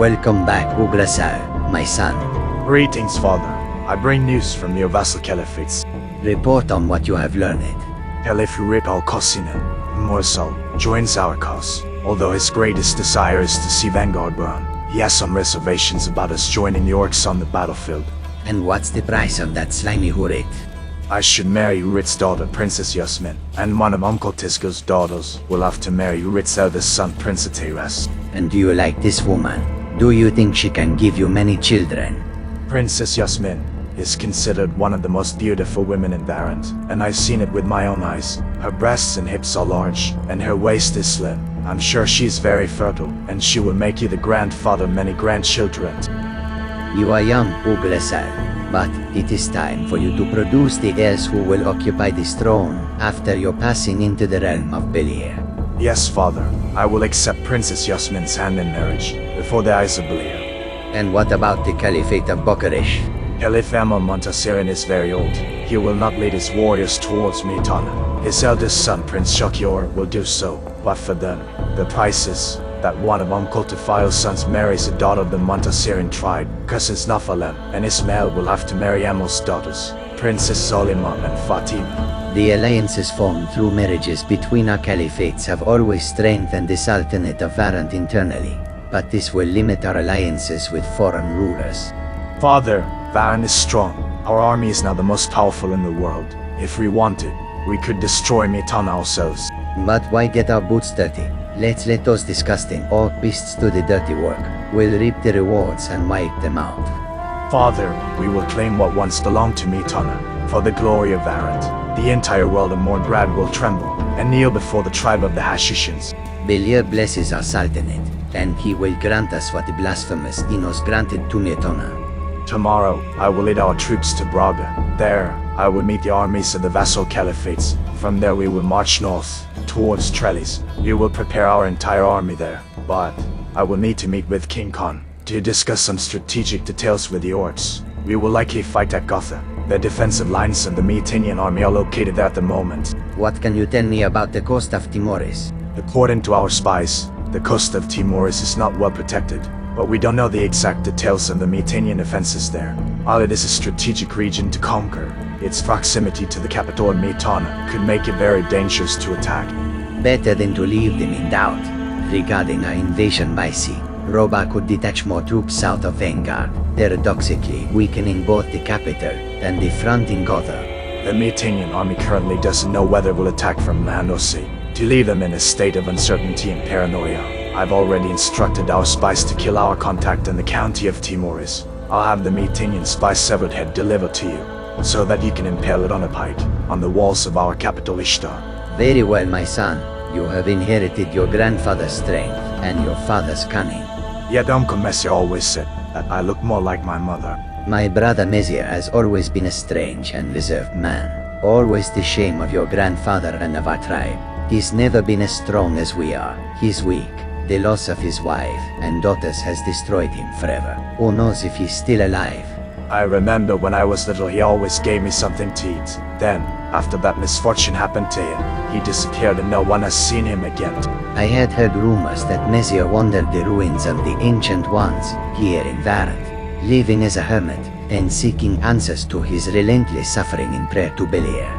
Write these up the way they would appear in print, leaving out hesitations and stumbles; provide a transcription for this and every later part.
Welcome back, Ugrasar, my son. Greetings, father. I bring news from your vassal caliphates. Report on what you have learned. Caliph Rip al-Qasinen, Morsal, joins our cause. Although his greatest desire is to see Vanguard burn, he has some reservations about us joining the orcs on the battlefield. And what's the price of that slimy Hurit? I should marry Urit's daughter, Princess Yasmin, and one of Uncle Tisco's daughters will have to marry Urit's eldest son, Prince Ateras. And do you like this woman? Do you think she can give you many children? Princess Yasmin is considered one of the most beautiful women in Varant, and I've seen it with my own eyes. Her breasts and hips are large, and her waist is slim. I'm sure she's very fertile, and she will make you the grandfather of many grandchildren. You are young, Ugrasar, but it is time for you to produce the heirs who will occupy this throne after your passing into the realm of Belier. Yes, father. I will accept Princess Yasmin's hand in marriage before the eyes of Belier. And what about the Caliphate of Bucharest? Caliph Amal Montasirin is very old. He will not lead his warriors towards Myrtana. His eldest son, Prince Shakior, will do so, but for them, the price is that one of Uncle Tefil's sons marries a daughter of the Montasirin tribe, Cousins Naphalem, and Ismail will have to marry Amal's daughters, Princess Zolima and Fatima. The alliances formed through marriages between our caliphates have always strengthened the Sultanate of Varant internally, but this will limit our alliances with foreign rulers. Father, Varant is strong. Our army is now the most powerful in the world. If we wanted, we could destroy Myrtana ourselves. But why get our boots dirty? Let's let those disgusting orc beasts do the dirty work. We'll reap the rewards and wipe them out. Father, we will claim what once belonged to Myrtana, for the glory of Varant. The entire world of Morgrad will tremble and kneel before the tribe of the Hashishans. Belier blesses our Sultanate, and he will grant us what the blasphemous Enos granted to Myrtana. Tomorrow, I will lead our troops to Braga. There, I will meet the armies of the vassal caliphates. From there we will march north, towards Trellis. We will prepare our entire army there. But, I will need to meet with King Khan, to discuss some strategic details with the orcs. We will likely fight at Gotha. The defensive lines of the Myrtanian army are located there at the moment. What can you tell me about the coast of Timoris? According to our spies, the coast of Timoris is not well protected. But we don't know the exact details of the Myrtanian defenses there. While it is a strategic region to conquer, its proximity to the capital of Myrtana could make it very dangerous to attack. Better than to leave them in doubt. Regarding our invasion by sea, Roba could detach more troops south of Vanguard, paradoxically weakening both the capital and the front in Gotha. The Myrtanian army currently doesn't know whether it will attack from land or sea. To leave them in a state of uncertainty and paranoia, I've already instructed our spies to kill our contact in the county of Timoris. I'll have the Myrtanian spy's severed head delivered to you, so that you can impale it on a pike, on the walls of our capital Ishtar. Very well, my son. You have inherited your grandfather's strength and your father's cunning. Yet Uncle Messier always said that I look more like my mother. My brother Messier has always been a strange and reserved man. Always the shame of your grandfather and of our tribe. He's never been as strong as we are. He's weak. The loss of his wife and daughters has destroyed him forever. Who knows if he's still alive? I remember when I was little he always gave me something to eat. Then, after that misfortune happened to him, he disappeared and no one has seen him again. I had heard rumors that Messier wandered the ruins of the Ancient Ones here in Varant, living as a hermit and seeking answers to his relentless suffering in prayer to Belier.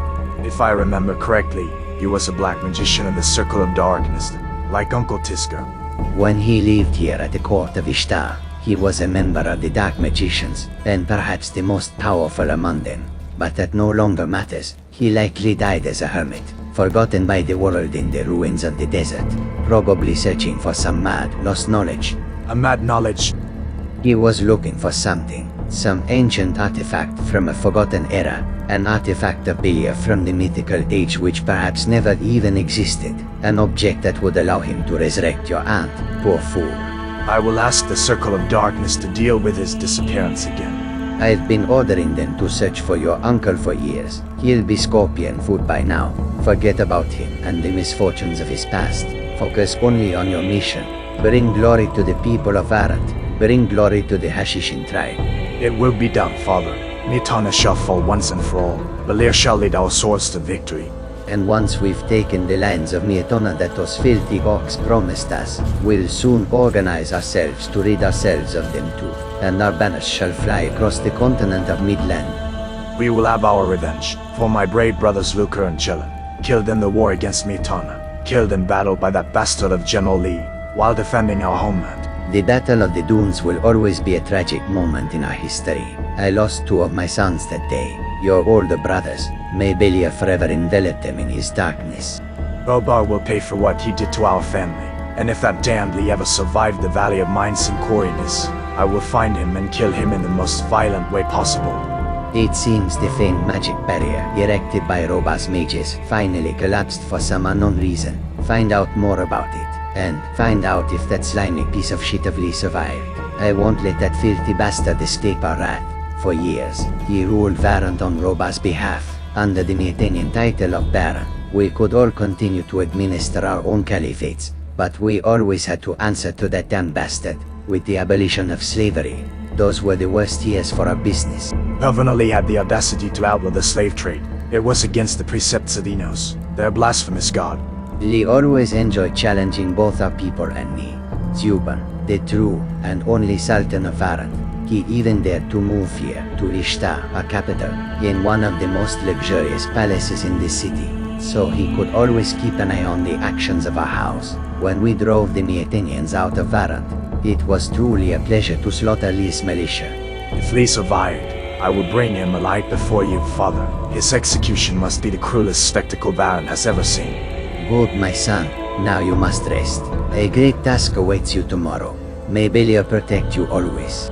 If I remember correctly, he was a black magician of the Circle of Darkness, like Uncle Tisco. When he lived here at the court of Ishtar, he was a member of the Dark Magicians, and perhaps the most powerful among them. But that no longer matters. He likely died as a hermit, forgotten by the world in the ruins of the desert, probably searching for some mad, lost knowledge. A mad knowledge? He was looking for something, some ancient artifact from a forgotten era, an artifact of Belier from the mythical age which perhaps never even existed, an object that would allow him to resurrect your aunt, poor fool. I will ask the Circle of Darkness to deal with his disappearance again. I've been ordering them to search for your uncle for years. He'll be scorpion food by now. Forget about him and the misfortunes of his past. Focus only on your mission. Bring glory to the people of Varant. Bring glory to the Hashishin tribe. It will be done, father. Myrtana shall fall once and for all. Belier shall lead our swords to victory. And once we've taken the lands of Myrtana that those filthy orcs promised us, we'll soon organize ourselves to rid ourselves of them too, and our banners shall fly across the continent of Midland. We will have our revenge for my brave brothers Lucre and Chillin, killed in the war against Myrtana, killed in battle by that bastard of General Lee, while defending our homeland. The Battle of the Dunes will always be a tragic moment in our history. I lost 2 of my sons that day, your older brothers. May Belia forever envelop them in his darkness. Robar will pay for what he did to our family, and if that damned Lee ever survived the Valley of Mines and Corridus, I will find him and kill him in the most violent way possible. It seems the famed magic barrier erected by Robar's mages finally collapsed for some unknown reason. Find out more about it. And find out if that slimy piece of shit of Lee survived. I won't let that filthy bastard escape our wrath. For years, he ruled Varant on Robar's behalf. Under the Myrtanian title of Baron, we could all continue to administer our own caliphates, but we always had to answer to that damn bastard. With the abolition of slavery, those were the worst years for our business. Governor Lee had the audacity to outlaw the slave trade. It was against the precepts of Enos, their blasphemous god. Lee always enjoyed challenging both our people and me. Zuban, the true and only Sultan of Varant, he even dared to move here to Ishtar, our capital, in one of the most luxurious palaces in the city, so he could always keep an eye on the actions of our house. When we drove the Myrtanians out of Varant, it was truly a pleasure to slaughter Lee's militia. If Lee survived, I will bring him alive before you, father. His execution must be the cruelest spectacle Varant has ever seen. Good, my son. Now you must rest. A great task awaits you tomorrow. May Belia protect you always.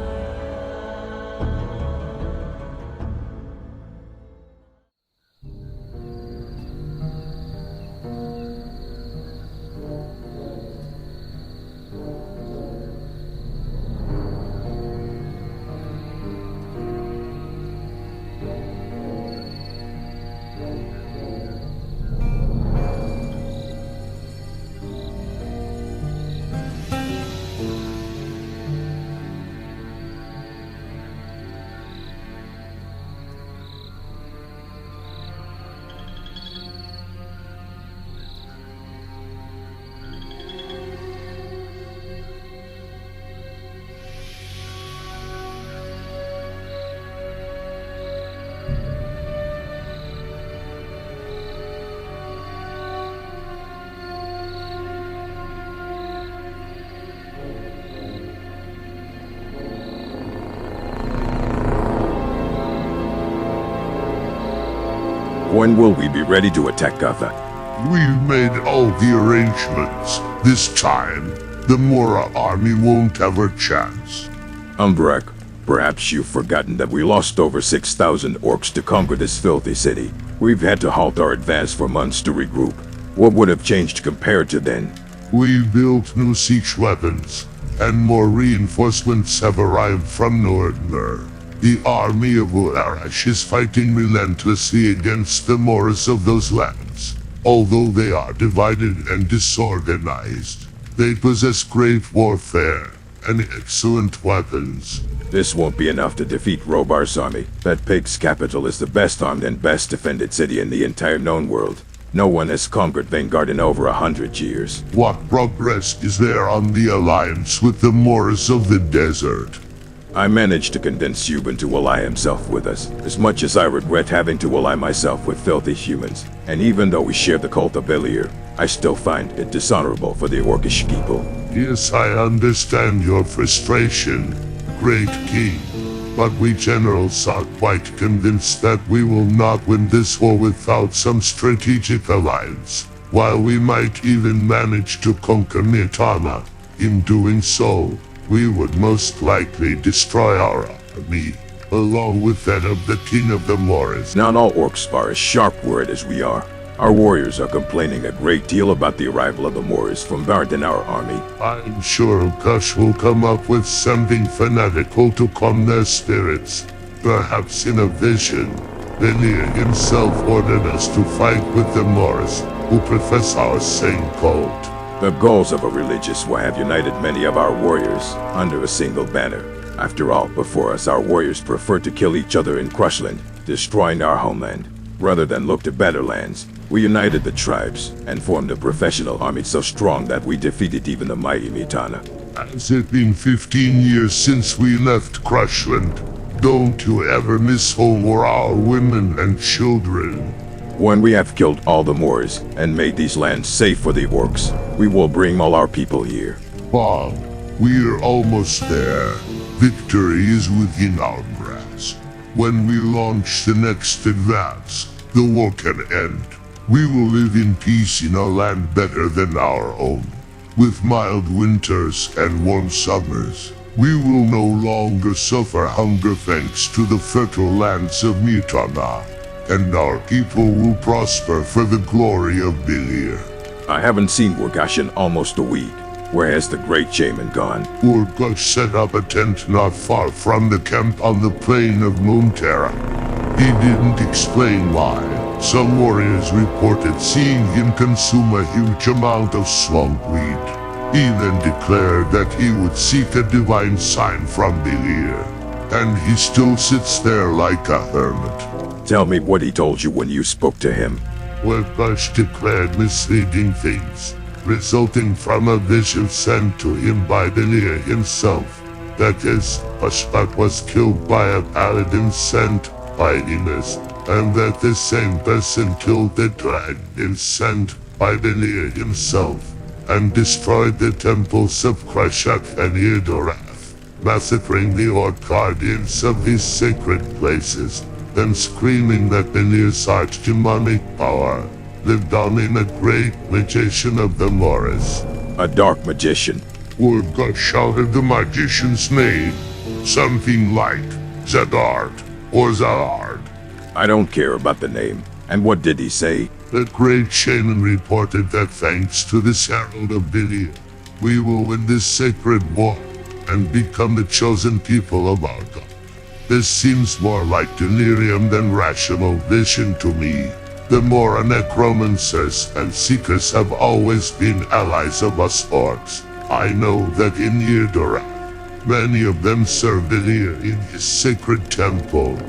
When will we be ready to attack Gotha? We've made all the arrangements. This time, the Mora army won't have a chance. Umbrak, perhaps you've forgotten that we lost over 6,000 orcs to conquer this filthy city. We've had to halt our advance for months to regroup. What would have changed compared to then? We built new siege weapons, and more reinforcements have arrived from Nordmer. The army of Urarash is fighting relentlessly against the Moors of those lands. Although they are divided and disorganized, they possess great warfare and excellent weapons. This won't be enough to defeat Robar's army. That pig's capital is the best armed and best defended city in the entire known world. No one has conquered Vanguard in over 100 years. What progress is there on the alliance with the Moors of the desert? I managed to convince Yuban to ally himself with us, as much as I regret having to ally myself with filthy humans. And even though we share the cult of Belier, I still find it dishonorable for the Orcish people. Yes, I understand your frustration, great king. But we generals are quite convinced that we will not win this war without some strategic alliance. While we might even manage to conquer Myrtana, in doing so, we would most likely destroy our army, along with that of the King of the Moors. Not all orcs are as sharp-worded as we are. Our warriors are complaining a great deal about the arrival of the Moors from Varant in our army. I'm sure Kush will come up with something fanatical to calm their spirits. Perhaps in a vision, Belier himself ordered us to fight with the Moors, who profess our same cult. The goals of a religious war have united many of our warriors under a single banner. After all, before us, our warriors preferred to kill each other in Crushland, destroying our homeland. Rather than look to better lands, we united the tribes and formed a professional army so strong that we defeated even the mighty Myrtana. Has it been 15 years since we left Crushland? Don't you ever miss home or our women and children? When we have killed all the Moors and made these lands safe for the orcs, we will bring all our people here. Bob, we're almost there. Victory is within our grasp. When we launch the next advance, the war can end. We will live in peace in a land better than our own. With mild winters and warm summers, we will no longer suffer hunger thanks to the fertile lands of Myrtana, and our people will prosper for the glory of Belir. I haven't seen Wurgash in almost a week. Where has the great shaman gone? Urgush set up a tent not far from the camp on the plain of Montera. He didn't explain why. Some warriors reported seeing him consume a huge amount of swamp weed. He then declared that he would seek a divine sign from Belir, and he still sits there like a hermit. Tell me what he told you when you spoke to him. Urgush declared misleading things, resulting from a vision sent to him by Belir himself. That is, Ashbat was killed by a paladin sent by Innes, and that the same person killed the dragon sent by Belir himself, and destroyed the temples of Krashak and Irdorath, massacring the orc guardians of these sacred places, then screaming that Belir's arch-demonic power lived on in a great magician of the Moors. A dark magician. Urgush shouted the magician's name, something like Zadard or Zalard. I don't care about the name. And what did he say? The great shaman reported that thanks to this herald of Belir, we will win this sacred war and become the chosen people of our God. This seems more like delirium than rational vision to me. The Mora necromancers and seekers have always been allies of us orcs. I know that in Irdorath, many of them serve Belir in his sacred temple.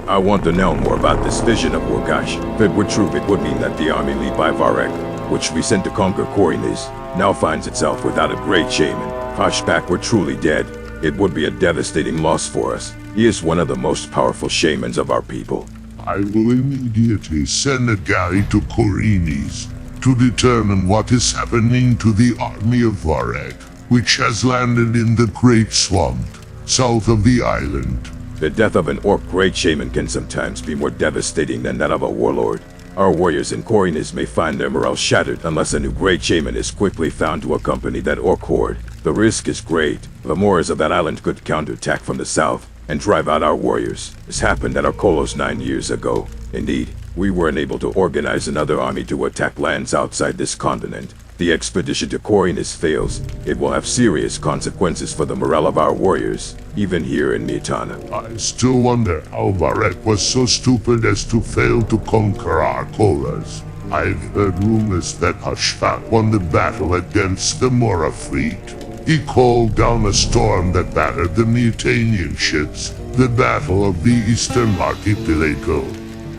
I want to know more about this vision of Wurgash. If it were true, it would mean that the army led by Varek, which we sent to conquer Korinis, now finds itself without a great shaman. If Hashpak were truly dead, it would be a devastating loss for us. He is one of the most powerful shamans of our people. I will immediately send a galley to Korinis to determine what is happening to the army of Varek, which has landed in the Great Swamp, south of the island. The death of an orc great shaman can sometimes be more devastating than that of a warlord. Our warriors in Korinis may find their morale shattered unless a new great shaman is quickly found to accompany that orc horde. The risk is great. The Moors of that island could counterattack from the south and drive out our warriors. This happened at Archolos 9 years ago. Indeed, we were unable to organize another army to attack lands outside this continent. The expedition to Korinis fails, it will have serious consequences for the morale of our warriors, even here in Myrtana. I still wonder how Varek was so stupid as to fail to conquer Archolos. I've heard rumors that Hashfat won the battle against the Mora fleet. He called down a storm that battered the Myrtanian ships, the Battle of the Eastern Archipelago.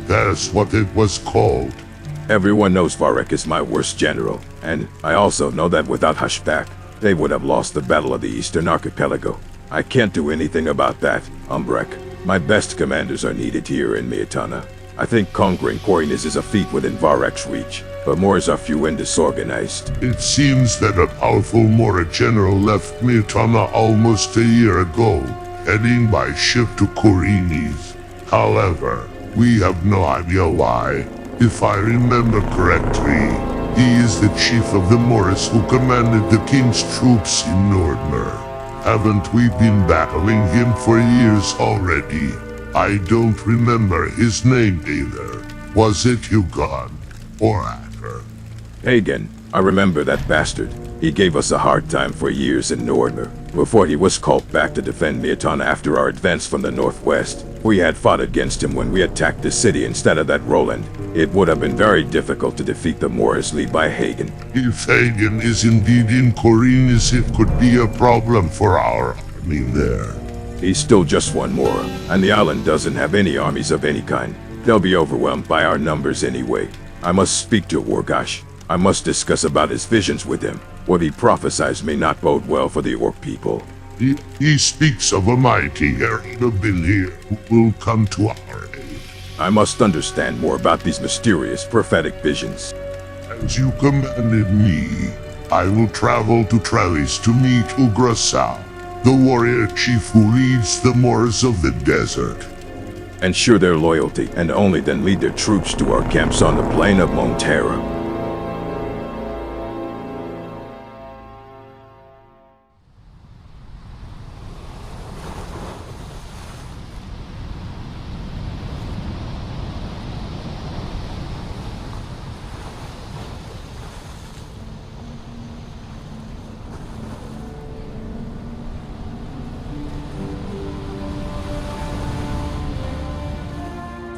That's what it was called. Everyone knows Varek is my worst general, and I also know that without Hashpak, they would have lost the Battle of the Eastern Archipelago. I can't do anything about that, Umbrek. My best commanders are needed here in Myrtana. I think conquering Korinis is a feat within Varek's reach, but Moors are few and disorganized. It seems that a powerful Mora general left Myrtana almost a year ago, heading by ship to Korinis. However, we have no idea why. If I remember correctly, he is the chief of the Moors who commanded the king's troops in Nordmer. Haven't we been battling him for years already? I don't remember his name either. Was it Hugon or Acker? Hagen, I remember that bastard. He gave us a hard time for years in Nordmer, before he was called back to defend Myrtana after our advance from the northwest. We had fought against him when we attacked the city instead of that Roland. It would have been very difficult to defeat the Moors led by Hagen. If Hagen is indeed in Korinis, it could be a problem for our army there. He's still just one Mora, and the island doesn't have any armies of any kind. They'll be overwhelmed by our numbers anyway. I must speak to Orgosh. I must discuss about his visions with him. What he prophesies may not bode well for the orc people. He speaks of a mighty herald of Bilir who will come to our aid. I must understand more about these mysterious prophetic visions. As you commanded me, I will travel to Trellis to meet Ugrasau, the warrior chief who leads the Moors of the desert. Ensure their loyalty, and only then lead their troops to our camps on the plain of Montera.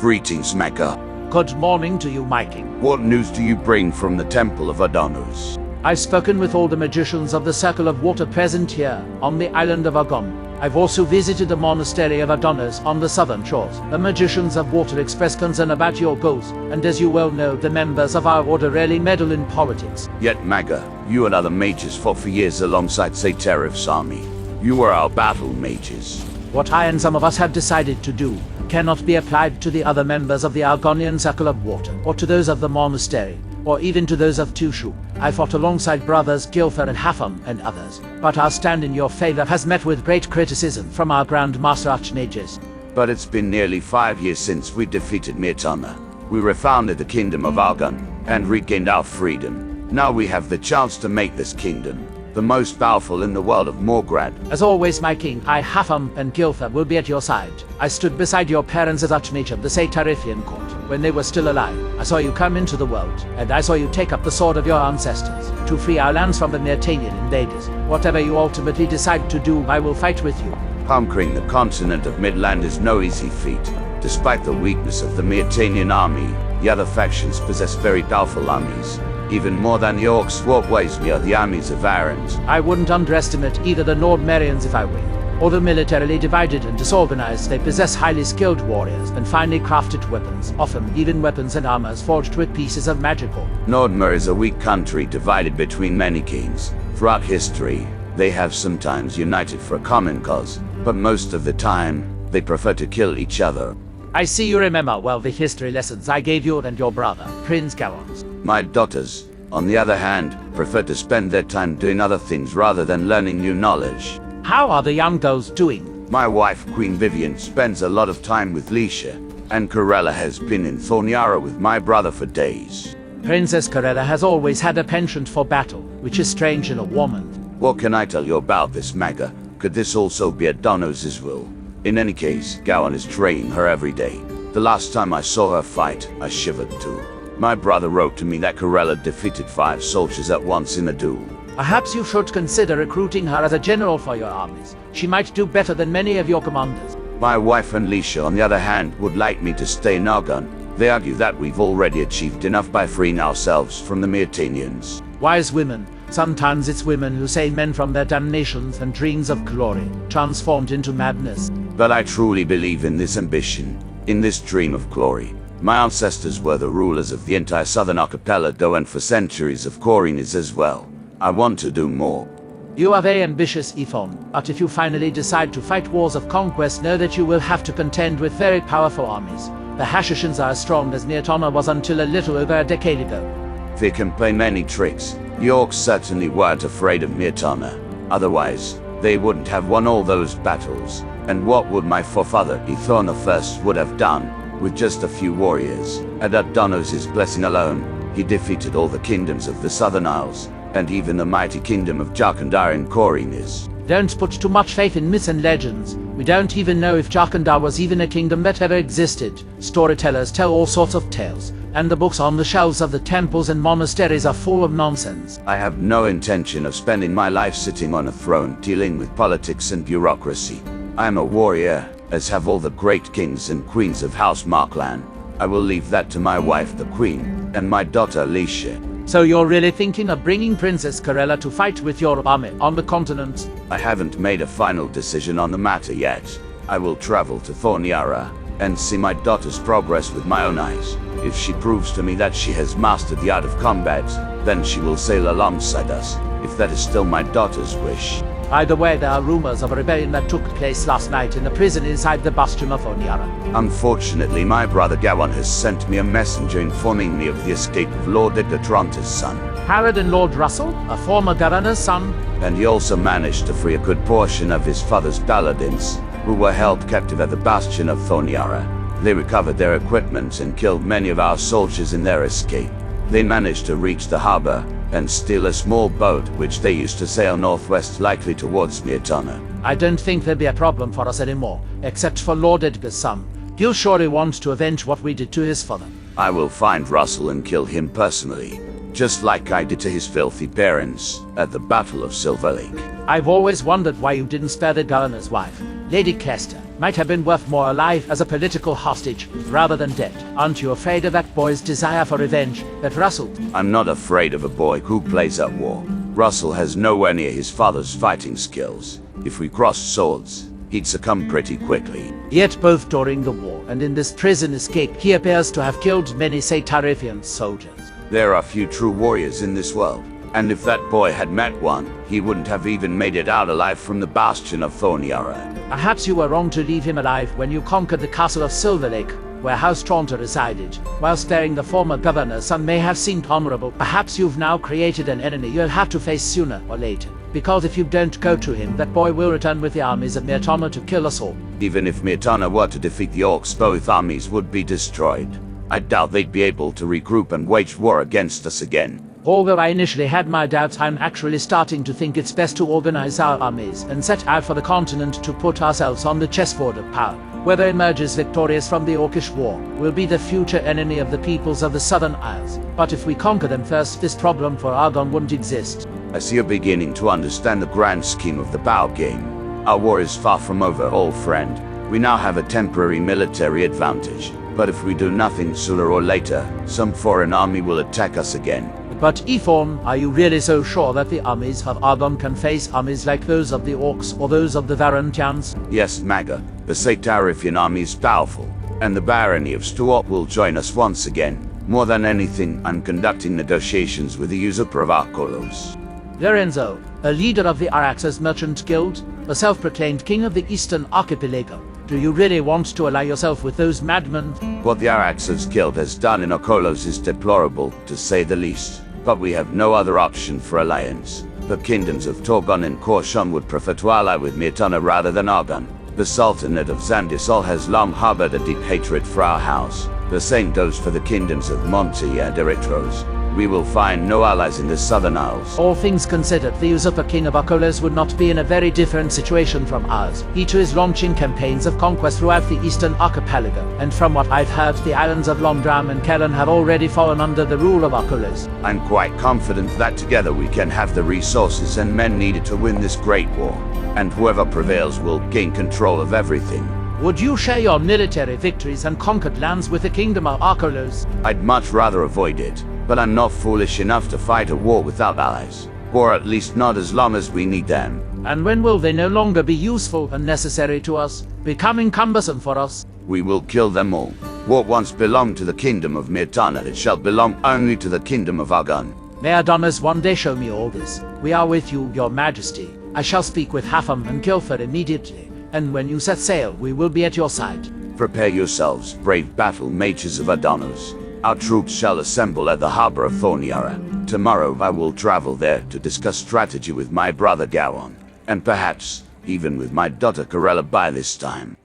Greetings, Mecca. Good morning to you, my king. What news do you bring from the Temple of Adonis? I've spoken with all the magicians of the Circle of Water present here, on the island of Argon. I've also visited the monastery of Adonis on the southern shores. The magicians of water express concern about your goals, and as you well know, the members of our order rarely meddle in politics. Yet, Maga, you and other mages fought for years alongside Saterif's army. You were our battle mages. What I and some of us have decided to do cannot be applied to the other members of the Argonian Circle of Water, or to those of the monastery, or even to those of Tushu. I fought alongside brothers Gilfer and Hafam and others, but our stand in your favor has met with great criticism from our Grand Master Archmages. But it's been nearly 5 years since we defeated Myrtana. We refounded the Kingdom of Argon, and regained our freedom. Now we have the chance to make this kingdom the most powerful in the world of Morgrad. As always, my king, I, Hafam, and Gilfer will be at your side. I stood beside your parents as Archmage of the Satarifian court when they were still alive. I saw you come into the world, and I saw you take up the sword of your ancestors to free our lands from the Myrtanian invaders. Whatever you ultimately decide to do, I will fight with you. Conquering the continent of Midland is no easy feat. Despite the weakness of the Myrtanian army, the other factions possess very powerful armies. Even more than the orcs, walkways near the armies of Arrans. I wouldn't underestimate either the Nordmerians if I were. Although militarily divided and disorganized, they possess highly skilled warriors and finely crafted weapons, often even weapons and armors forged with pieces of magical. Nordmer is a weak country divided between many kings. Throughout history, they have sometimes united for a common cause, but most of the time, they prefer to kill each other. I see you remember well the history lessons I gave you and your brother, Prince Gawons. My daughters, on the other hand, prefer to spend their time doing other things rather than learning new knowledge. How are the young girls doing? My wife, Queen Vivian, spends a lot of time with Leisha, and Corella has been in Thorniara with my brother for days. Princess Corella has always had a penchant for battle, which is strange in a woman. What can I tell you about this, Maga? Could this also be Adonis' will? In any case, Gowan is training her every day. The last time I saw her fight, I shivered too. My brother wrote to me that Corella defeated 5 soldiers at once in a duel. Perhaps you should consider recruiting her as a general for your armies. She might do better than many of your commanders. My wife and Leisha, on the other hand, would like me to stay in Argon. They argue that we've already achieved enough by freeing ourselves from the Myrtanians. Wise women. Sometimes it's women who save men from their damnations and dreams of glory, transformed into madness. But I truly believe in this ambition, in this dream of glory. My ancestors were the rulers of the entire southern archipelago and for centuries of Corinis as well. I want to do more. You are very ambitious, Ethon, but if you finally decide to fight wars of conquest, know that you will have to contend with very powerful armies. The Hashishans are as strong as Myrtana was until a little over a decade ago. They can play many tricks. The orcs certainly weren't afraid of Myrtana. Otherwise, they wouldn't have won all those battles. And what would my forefather, Ethona I, would have done with just a few warriors? And Adonis' blessing alone, he defeated all the kingdoms of the Southern Isles, and even the mighty kingdom of Jarkandar and Corinis. Don't put too much faith in myths and legends. We don't even know if Jarkandar was even a kingdom that ever existed. Storytellers tell all sorts of tales, and the books on the shelves of the temples and monasteries are full of nonsense. I have no intention of spending my life sitting on a throne dealing with politics and bureaucracy. I am a warrior, as have all the great kings and queens of House Markland. I will leave that to my wife, the queen, and my daughter, Leisha. So you're really thinking of bringing Princess Corella to fight with your army on the continent? I haven't made a final decision on the matter yet. I will travel to Thorniara, and see my daughter's progress with my own eyes. If she proves to me that she has mastered the art of combat, then she will sail alongside us, if that is still my daughter's wish. Either way, there are rumors of a rebellion that took place last night in the prison inside the bastion of Onyara. Unfortunately, my brother Gawain has sent me a messenger informing me of the escape of Lord Edgar Tronta's son. Harrod and Lord Russell, a former governor's son? And he also managed to free a good portion of his father's paladins, who were held captive at the bastion of Thorniara. They recovered their equipment and killed many of our soldiers in their escape. They managed to reach the harbor and steal a small boat which they used to sail northwest, likely towards Myrtana. I don't think there'll be a problem for us anymore, except for Lord Edgar's son. He'll surely want to avenge what we did to his father. I will find Russell and kill him personally, just like I did to his filthy parents at the Battle of Silver Lake. I've always wondered why you didn't spare the governor's wife. Lady Kester might have been worth more alive as a political hostage rather than dead. Aren't you afraid of that boy's desire for revenge that Russell? I'm not afraid of a boy who plays at war. Russell has nowhere near his father's fighting skills. If we crossed swords, he'd succumb pretty quickly. Yet both during the war and in this prison escape, he appears to have killed many Saitarifian soldiers. There are few true warriors in this world, and if that boy had met one, he wouldn't have even made it out alive from the bastion of Thorniara. Perhaps you were wrong to leave him alive when you conquered the castle of Silver Lake, where House Tronta resided. While sparing the former governor's son may have seemed honorable, perhaps you've now created an enemy you'll have to face sooner or later. Because if you don't go to him, that boy will return with the armies of Myrtana to kill us all. Even if Myrtana were to defeat the orcs, both armies would be destroyed. I doubt they'd be able to regroup and wage war against us again. Although I initially had my doubts, I'm actually starting to think it's best to organize our armies and set out for the continent to put ourselves on the chessboard of power. Whoever emerges victorious from the Orcish War will be the future enemy of the peoples of the Southern Isles. But if we conquer them first, this problem for Argon wouldn't exist. I see you're beginning to understand the grand scheme of the bow game. Our war is far from over, old friend. We now have a temporary military advantage. But if we do nothing, sooner or later, some foreign army will attack us again. But Ethorn, are you really so sure that the armies of Argon can face armies like those of the Orcs or those of the Varantians? Yes, Maga. The Saitarifian army is powerful, and the barony of Stuart will join us once again. More than anything, I'm conducting negotiations with the usurper of Archolos. Lorenzo, a leader of the Araxes Merchant Guild, a self-proclaimed king of the Eastern Archipelago. Do you really want to ally yourself with those madmen? What the Araxes Guild has done in Archolos is deplorable, to say the least. But we have no other option for alliance. The kingdoms of Torgon and Korshon would prefer to ally with Myrtana rather than Argon. The Sultanate of Zandisol has long harbored a deep hatred for our house. The same goes for the kingdoms of Monty and Eritros. We will find no allies in the Southern Isles. All things considered, the usurper king of Archolos would not be in a very different situation from ours. He too is launching campaigns of conquest throughout the Eastern Archipelago, and from what I've heard, the islands of Londram and Kellen have already fallen under the rule of Archolos. I'm quite confident that together we can have the resources and men needed to win this great war, and whoever prevails will gain control of everything. Would you share your military victories and conquered lands with the kingdom of Archolos? I'd much rather avoid it, but I'm not foolish enough to fight a war without allies. Or at least not as long as we need them. And when will they no longer be useful and necessary to us, becoming cumbersome for us? We will kill them all. What once belonged to the kingdom of Myrtana, it shall belong only to the kingdom of Argon. May Adonis one day show me all this. We are with you, your majesty. I shall speak with Hatham and Kilfer immediately. And when you set sail, we will be at your side. Prepare yourselves, brave battle mages of Adonis. Our troops shall assemble at the harbor of Thorniara. Tomorrow I will travel there to discuss strategy with my brother Gawain, and perhaps even with my daughter Corella by this time.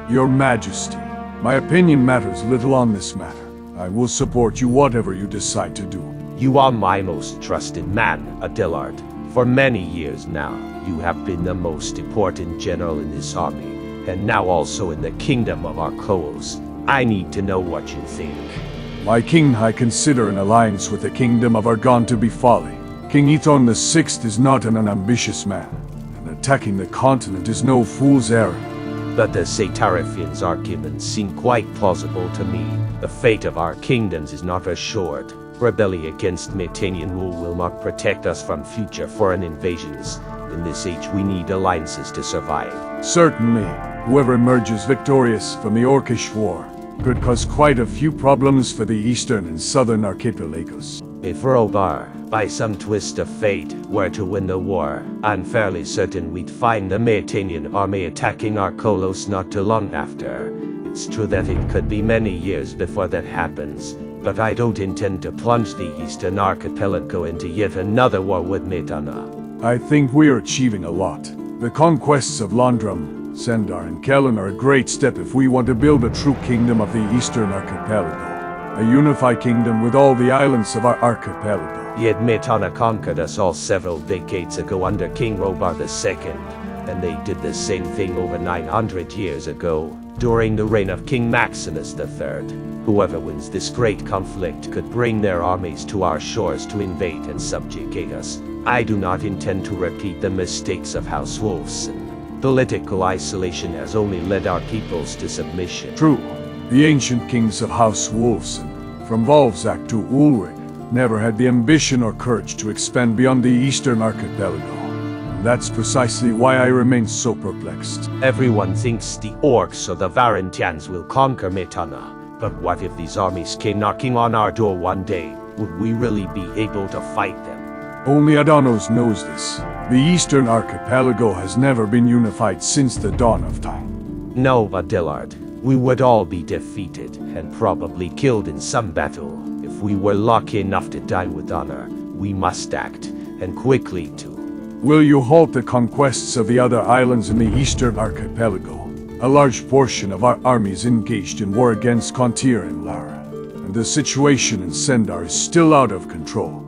Your Majesty, my opinion matters little on this matter. I will support you whatever you decide to do. You are my most trusted man, Adillard. For many years now, you have been the most important general in this army, and now also in the kingdom of Archolos. I need to know what you think. My king, I consider an alliance with the kingdom of Argon to be folly. King Ethon VI is not an unambitious man, and attacking the continent is no fool's errand. But the Saitarifians' arguments seem quite plausible to me. The fate of our kingdoms is not assured. Rebellion against Myrtanian rule will not protect us from future foreign invasions. In this age we need alliances to survive. Certainly, whoever emerges victorious from the Orcish War could cause quite a few problems for the eastern and southern archipelagos. If Robar, by some twist of fate, were to win the war, I'm fairly certain we'd find the Myrtanian army attacking Archolos not too long after. It's true that it could be many years before that happens, but I don't intend to plunge the Eastern Archipelago into yet another war with Myrtana. I think we are achieving a lot. The conquests of Londrum, Sendar, and Kellen are a great step if we want to build a true kingdom of the Eastern Archipelago. A unified kingdom with all the islands of our archipelago. Yet Myrtana conquered us all several decades ago under King Robar II, and they did the same thing over 900 years ago, during the reign of King Maximus III. Whoever wins this great conflict could bring their armies to our shores to invade and subjugate us. I do not intend to repeat the mistakes of House Wolfson. Political isolation has only led our peoples to submission. True. The ancient kings of House Wolfson, from Volvzak to Ulrich, never had the ambition or courage to expand beyond the Eastern Archipelago. And that's precisely why I remain so perplexed. Everyone thinks the Orcs or the Varantians will conquer Myrtana, but what if these armies came knocking on our door one day? Would we really be able to fight them? Only Adanos knows this. The Eastern Archipelago has never been unified since the dawn of time. No, Adillard. We would all be defeated, and probably killed in some battle. If we were lucky enough to die with honor, we must act, and quickly too. Will you halt the conquests of the other islands in the Eastern Archipelago? A large portion of our army is engaged in war against Kontir and Lara, and the situation in Sendar is still out of control.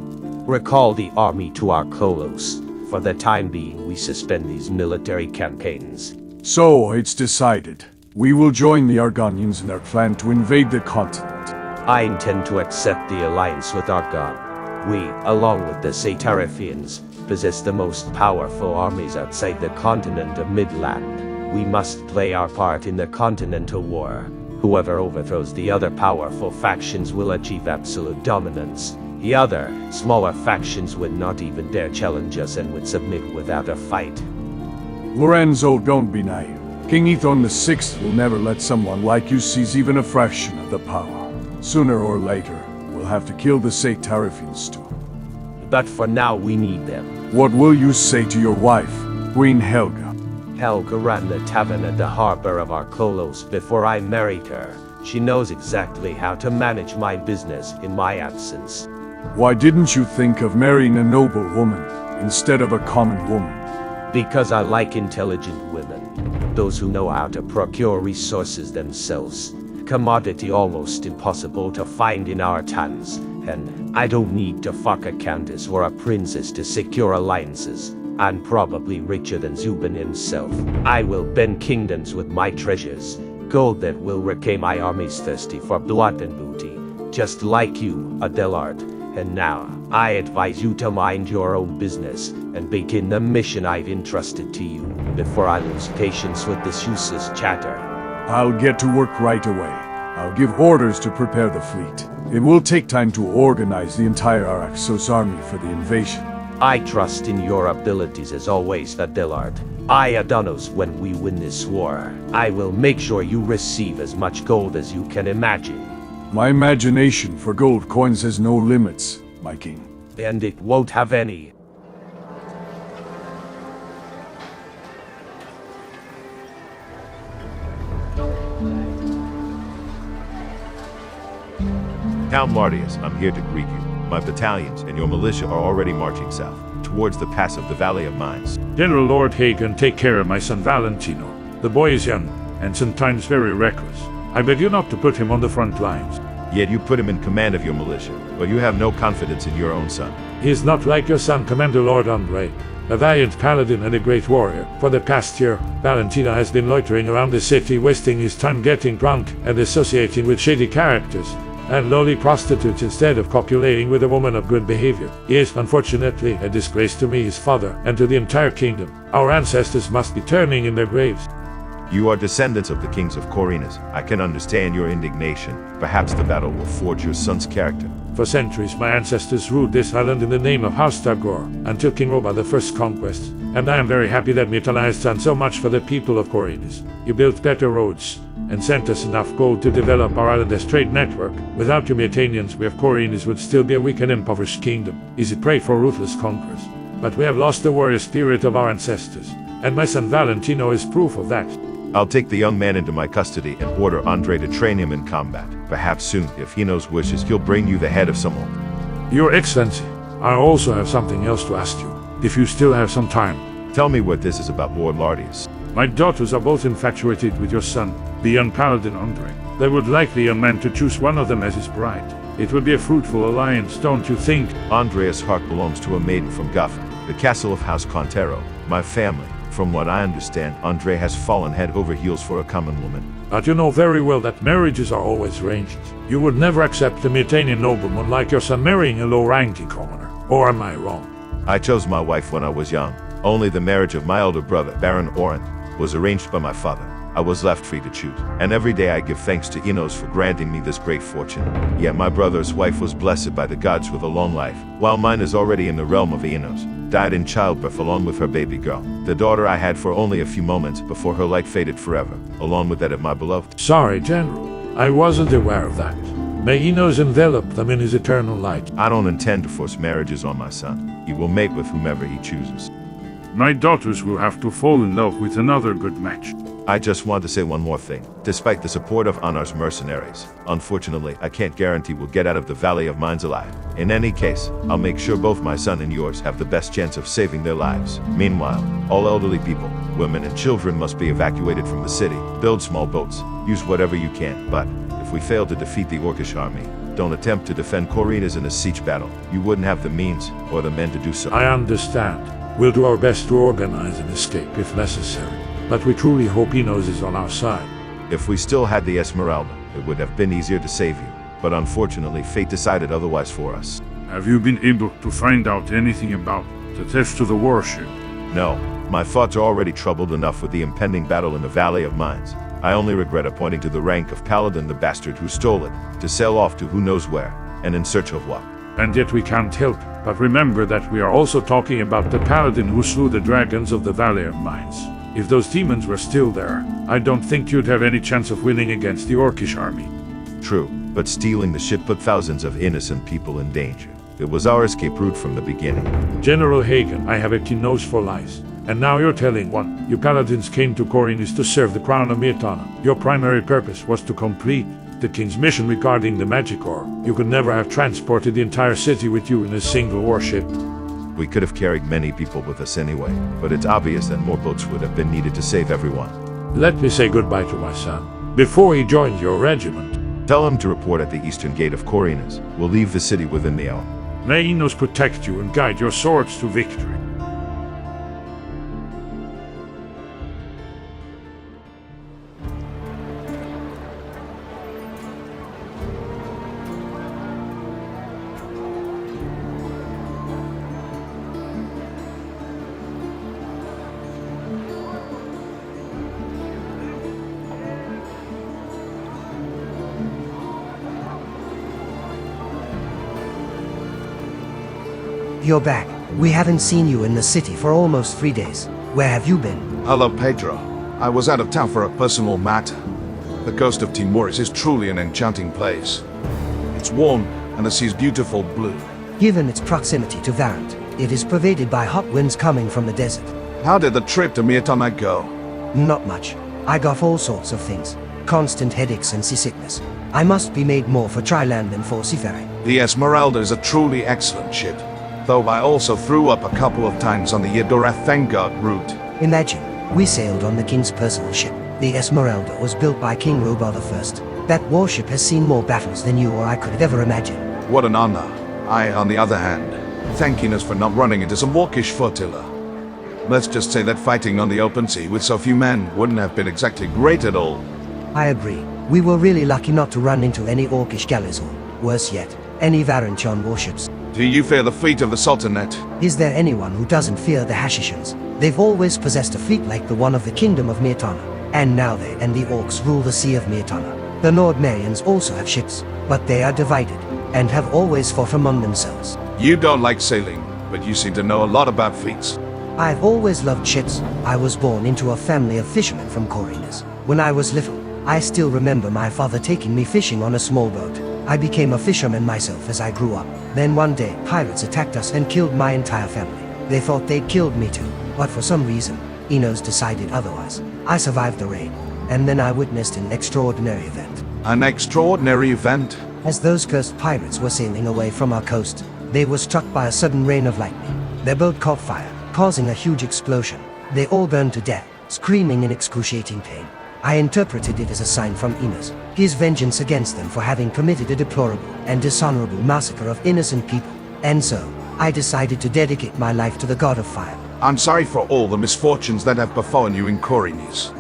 Recall the army to Archolos. For the time being, we suspend these military campaigns. So, it's decided. We will join the Argonians in their plan to invade the continent. I intend to accept the alliance with Argon. We, along with the Satarifians, possess the most powerful armies outside the continent of Midland. We must play our part in the continental war. Whoever overthrows the other powerful factions will achieve absolute dominance. The other, smaller factions would not even dare challenge us and would submit without a fight. Lorenzo, don't be naive. King Ethon VI will never let someone like you seize even a fraction of the power. Sooner or later, we'll have to kill the Satarifians too. But for now, we need them. What will you say to your wife, Queen Helga? Helga ran the tavern at the harbor of Archolos before I married her. She knows exactly how to manage my business in my absence. Why didn't you think of marrying a noble woman instead of a common woman? Because I like intelligent women. Those who know how to procure resources themselves. Commodity almost impossible to find in our times. And I don't need to fuck a countess or a princess to secure alliances. I'm probably richer than Zubin himself. I will bend kingdoms with my treasures. Gold that will repay my armies thirsty for blood and booty. Just like you, Adelard. And now, I advise you to mind your own business and begin the mission I've entrusted to you before I lose patience with this useless chatter. I'll get to work right away. I'll give orders to prepare the fleet. It will take time to organize the entire Araxos army for the invasion. I trust in your abilities as always, Adelard. Adanos, when we win this war, I will make sure you receive as much gold as you can imagine. My imagination for gold coins has no limits, my king. And it won't have any. Count Martius, I'm here to greet you. My battalions and your militia are already marching south, towards the pass of the Valley of Mines. General Lord Hagen, take care of my son Valentino. The boy is young, and sometimes very reckless. I beg you not to put him on the front lines. Yet you put him in command of your militia, but you have no confidence in your own son. He is not like your son, Commander Lord Andre, a valiant paladin and a great warrior. For the past year, Valentino has been loitering around the city, wasting his time getting drunk and associating with shady characters and lowly prostitutes instead of copulating with a woman of good behavior. He is, unfortunately, a disgrace to me, his father, and to the entire kingdom. Our ancestors must be turning in their graves. You are descendants of the kings of Corinas. I can understand your indignation. Perhaps the battle will forge your son's character. For centuries, my ancestors ruled this island in the name of House Tagor, until King Roba the First conquest. And I am very happy that Myrtana has done so much for the people of Corinis. You built better roads, and sent us enough gold to develop our island as trade network. Without you Myrtanians, we of Corinis would still be a weak and impoverished kingdom. Easy prey for ruthless conquerors. But we have lost the warrior spirit of our ancestors, and my son Valentino is proof of that. I'll take the young man into my custody and order Andre to train him in combat. Perhaps soon, if he knows wishes, he'll bring you the head of someone. Your Excellency, I also have something else to ask you, if you still have some time. Tell me what this is about, Lord Lardius. My daughters are both infatuated with your son, the young paladin Andre. They would like the young man to choose one of them as his bride. It would be a fruitful alliance, don't you think? Andre's heart belongs to a maiden from Gothic, the castle of House Contero, my family. From what I understand, Andre has fallen head over heels for a common woman. But you know very well that marriages are always arranged. You would never accept a Myrtanian nobleman like your son marrying a low-ranking commoner. Or am I wrong? I chose my wife when I was young. Only the marriage of my elder brother, Baron Oren, was arranged by my father. I was left free to choose. And every day I give thanks to Enos for granting me this great fortune. Yet my brother's wife was blessed by the gods with a long life, while mine is already in the realm of Enos. Died in childbirth along with her baby girl, the daughter I had for only a few moments before her light faded forever, along with that of my beloved. Sorry, General. I wasn't aware of that. May Enos envelop them in his eternal light. I don't intend to force marriages on my son. He will mate with whomever he chooses. My daughters will have to fall in love with another good match. I just want to say one more thing. Despite the support of Anar's mercenaries, unfortunately, I can't guarantee we'll get out of the Valley of Mines alive. In any case, I'll make sure both my son and yours have the best chance of saving their lives. Meanwhile, all elderly people, women and children must be evacuated from the city. Build small boats. Use whatever you can. But if we fail to defeat the Orcish army, don't attempt to defend Corinas in a siege battle. You wouldn't have the means or the men to do so. I understand. We'll do our best to organize an escape if necessary. But we truly hope Enos is on our side. If we still had the Esmeralda, it would have been easier to save you. But unfortunately, fate decided otherwise for us. Have you been able to find out anything about the theft of the warship? No. My thoughts are already troubled enough with the impending battle in the Valley of Mines. I only regret appointing to the rank of Paladin the bastard who stole it, to sail off to who knows where, and in search of what. And yet we can't help but remember that we are also talking about the Paladin who slew the dragons of the Valley of Mines. If those demons were still there, I don't think you'd have any chance of winning against the Orcish army. True, but stealing the ship put thousands of innocent people in danger. It was our escape route from the beginning. General Hagen, I have a keen nose for lies. And now you're telling one. You paladins came to Corinis to serve the crown of Myrtana. Your primary purpose was to complete the king's mission regarding the magic ore. You could never have transported the entire city with you in a single warship. We could have carried many people with us anyway, but it's obvious that more boats would have been needed to save everyone. Let me say goodbye to my son, before he joins your regiment. Tell him to report at the eastern gate of Corinas. We'll leave the city within the hour. May Enos protect you and guide your swords to victory. You're back. We haven't seen you in the city for almost 3 days. Where have you been? Hello, Pedro. I was out of town for a personal matter. The coast of Timoris is truly an enchanting place. It's warm, and the sea's beautiful blue. Given its proximity to Varant, it is pervaded by hot winds coming from the desert. How did the trip to Myrtana go? Not much. I got all sorts of things. Constant headaches and seasickness. I must be made more for Triland than for seafaring. The Esmeralda is a truly excellent ship, though I also threw up a couple of times on the Yedora-Thengard route. Imagine, we sailed on the king's personal ship. The Esmeralda was built by King Roba I. That warship has seen more battles than you or I could ever imagine. What an honor. I, on the other hand, thanking us for not running into some Orcish flotilla. Let's just say that fighting on the open sea with so few men wouldn't have been exactly great at all. I agree. We were really lucky not to run into any Orcish galleys or, worse yet, any Varanchon warships. Do you fear the fleet of the Sultanate? Is there anyone who doesn't fear the Hashishans? They've always possessed a fleet like the one of the Kingdom of Myrtana, and now they and the orcs rule the Sea of Myrtana. The Nordmarians also have ships, but they are divided, and have always fought among themselves. You don't like sailing, but you seem to know a lot about fleets. I've always loved ships. I was born into a family of fishermen from Corinas. When I was little, I still remember my father taking me fishing on a small boat. I became a fisherman myself as I grew up. Then one day, pirates attacked us and killed my entire family. They thought they'd killed me too, but for some reason, Enos decided otherwise. I survived the raid, and then I witnessed an extraordinary event. An extraordinary event? As those cursed pirates were sailing away from our coast, they were struck by a sudden rain of lightning. Their boat caught fire, causing a huge explosion. They all burned to death, screaming in excruciating pain. I interpreted it as a sign from Enos, his vengeance against them for having committed a deplorable and dishonorable massacre of innocent people. And so, I decided to dedicate my life to the god of fire. I'm sorry for all the misfortunes that have befallen you in Corinis,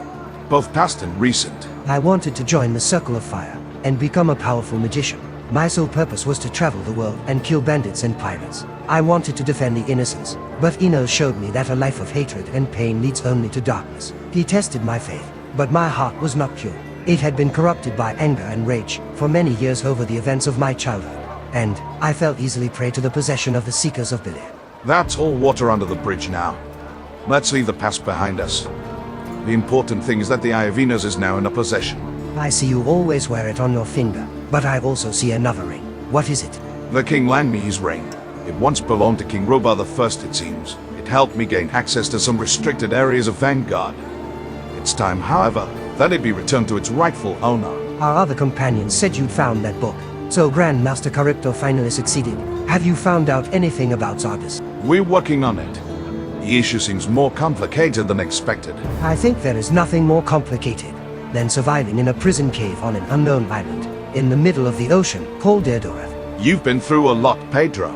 both past and recent. I wanted to join the Circle of Fire and become a powerful magician. My sole purpose was to travel the world and kill bandits and pirates. I wanted to defend the innocents, but Enos showed me that a life of hatred and pain leads only to darkness. He tested my faith, but my heart was not pure. It had been corrupted by anger and rage for many years over the events of my childhood, and I fell easily prey to the possession of the Seekers of Belial. That's all water under the bridge now. Let's leave the past behind us. The important thing is that the Eye of Enos is now in a possession. I see you always wear it on your finger, but I also see another ring. What is it? The king lent me his ring. It once belonged to King Robar I, it seems. It helped me gain access to some restricted areas of Vanguard. It's time, however, that it be returned to its rightful owner. Our other companions said you'd found that book, so Grandmaster Charybdo finally succeeded. Have you found out anything about Zardes? We're working on it. The issue seems more complicated than expected. I think there is nothing more complicated than surviving in a prison cave on an unknown island, in the middle of the ocean, called Erdorath. You've been through a lot, Pedro.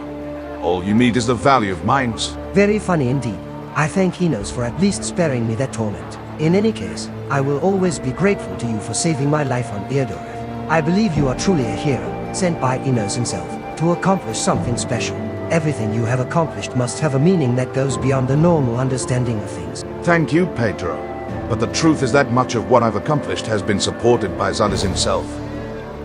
All you need is the value of mines. Very funny indeed. I thank Enos for at least sparing me that torment. In any case, I will always be grateful to you for saving my life on Erdorath. I believe you are truly a hero, sent by Enos himself, to accomplish something special. Everything you have accomplished must have a meaning that goes beyond the normal understanding of things. Thank you, Pedro. But the truth is that much of what I've accomplished has been supported by Zardes himself.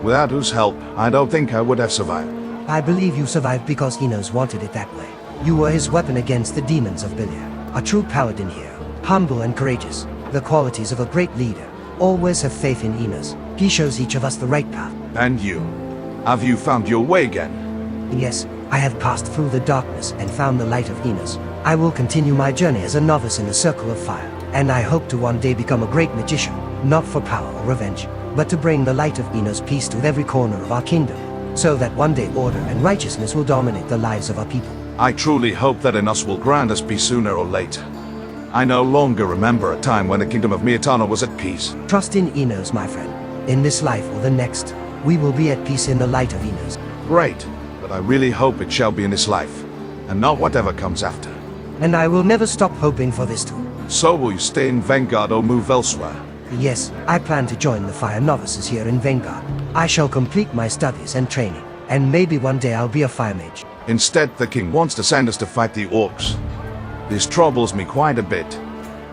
Without whose help, I don't think I would have survived. I believe you survived because Enos wanted it that way. You were his weapon against the demons of Belial. A true paladin hero, humble and courageous, the qualities of a great leader. Always have faith in Enos. He shows each of us the right path. And you? Have you found your way again? Yes, I have passed through the darkness and found the light of Enos. I will continue my journey as a novice in the Circle of Fire, and I hope to one day become a great magician, not for power or revenge, but to bring the light of Enos' peace to every corner of our kingdom, so that one day order and righteousness will dominate the lives of our people. I truly hope that Enos will grant us peace sooner or later. I no longer remember a time when the Kingdom of Myrtana was at peace. Trust in Enos, my friend. In this life or the next, we will be at peace in the light of Enos. Great, but I really hope it shall be in this life, and not whatever comes after. And I will never stop hoping for this too. So will you stay in Vanguard or move elsewhere? Yes, I plan to join the Fire Novices here in Vanguard. I shall complete my studies and training, and maybe one day I'll be a fire mage. Instead, the king wants to send us to fight the orcs. This troubles me quite a bit.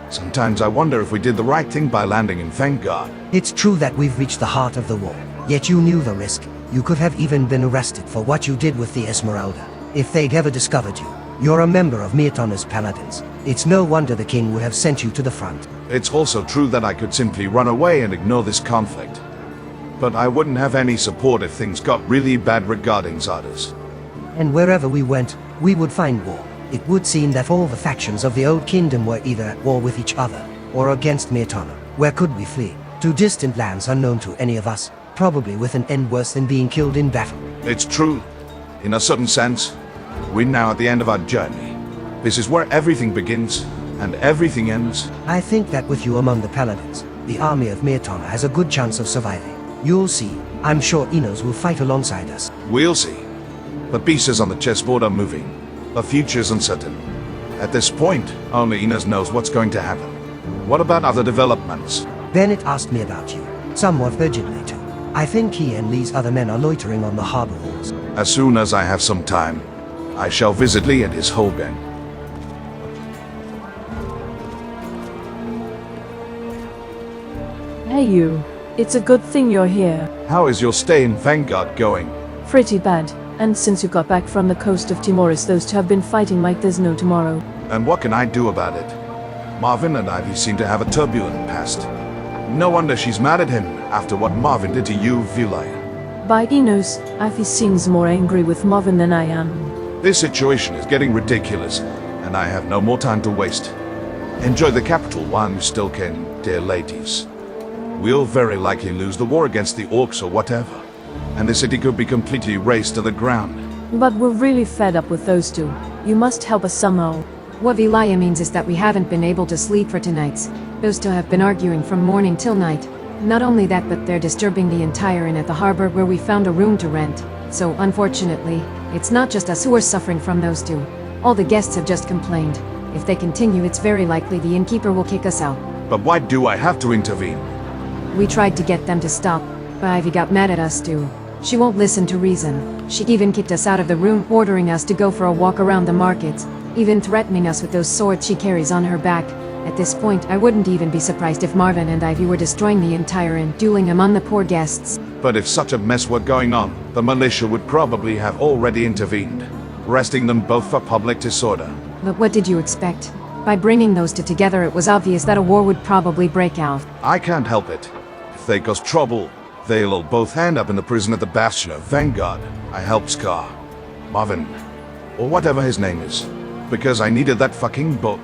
Sometimes I wonder if we did the right thing by landing in Vanguard. It's true that we've reached the heart of the war, yet you knew the risk. You could have even been arrested for what you did with the Esmeralda. If they'd ever discovered you, you're a member of Myrtana's paladins. It's no wonder the king would have sent you to the front. It's also true that I could simply run away and ignore this conflict. But I wouldn't have any support if things got really bad regarding Zardes. And wherever we went, we would find war. It would seem that all the factions of the Old Kingdom were either at war with each other, or against Myrtana. Where could we flee? To distant lands unknown to any of us, probably with an end worse than being killed in battle. It's true. In a certain sense, we're now at the end of our journey. This is where everything begins, and everything ends. I think that with you among the paladins, the army of Myrtana has a good chance of surviving. You'll see. I'm sure Enos will fight alongside us. We'll see. The pieces on the chessboard are moving. The future's uncertain. At this point, only Enos knows what's going to happen. What about other developments? Bennett asked me about you, somewhat urgently too. I think he and Lee's other men are loitering on the harbor walls. As soon as I have some time, I shall visit Lee and his Hogan. Hey you. It's a good thing you're here. How is your stay in Vanguard going? Pretty bad. And since you got back from the coast of Timoris, those two have been fighting like there's no tomorrow. And what can I do about it? Marvin and Ivy seem to have a turbulent past. No wonder she's mad at him after what Marvin did to you, Vilaya. By Enos, Ivy seems more angry with Marvin than I am. This situation is getting ridiculous, and I have no more time to waste. Enjoy the capital while you still can, dear ladies. We'll very likely lose the war against the orcs or whatever, and the city could be completely razed to the ground. But we're really fed up with those two. You must help us somehow. What Vilaya means is that we haven't been able to sleep for tonights. Those two have been arguing from morning till night. Not only that, but they're disturbing the entire inn at the harbor where we found a room to rent. So unfortunately, it's not just us who are suffering from those two. All the guests have just complained. If they continue, it's very likely the innkeeper will kick us out. But why do I have to intervene? We tried to get them to stop, but Ivy got mad at us too. She won't listen to reason. She even kicked us out of the room, ordering us to go for a walk around the markets, even threatening us with those swords she carries on her back. At this point, I wouldn't even be surprised if Marvin and Ivy were destroying the entire inn, dueling among the poor guests. But if such a mess were going on, the militia would probably have already intervened, arresting them both for public disorder. But what did you expect? By bringing those two together, it was obvious that a war would probably break out. I can't help it. If they cause trouble, they'll both end up in the prison at the Bastion of Vanguard. I helped Scar, Marvin, or whatever his name is, because I needed that fucking book.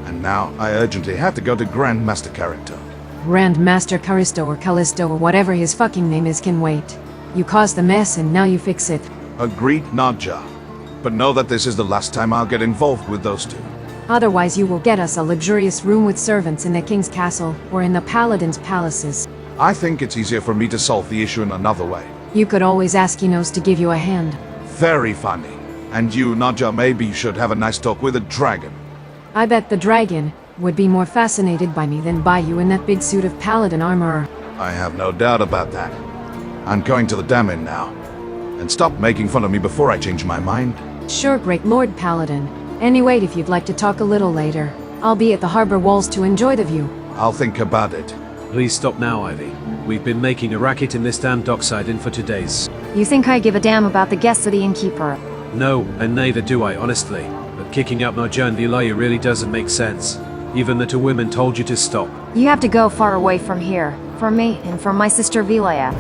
And now I urgently have to go to Grandmaster Character. Grandmaster Caristo or Callisto or whatever his fucking name is can wait. You caused the mess and now you fix it. Agreed, Nadja. But know that this is the last time I'll get involved with those two. Otherwise you will get us a luxurious room with servants in the king's castle or in the paladin's palaces. I think it's easier for me to solve the issue in another way. You could always ask Enos to give you a hand. Very funny. And you, Nadja, maybe should have a nice talk with a dragon. I bet the dragon would be more fascinated by me than by you in that big suit of paladin armor. I have no doubt about that. I'm going to the damn inn now. And stop making fun of me before I change my mind. Sure, great Lord Paladin. Anyway, if you'd like to talk a little later, I'll be at the harbor walls to enjoy the view. I'll think about it. Please stop now, Ivy. We've been making a racket in this damn dockside inn for 2 days. You think I give a damn about the guests of the innkeeper? No, and neither do I, honestly. But kicking out Nadja and Vilaya really doesn't make sense. Even the 2 women told you to stop. You have to go far away from here. For me, and for my sister Vilaya.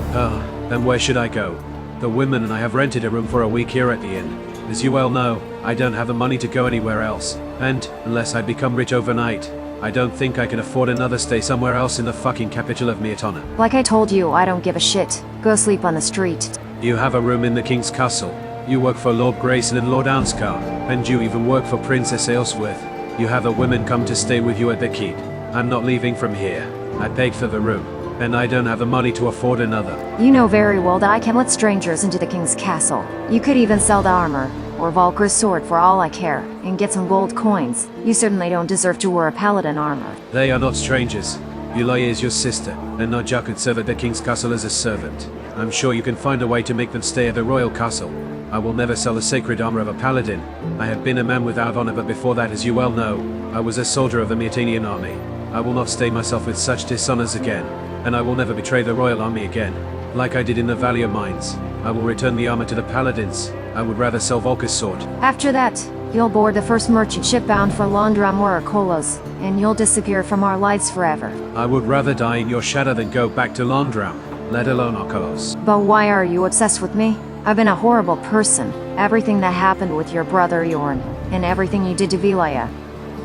Then where should I go? The women and I have rented a room for a week here at the inn. As you well know, I don't have the money to go anywhere else. And, unless I become rich overnight, I don't think I can afford another stay somewhere else in the fucking capital of Myrtana. Like I told you, I don't give a shit. Go sleep on the street. You have a room in the King's Castle. You work for Lord Grayson and Lord Anscar. And you even work for Princess Aylesworth. You have the women come to stay with you at the keep. I'm not leaving from here. I paid for the room. And I don't have the money to afford another. You know very well that I can let strangers into the King's Castle. You could even sell the armor, or Valkyr's sword for all I care, and get some gold coins. You certainly don't deserve to wear a paladin armor. They are not strangers. Vilaya is your sister, and Nadja could serve at the King's Castle as a servant. I'm sure you can find a way to make them stay at the royal castle. I will never sell the sacred armor of a paladin. I have been a man without honor, but before that, as you well know, I was a soldier of the Myrtanian army. I will not stain myself with such dishonors again. And I will never betray the royal army again, like I did in the Valier mines. I will return the armor to the paladins. I would rather sell Volker's sword. After that, you'll board the first merchant ship bound for Landram or Archolos, and you'll disappear from our lives forever. I would rather die in your shadow than go back to Landram, let alone Archolos. But why are you obsessed with me? I've been a horrible person. Everything that happened with your brother Yorn, and everything you did to Vilaya.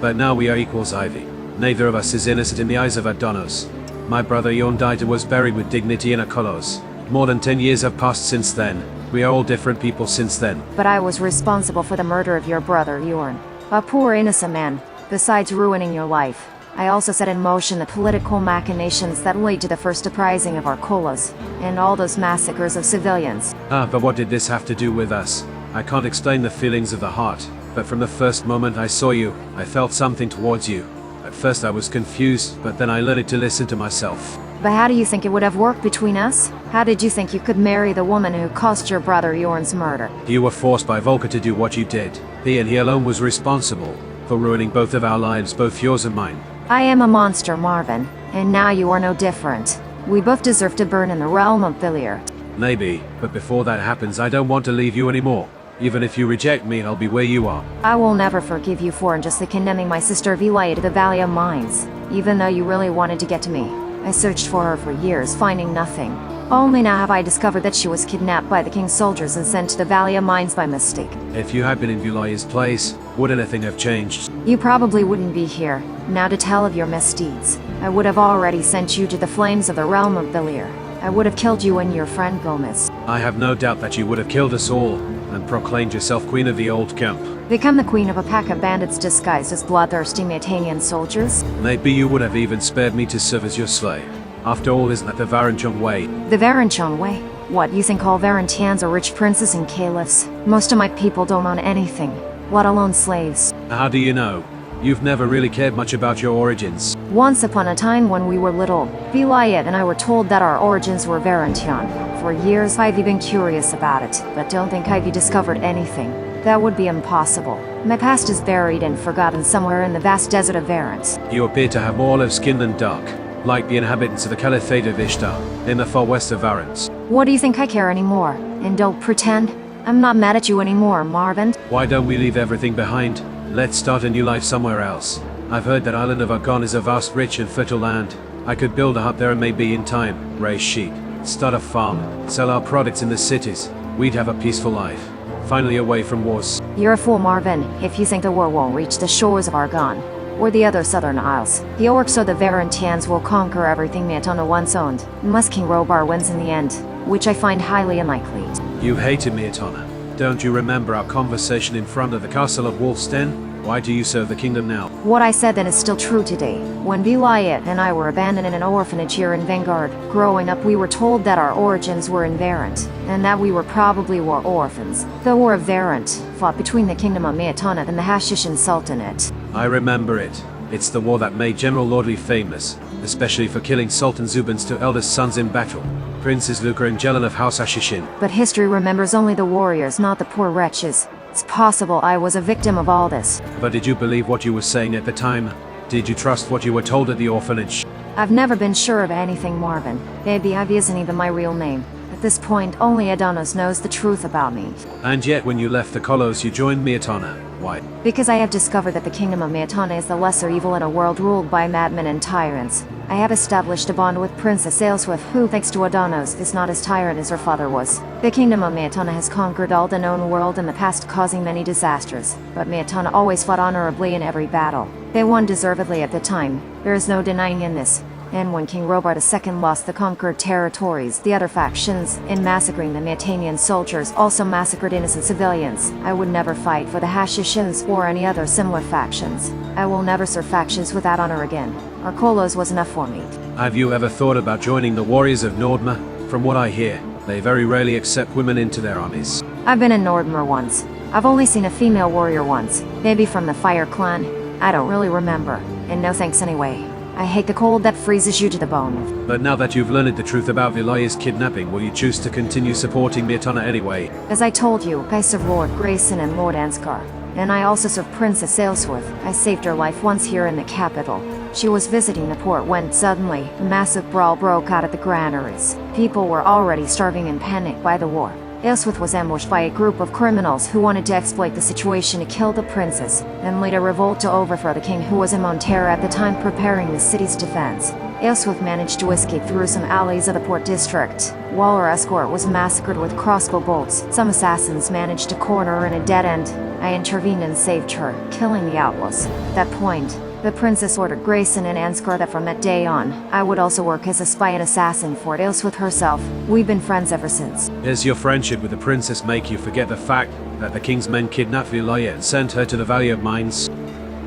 But now we are equals, Ivy. Neither of us is innocent in the eyes of Adonos. My brother Yorn died and was buried with dignity in Archolos. More than 10 years have passed since then. We are all different people since then. But I was responsible for the murder of your brother Yorn. A poor innocent man, besides ruining your life. I also set in motion the political machinations that lead to the first uprising of Archolos, and all those massacres of civilians. But what did this have to do with us? I can't explain the feelings of the heart, but from the first moment I saw you, I felt something towards you. At first I was confused, but then I learned to listen to myself. But how do you think it would have worked between us? How did you think you could marry the woman who caused your brother Yorn's murder? You were forced by Volker to do what you did. He and he alone was responsible for ruining both of our lives, both yours and mine. I am a monster, Marvin, and now you are no different. We both deserve to burn in the realm of Villiers. Maybe, but before that happens, I don't want to leave you anymore. Even if you reject me, I'll be where you are. I will never forgive you for unjustly condemning my sister Vilaya to the Valley of Mines, even though you really wanted to get to me. I searched for her for years, finding nothing. Only now have I discovered that she was kidnapped by the King's soldiers and sent to the Valley of Mines by mistake. If you had been in Vilaya's place, would anything have changed? You probably wouldn't be here, now to tell of your misdeeds. I would have already sent you to the flames of the realm of Villiers. I would have killed you and your friend Gomez. I have no doubt that you would have killed us all, and proclaimed yourself queen of the old camp. Become the queen of a pack of bandits disguised as bloodthirsty Myrtanian soldiers? Maybe you would have even spared me to serve as your slave. After all, isn't that the Varanchon way? The Varanchon way? What, you think all Varantians are rich princes and caliphs? Most of my people don't own anything, let alone slaves. How do you know? You've never really cared much about your origins. Once upon a time when we were little, Vilayet and I were told that our origins were Varantian. For years I've been curious about it, but don't think I've discovered anything. That would be impossible. My past is buried and forgotten somewhere in the vast desert of Varans. You appear to have more olive skin than dark, like the inhabitants of the Caliphate of Ishtar, in the far west of Varans. What do you think I care anymore? And don't pretend? I'm not mad at you anymore, Marvin. Why don't we leave everything behind? Let's start a new life somewhere else. I've heard that island of Argon is a vast, rich and fertile land. I could build a hut there and maybe in time, raise sheep, start a farm, sell our products in the cities. We'd have a peaceful life. Finally away from wars. You're a fool, Marvin, if you think the war won't reach the shores of Argon, or the other southern isles. The orcs or the Varantians will conquer everything Myrtana once owned, unless King Robar wins in the end, which I find highly unlikely. You hated Myrtana. Don't you remember our conversation in front of the castle of Wolf's Den? Why do you serve the kingdom now? What I said then is still true today. When Vilayet and I were abandoned in an orphanage here in Vanguard, growing up we were told that our origins were in Varant, and that we were probably war orphans. The War of Varant fought between the Kingdom of Myrtana and the Hashishan Sultanate. I remember it. It's the war that made General Lordly famous, especially for killing Sultan Zubin's two eldest sons in battle, Princes Luca and Jelan of House Hashishin. But history remembers only the warriors, not the poor wretches. It's possible I was a victim of all this. But did you believe what you were saying at the time? Did you trust what you were told at the orphanage? I've never been sure of anything, Marvin. Maybe Ivy isn't even my real name. At this point, only Adonis knows the truth about me. And yet when you left the Archolos, you joined Myrtana. Why? Because I have discovered that the Kingdom of Myrtana is the lesser evil in a world ruled by madmen and tyrants. I have established a bond with Princess Aelswith, who, thanks to Adonis, is not as tyrant as her father was. The Kingdom of Myrtana has conquered all the known world in the past, causing many disasters, but Myrtana always fought honorably in every battle. They won deservedly at the time. There is no denying in this. And when King Robar II lost the conquered territories, the other factions, in massacring the Myrtanian soldiers, also massacred innocent civilians. I would never fight for the Hashishins or any other similar factions. I will never serve factions without honor again. Archolos was enough for me. Have you ever thought about joining the warriors of Nordmer? From what I hear, they very rarely accept women into their armies. I've been in Nordmer once. I've only seen a female warrior once, maybe from the Fire Clan. I don't really remember, and no thanks anyway. I hate the cold that freezes you to the bone. But now that you've learned the truth about Vilaya's kidnapping, will you choose to continue supporting Myrtana anyway? As I told you, I serve Lord Grayson and Lord Ansgar. And I also serve Princess Aelswith. I saved her life once here in the capital. She was visiting the port when, suddenly, a massive brawl broke out at the granaries. People were already starving and panicked by the war. Aelswith was ambushed by a group of criminals who wanted to exploit the situation to kill the princess, and lead a revolt to overthrow the king, who was in Montera at the time preparing the city's defense. Aelswith managed to escape through some alleys of the port district. While her escort was massacred with crossbow bolts, some assassins managed to corner her in a dead end. I intervened and saved her, killing the outlaws. At that point, the princess ordered Grayson and Ansgar that from that day on, I would also work as a spy and assassin for Aelswith herself. We've been friends ever since. Does your friendship with the princess make you forget the fact that the king's men kidnapped Vilaya and sent her to the Valley of Mines?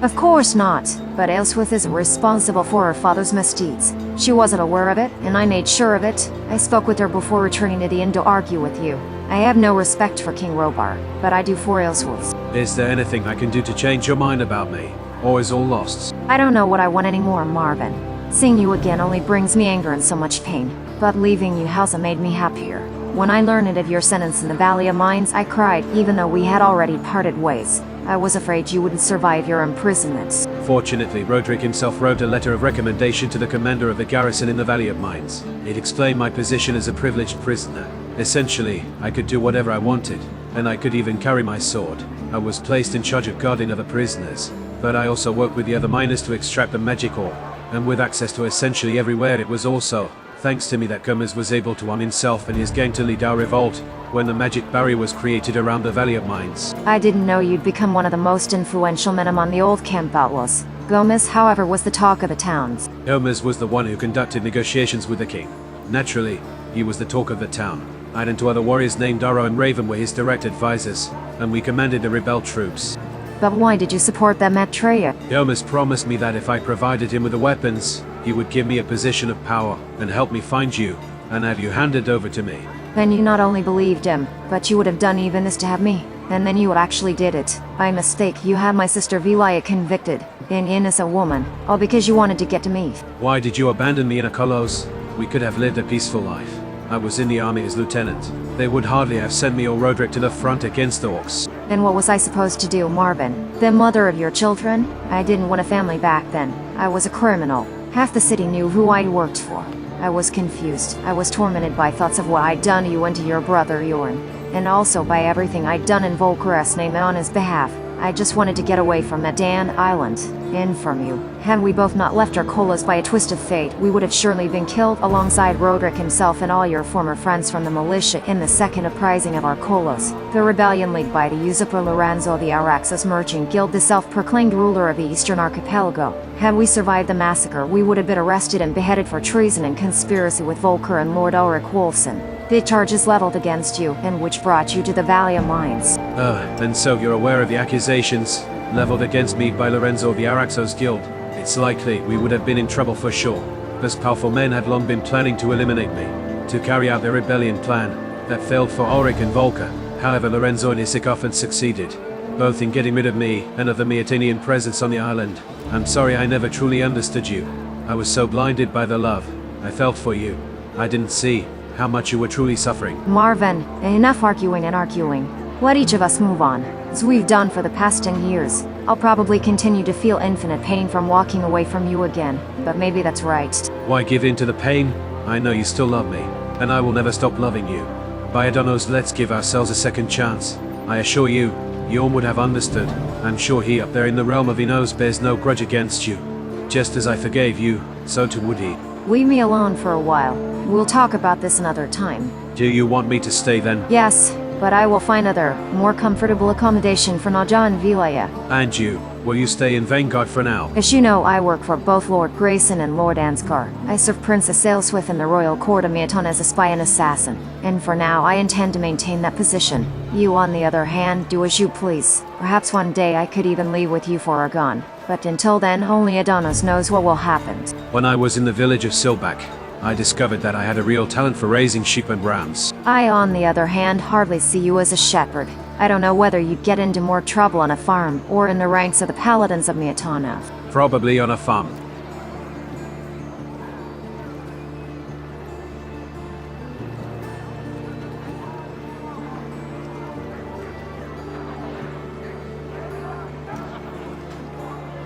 Of course not, but Aelswith isn't responsible for her father's misdeeds. She wasn't aware of it, and I made sure of it. I spoke with her before returning to the inn to argue with you. I have no respect for King Robar, but I do for Aelswith. Is there anything I can do to change your mind about me? Or is all lost? I don't know what I want anymore, Marvin. Seeing you again only brings me anger and so much pain, but leaving you hasn't made me happier. When I learned of your sentence in the Valley of Mines, I cried, even though we had already parted ways. I was afraid you wouldn't survive your imprisonment. Fortunately, Roderick himself wrote a letter of recommendation to the commander of the garrison in the Valley of Mines. It explained my position as a privileged prisoner. Essentially, I could do whatever I wanted, and I could even carry my sword. I was placed in charge of guarding other prisoners, but I also worked with the other miners to extract the magic ore, and with access to essentially everywhere. It was also thanks to me that Gomez was able to arm himself and his gang to lead our revolt when the magic barrier was created around the Valley of Mines. I didn't know you'd become one of the most influential men among the old camp outlaws. Gomez, however, was the talk of the towns. Gomez was the one who conducted negotiations with the king. Naturally, he was the talk of the town. I and two other warriors named Darrow and Raven were his direct advisors, and we commanded the rebel troops. But why did you support them at Treya? Gomez promised me that if I provided him with the weapons, he would give me a position of power and help me find you, and have you handed over to me. Then you not only believed him, but you would have done even this to have me. And then you actually did it. By mistake, you had my sister Vilaya convicted, an innocent woman, all because you wanted to get to me. Why did you abandon me in Archolos? We could have lived a peaceful life. I was in the army as lieutenant. They would hardly have sent me or Roderick to the front against the orcs. Then what was I supposed to do, Marvin? The mother of your children? I didn't want a family back then. I was a criminal. Half the city knew who I'd worked for. I was confused. I was tormented by thoughts of what I'd done to you and to your brother, Yorn. And also by everything I'd done in Volcare's name and on his behalf. I just wanted to get away from Medan Island. And from you. Had we both not left Archolos by a twist of fate, we would have surely been killed alongside Roderick himself and all your former friends from the militia in the second uprising of Archolos. The rebellion led by the usurper Lorenzo the Araxos merchant guild, the self-proclaimed ruler of the Eastern Archipelago. Had we survived the massacre, we would have been arrested and beheaded for treason and conspiracy with Volker and Lord Ulrich Wolfson. The charges leveled against you, and which brought you to the Valley of Mines. And so you're aware of the accusations leveled against me by Lorenzo the Araxos guild. It's likely we would have been in trouble for sure. Those powerful men had long been planning to eliminate me, to carry out their rebellion plan that failed for Ulrich and Volker. However, Lorenzo and Isikoff succeeded, both in getting rid of me and of the Myrtanian presence on the island. I'm sorry I never truly understood you. I was so blinded by the love I felt for you. I didn't see how much you were truly suffering. Marvin, enough arguing and arguing. Let each of us move on, as we've done for the past 10 years. I'll probably continue to feel infinite pain from walking away from you again, but maybe that's right. Why give in to the pain? I know you still love me, and I will never stop loving you. Biodonos, let's give ourselves a second chance. I assure you, Yorn would have understood. I'm sure he up there in the realm of Enos bears no grudge against you. Just as I forgave you, so too would he. Leave me alone for a while. We'll talk about this another time. Do you want me to stay then? Yes, but I will find other, more comfortable accommodation for Naja and Vilaya. And you? Will you stay in Vanguard for now? As you know, I work for both Lord Grayson and Lord Ansgar. I serve Princess Sailswift in the royal court of Myrtana as a spy and assassin. And for now, I intend to maintain that position. You, on the other hand, do as you please. Perhaps one day I could even leave with you for Argonne. But until then, only Adonis knows what will happen. When I was in the village of Silbak, I discovered that I had a real talent for raising sheep and rams. I, on the other hand, hardly see you as a shepherd. I don't know whether you'd get into more trouble on a farm, or in the ranks of the paladins of Myrtana. Probably on a farm.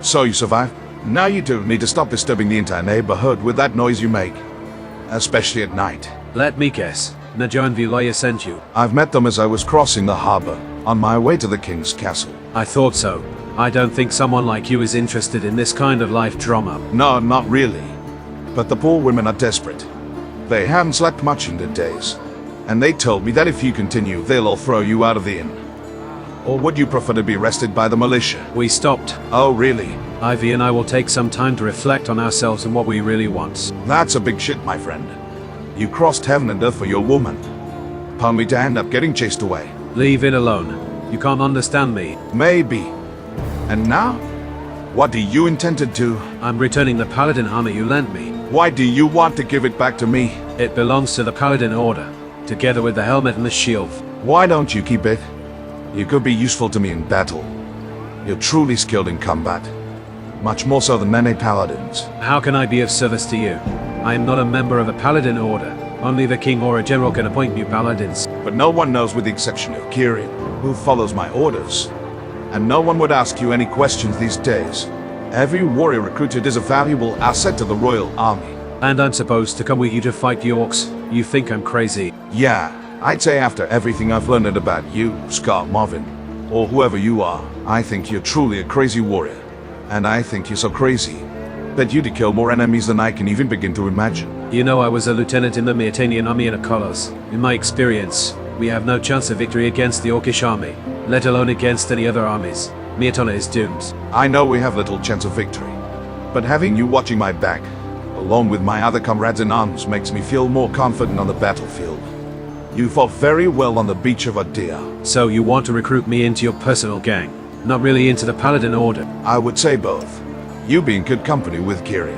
So you survived? Now you do need to stop disturbing the entire neighborhood with that noise you make. Especially at night. Let me guess. Naja and Vilaya sent you. I've met them as I was crossing the harbor, on my way to the king's castle. I thought so. I don't think someone like you is interested in this kind of life drama. No, not really. But the poor women are desperate. They haven't slept much in their days. And they told me that if you continue, they'll all throw you out of the inn. Or would you prefer to be arrested by the militia? We stopped. Oh, really? Ivy and I will take some time to reflect on ourselves and what we really want. That's a big shit, my friend. You crossed heaven and earth for your woman. Only to end up getting chased away. Leave it alone. You can't understand me. Maybe. And now? What do you intend to do? I'm returning the paladin armor you lent me. Why do you want to give it back to me? It belongs to the paladin order, together with the helmet and the shield. Why don't you keep it? You could be useful to me in battle. You're truly skilled in combat. Much more so than many paladins. How can I be of service to you? I am not a member of the paladin order. Only the king or a general can appoint new paladins. But no one knows, with the exception of Kirin, who follows my orders. And no one would ask you any questions these days. Every warrior recruited is a valuable asset to the royal army. And I'm supposed to come with you to fight the orcs? You think I'm crazy? Yeah, I'd say after everything I've learned about you, Scar Marvin, or whoever you are, I think you're truly a crazy warrior. And I think you're so crazy that you'd kill more enemies than I can even begin to imagine. You know, I was a lieutenant in the Myrtanian army in Archolos. In my experience, we have no chance of victory against the Orcish army, let alone against any other armies. Myrtana is doomed. I know we have little chance of victory, but having you watching my back, along with my other comrades in arms, makes me feel more confident on the battlefield. You fought very well on the beach of Adia. So you want to recruit me into your personal gang? Not really into the Paladin Order? I would say both. You be in good company with Kiri.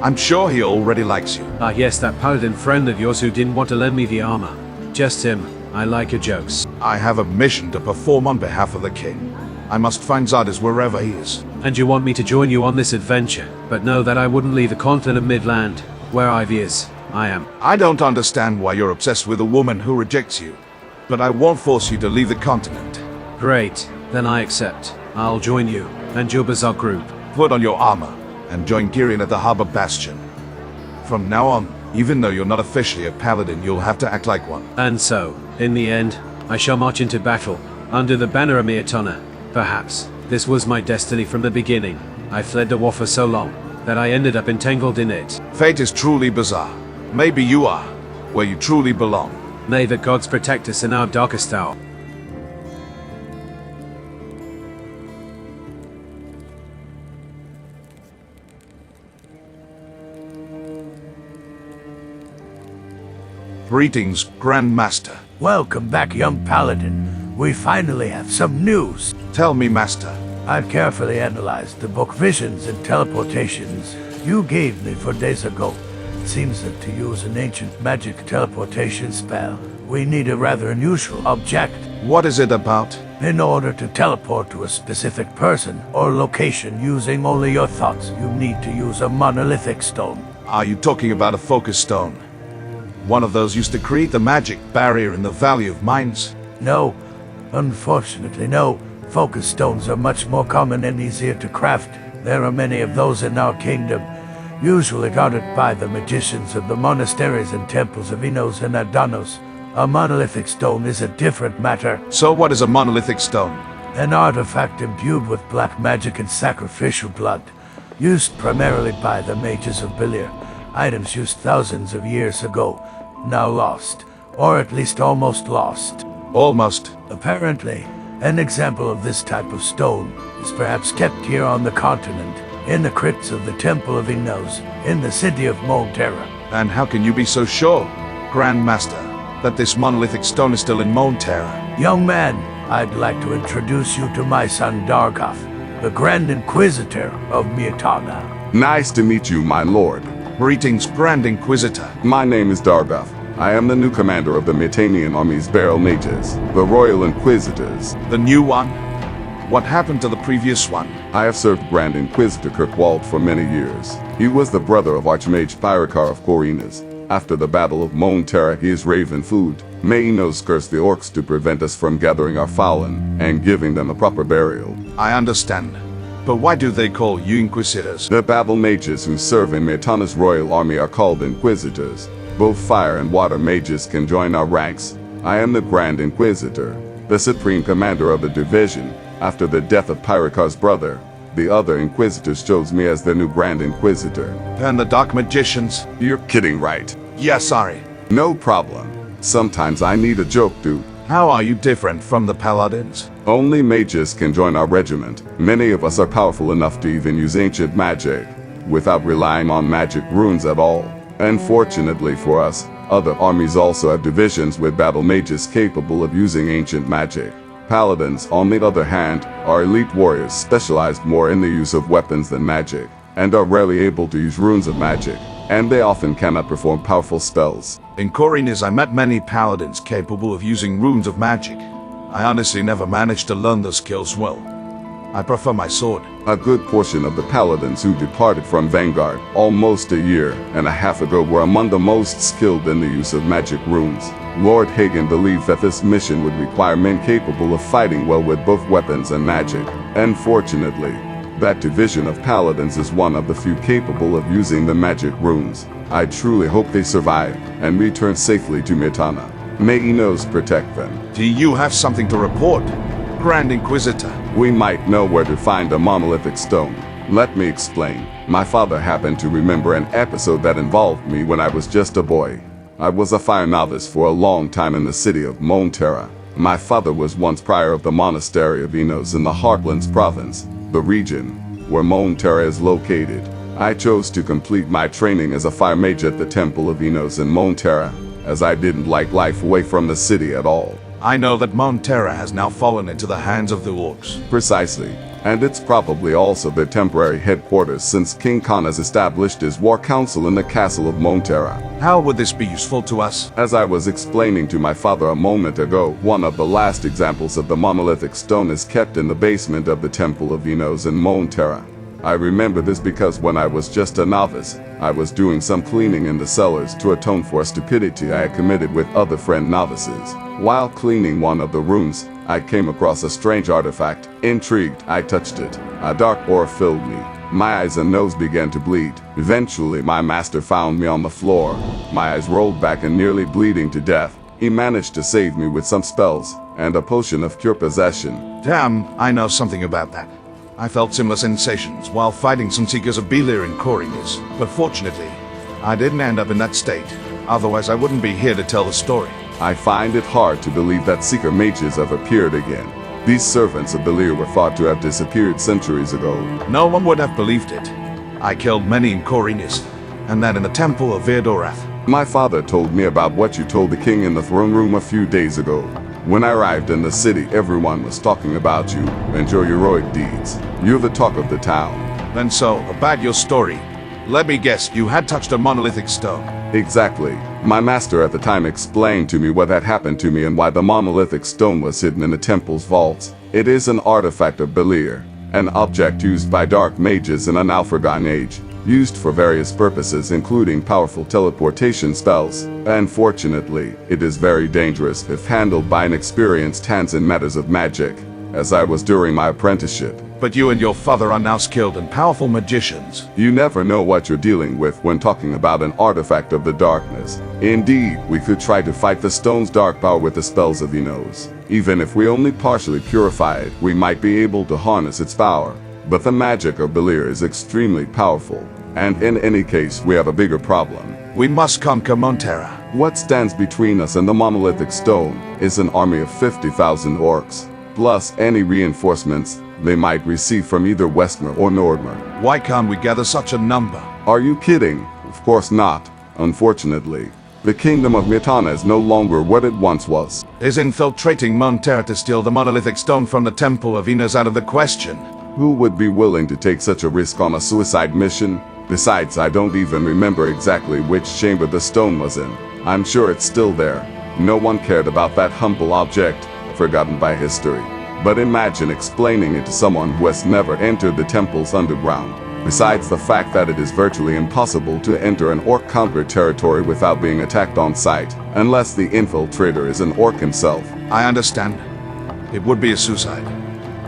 I'm sure he already likes you. Ah yes, that Paladin friend of yours who didn't want to lend me the armor. Just him. I like your jokes. I have a mission to perform on behalf of the king. I must find Zardes wherever he is. And you want me to join you on this adventure, but know that I wouldn't leave the continent of Midland, where Ivy is. I am. I don't understand why you're obsessed with a woman who rejects you, but I won't force you to leave the continent. Great, then I accept. I'll join you, and your bizarre group. Put on your armor, and join Girion at the Harbor Bastion. From now on, even though you're not officially a paladin, you'll have to act like one. And so, in the end, I shall march into battle, under the banner of Myrtana. Perhaps, this was my destiny from the beginning. I fled the war for so long, that I ended up entangled in it. Fate is truly bizarre. Maybe you are, where you truly belong. May the gods protect us in our darkest hour. Greetings, Grand Master. Welcome back, young paladin. We finally have some news. Tell me, Master. I've carefully analyzed the book Visions and Teleportations you gave me 4 days ago. It seems that to use an ancient magic teleportation spell, we need a rather unusual object. What is it about? In order to teleport to a specific person or location using only your thoughts, you need to use a monolithic stone. Are you talking about a focus stone? One of those used to create the magic barrier in the Valley of Mines? No. Unfortunately, no. Focus stones are much more common and easier to craft. There are many of those in our kingdom, usually guarded by the magicians of the monasteries and temples of Inos and Adanos. A monolithic stone is a different matter. So what is a monolithic stone? An artifact imbued with black magic and sacrificial blood, used primarily by the mages of Belir. Items used thousands of years ago, now lost, or at least almost lost. Almost? Apparently, an example of this type of stone is perhaps kept here on the continent, in the crypts of the Temple of Inos, in the city of Myrtana. And how can you be so sure, Grand Master, that this monolithic stone is still in Myrtana? Young man, I'd like to introduce you to my son Dargoth, the Grand Inquisitor of Myrtana. Nice to meet you, my lord. Greetings, Grand Inquisitor. My name is Dargoth. I am the new commander of the Myrtanian army's Beryl Mages, the Royal Inquisitors. The new one? What happened to the previous one? I have served Grand Inquisitor Kirkwald for many years. He was the brother of Archmage Thyrikar of Corinas. After the Battle of Myrtana, he is raven food. May Inos curse the orcs to prevent us from gathering our fallen and giving them a proper burial. I understand. But why do they call you Inquisitors? The battle mages who serve in Myrtana's royal army are called Inquisitors. Both fire and water mages can join our ranks. I am the Grand Inquisitor, the supreme commander of the division. After the death of Pyrikar's brother, the other Inquisitors chose me as their new Grand Inquisitor. And the Dark Magicians? You're kidding, right? Yeah, sorry. No problem. Sometimes I need a joke, dude. How are you different from the Paladins? Only mages can join our regiment. Many of us are powerful enough to even use ancient magic, without relying on magic runes at all. Unfortunately for us, other armies also have divisions with battle mages capable of using ancient magic. Paladins, on the other hand, are elite warriors specialized more in the use of weapons than magic, and are rarely able to use runes of magic, and they often cannot perform powerful spells. In Corinis, I met many paladins capable of using runes of magic. I honestly never managed to learn those skills well. I prefer my sword. A good portion of the paladins who departed from Vanguard almost a year and a half ago were among the most skilled in the use of magic runes. Lord Hagen believed that this mission would require men capable of fighting well with both weapons and magic. Unfortunately, That division of paladins is one of the few capable of using the magic runes. I truly hope they survive and return safely to Myrtana. May Enos protect them. Do you have something to report, Grand Inquisitor? We might know where to find a monolithic stone. Let me explain. My father happened to remember an episode that involved me when I was just a boy. I was a fire novice for a long time in the city of Myrtana. My father was once prior of the monastery of Enos in the Heartlands province, the region where Myrtana is located. I chose to complete my training as a fire mage at the Temple of Enos in Myrtana, as I didn't like life away from the city at all. I know that Myrtana has now fallen into the hands of the orcs. Precisely. And it's probably also their temporary headquarters since King Khan has established his war council in the castle of Myrtana. How would this be useful to us? As I was explaining to my father a moment ago, one of the last examples of the monolithic stone is kept in the basement of the Temple of Enos in Myrtana. I remember this because when I was just a novice, I was doing some cleaning in the cellars to atone for a stupidity I had committed with other friend novices. While cleaning one of the rooms, I came across a strange artifact. Intrigued, I touched it. A dark aura filled me. My eyes and nose began to bleed. Eventually, my master found me on the floor. My eyes rolled back and nearly bleeding to death. He managed to save me with some spells and a potion of cure possession. Damn, I know something about that. I felt similar sensations while fighting some Seekers of Belir in Chronicles, but fortunately, I didn't end up in that state. Otherwise, I wouldn't be here to tell the story. I find it hard to believe that Seeker mages have appeared again. These servants of Belir were thought to have disappeared centuries ago. No one would have believed it. I killed many in Korinis, and that in the Temple of Virdorath. My father told me about what you told the king in the throne room a few days ago. When I arrived in the city, everyone was talking about you and your heroic deeds. You're the talk of the town. Then so, about your story. Let me guess, you had touched a monolithic stone. Exactly. My master at the time explained to me what had happened to me and why the monolithic stone was hidden in the temple's vaults. It is an artifact of Belir, an object used by dark mages in an Alphargon age, used for various purposes including powerful teleportation spells. Unfortunately, it is very dangerous if handled by inexperienced hands in matters of magic, as I was during my apprenticeship. But you and your father are now skilled and powerful magicians. You never know what you're dealing with when talking about an artifact of the darkness. Indeed, we could try to fight the stone's dark power with the spells of Enos. Even if we only partially purify it, we might be able to harness its power. But the magic of Belir is extremely powerful, and in any case, we have a bigger problem. We must conquer Myrtana. What stands between us and the monolithic stone is an army of 50,000 orcs, plus any reinforcements they might receive from either Westmer or Nordmer. Why can't we gather such a number? Are you kidding? Of course not. Unfortunately, the Kingdom of Myrtana is no longer what it once was. Is infiltrating Myrtana to steal the monolithic stone from the Temple of Enos out of the question? Who would be willing to take such a risk on a suicide mission? Besides, I don't even remember exactly which chamber the stone was in. I'm sure it's still there. No one cared about that humble object, forgotten by history. But imagine explaining it to someone who has never entered the temple's underground. Besides the fact that it is virtually impossible to enter an orc-conquered territory without being attacked on sight, unless the infiltrator is an orc himself. I understand. It would be a suicide.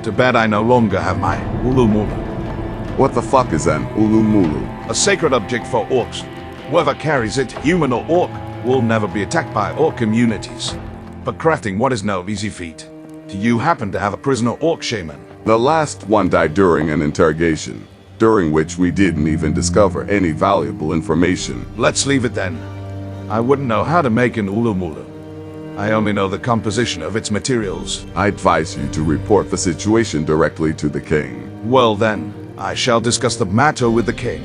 Too bad I no longer have my Ulumulu. What the fuck is an Ulumulu? A sacred object for orcs. Whoever carries it, human or orc, will never be attacked by orc communities. But crafting what is no easy feat. Do you happen to have a prisoner orc shaman? The last one died during an interrogation, during which we didn't even discover any valuable information. Let's leave it then. I wouldn't know how to make an Ulumulu. I only know the composition of its materials. I advise you to report the situation directly to the king. Well then, I shall discuss the matter with the king.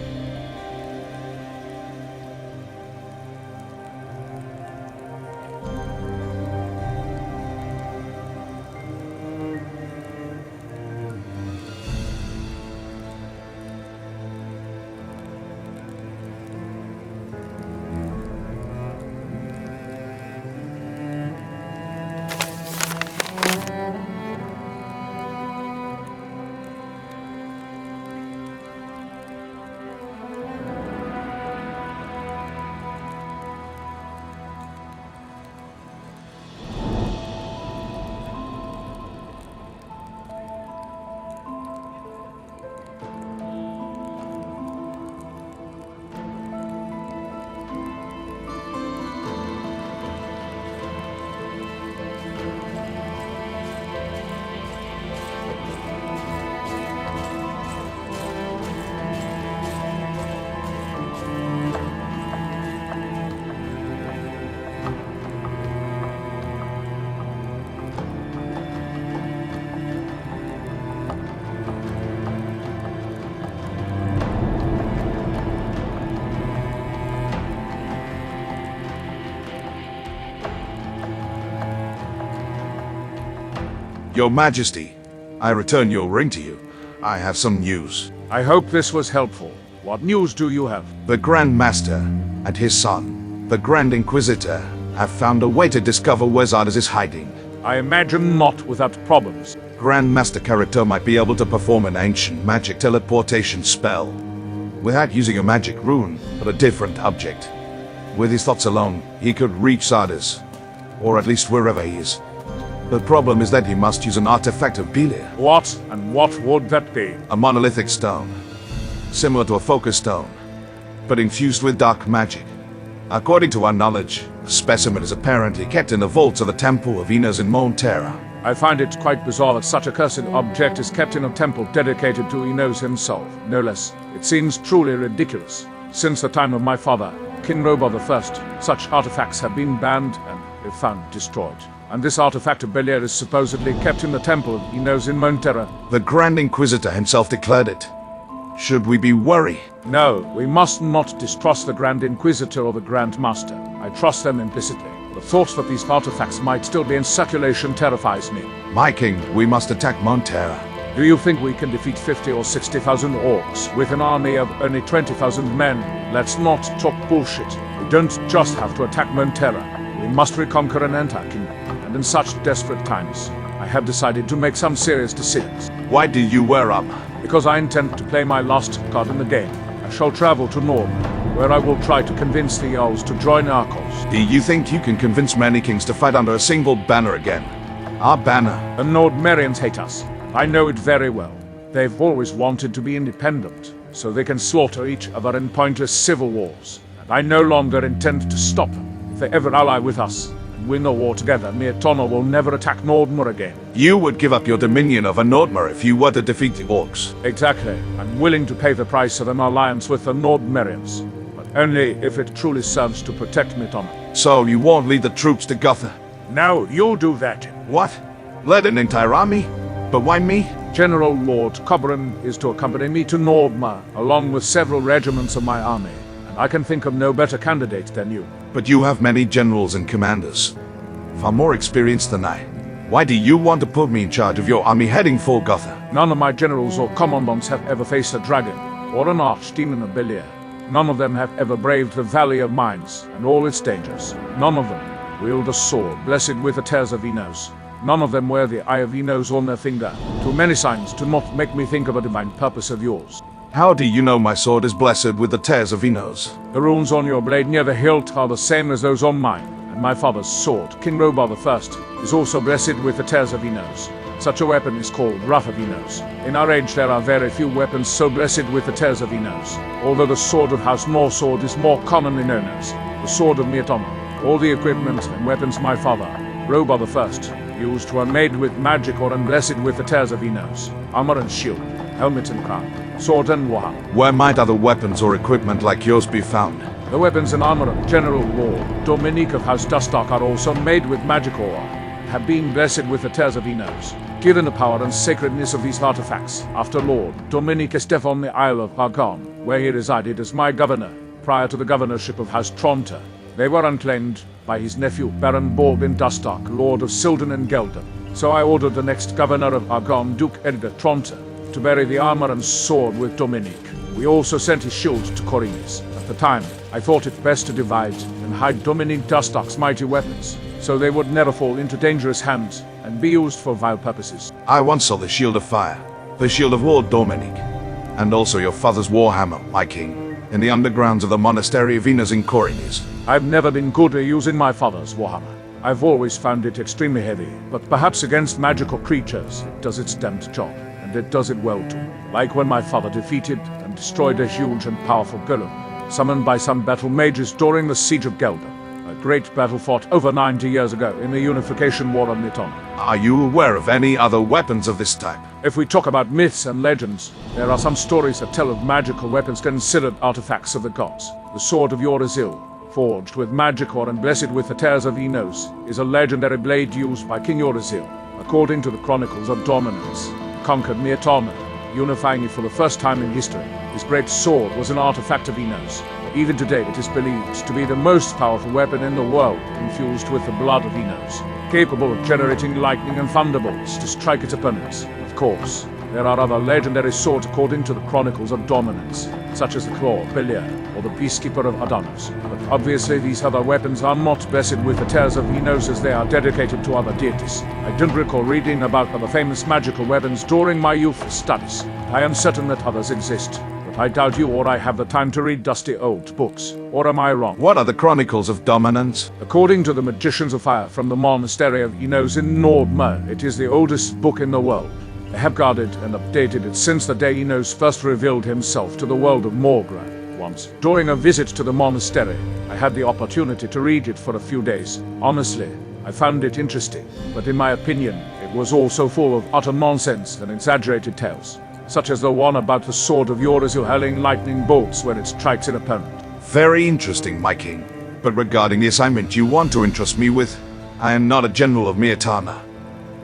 Your Majesty, I return your ring to you. I have some news. I hope this was helpful. What news do you have? The Grand Master and his son, the Grand Inquisitor, have found a way to discover where Zardes is hiding. I imagine not without problems. Grand Master character might be able to perform an ancient magic teleportation spell without using a magic rune, but a different object. With his thoughts alone, he could reach Zardes, or at least wherever he is. The problem is that he must use an artifact of Belial. What? And what would that be? A monolithic stone, similar to a focus stone, but infused with dark magic. According to our knowledge, the specimen is apparently kept in the vaults of the Temple of Enos in Myrtana. I find it quite bizarre that such a cursed object is kept in a temple dedicated to Enos himself, no less. It seems truly ridiculous. Since the time of my father, King Robert I, such artifacts have been banned and, if found, destroyed. And this artifact of Belial is supposedly kept in the temple of Enos in Myrtana. The Grand Inquisitor himself declared it. Should we be worried? No, we must not distrust the Grand Inquisitor or the Grand Master. I trust them implicitly. The thought that these artifacts might still be in circulation terrifies me. My king, we must attack Myrtana. Do you think we can defeat 50 or 60,000 orcs with an army of only 20,000 men? Let's not talk bullshit. We don't just have to attack Myrtana. We must reconquer an entire kingdom. And in such desperate times, I have decided to make some serious decisions. Why do you wear armor? Because I intend to play my last card in the game. I shall travel to Nord, where I will try to convince the Jarls to join Archolos. Do you think you can convince many kings to fight under a single banner again? Our banner. The Nordmerians hate us. I know it very well. They've always wanted to be independent, so they can slaughter each other in pointless civil wars. And I no longer intend to stop them. If they ever ally with us, win a war together, Myrtana will never attack Nordmer again. You would give up your dominion over Nordmer if you were to defeat the orcs. Exactly. I'm willing to pay the price of an alliance with the Nordmerians, but only if it truly serves to protect Myrtana. So you won't lead the troops to Gotha? No, you'll do that. What? Lead an entire army? But why me? General Lord Cobran is to accompany me to Nordmer, along with several regiments of my army. I can think of no better candidate than you. But you have many generals and commanders, far more experienced than I. Why do you want to put me in charge of your army heading for Gotha? None of my generals or commandants have ever faced a dragon, or an archdemon of Belial. None of them have ever braved the Valley of Mines and all its dangers. None of them wield a sword blessed with the tears of Enos. None of them wear the eye of Enos on their finger. Too many signs do not make me think of a divine purpose of yours. How do you know my sword is blessed with the tears of Enos? The runes on your blade near the hilt are the same as those on mine, and my father's sword, King Robert I, is also blessed with the tears of Enos. Such a weapon is called Wrath of Enos. In our age there are very few weapons so blessed with the tears of Enos, although the sword of House Norsword is more commonly known as the Sword of Myrtana. All the equipment and weapons my father, Robert I, used were made with magic or unblessed with the tears of Enos. Armor and shield, helmet and crown, sword and warhammer. Where might other weapons or equipment like yours be found? The weapons and armor of General Lord Dominique of House Dustark are also made with magic or have been blessed with the tears of Enos. Given the power and sacredness of these artifacts, after Lord Dominique is deaf on the Isle of Argon, where he resided as my governor, prior to the governorship of House Tronta, they were unclaimed by his nephew Baron Borbin Dustark, Lord of Silden and Gelder. So I ordered the next governor of Argon, Duke Edgar Tronta, to bury the armor and sword with Dominique. We also sent his shield to Corines. At the time, I thought it best to divide and hide Dominique Dustark's mighty weapons, so they would never fall into dangerous hands and be used for vile purposes. I once saw the Shield of Fire, the Shield of Lord Dominique, and also your father's warhammer, my king, in the undergrounds of the Monastery of Enos in Corines. I've never been good at using my father's warhammer. I've always found it extremely heavy, but perhaps against magical creatures, it does its damned job. And it does it well too. Like when my father defeated and destroyed a huge and powerful golem, summoned by some battle mages during the Siege of Gelder, a great battle fought over 90 years ago in the Unification War of Myrtana. Are you aware of any other weapons of this type? If we talk about myths and legends, there are some stories that tell of magical weapons considered artifacts of the gods. The Sword of Yorizil, forged with magic or and blessed with the tears of Enos, is a legendary blade used by King Yorizil, according to the Chronicles of Dominance. Conquered Myrtana, unifying it for the first time in history. His great sword was an artifact of Enos, Even today it is believed to be the most powerful weapon in the world, infused with the blood of Enos, capable of generating lightning and thunderbolts to strike its opponents. Of course, there are other legendary swords according to the Chronicles of Dominance, such as the Claw of Beliar or the Peacekeeper of Adonis. But obviously these other weapons are not blessed with the tears of Enos, as they are dedicated to other deities. I don't recall reading about other famous magical weapons during my youthful studies. I am certain that others exist, but I doubt you or I have the time to read dusty old books. Or am I wrong? What are the Chronicles of Dominance? According to the Magicians of Fire from the Monastery of Enos in Nordmer, it is the oldest book in the world. I have guarded and updated it since the day Enos first revealed himself to the world of Morgra. Once, during a visit to the monastery, I had the opportunity to read it for a few days. Honestly, I found it interesting, but in my opinion, it was also full of utter nonsense and exaggerated tales, such as the one about the sword of Yorizu hurling lightning bolts when it strikes an opponent. Very interesting, my king. But regarding the assignment you want to entrust me with, I am not a general of Myrtana.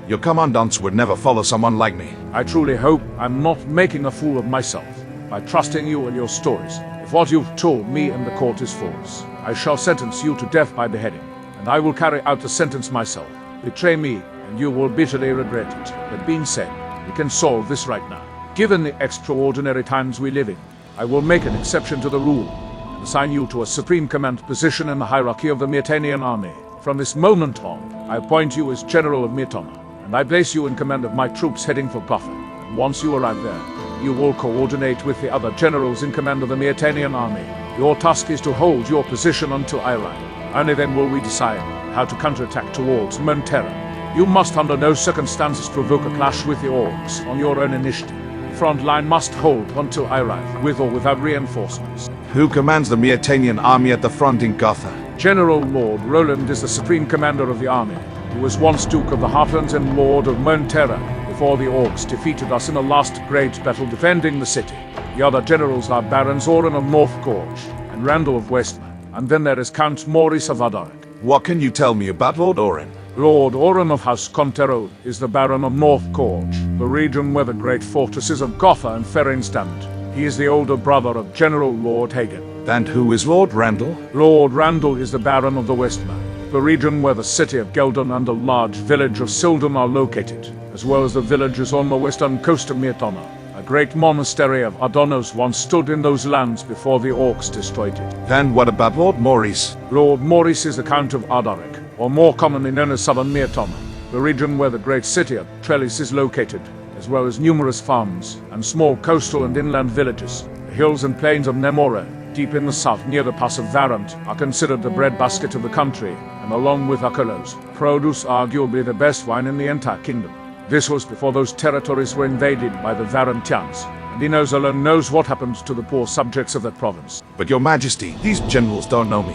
Your commandants would never follow someone like me. I truly hope I'm not making a fool of myself by trusting you and your stories. If what you've told me and the court is false, I shall sentence you to death by beheading, and I will carry out the sentence myself. Betray me, and you will bitterly regret it. That being said, we can solve this right now. Given the extraordinary times we live in, I will make an exception to the rule and assign you to a supreme command position in the hierarchy of the Myrtanian army. From this moment on, I appoint you as General of Myrtana, and I place you in command of my troops heading for Gotha. Once you arrive there, you will coordinate with the other generals in command of the Myrtanian army. Your task is to hold your position until I arrive. Only then will we decide how to counterattack towards Myrtana. You must under no circumstances provoke a clash with the orcs on your own initiative. The front line must hold until I arrive, with or without reinforcements. Who commands the Myrtanian army at the front in Gotha? General Lord Roland is the supreme commander of the army. He was once Duke of the Heartlands and Lord of Myrtana before the orcs defeated us in the last great battle defending the city. The other generals are Barons Orin of North Gorge and Randall of Westmer, and then there is Count Maurice of Ardaric. What can you tell me about Lord Orin? Lord Orin of House Contero is the Baron of North Gorge, the region where the great fortresses of Gotha and Ferrin stand. He is the older brother of General Lord Hagen. And who is Lord Randall? Lord Randall is the Baron of the Westmer, the region where the city of Geldon and the large village of Sildon are located, as well as the villages on the western coast of Myrtana. A great monastery of Adonos once stood in those lands before the orcs destroyed it. Then what about Lord Maurice? Lord Maurice is the Count of Ardaric, or more commonly known as Southern Myrtana, the region where the great city of Trellis is located, as well as numerous farms and small coastal and inland villages. The hills and plains of Nemora, deep in the south near the pass of Varant, are considered the breadbasket of the country, and along with Archolos, produce arguably the best wine in the entire kingdom. This was before those territories were invaded by the Varantians, and Enos alone knows what happened to the poor subjects of that province. But your majesty, these generals don't know me.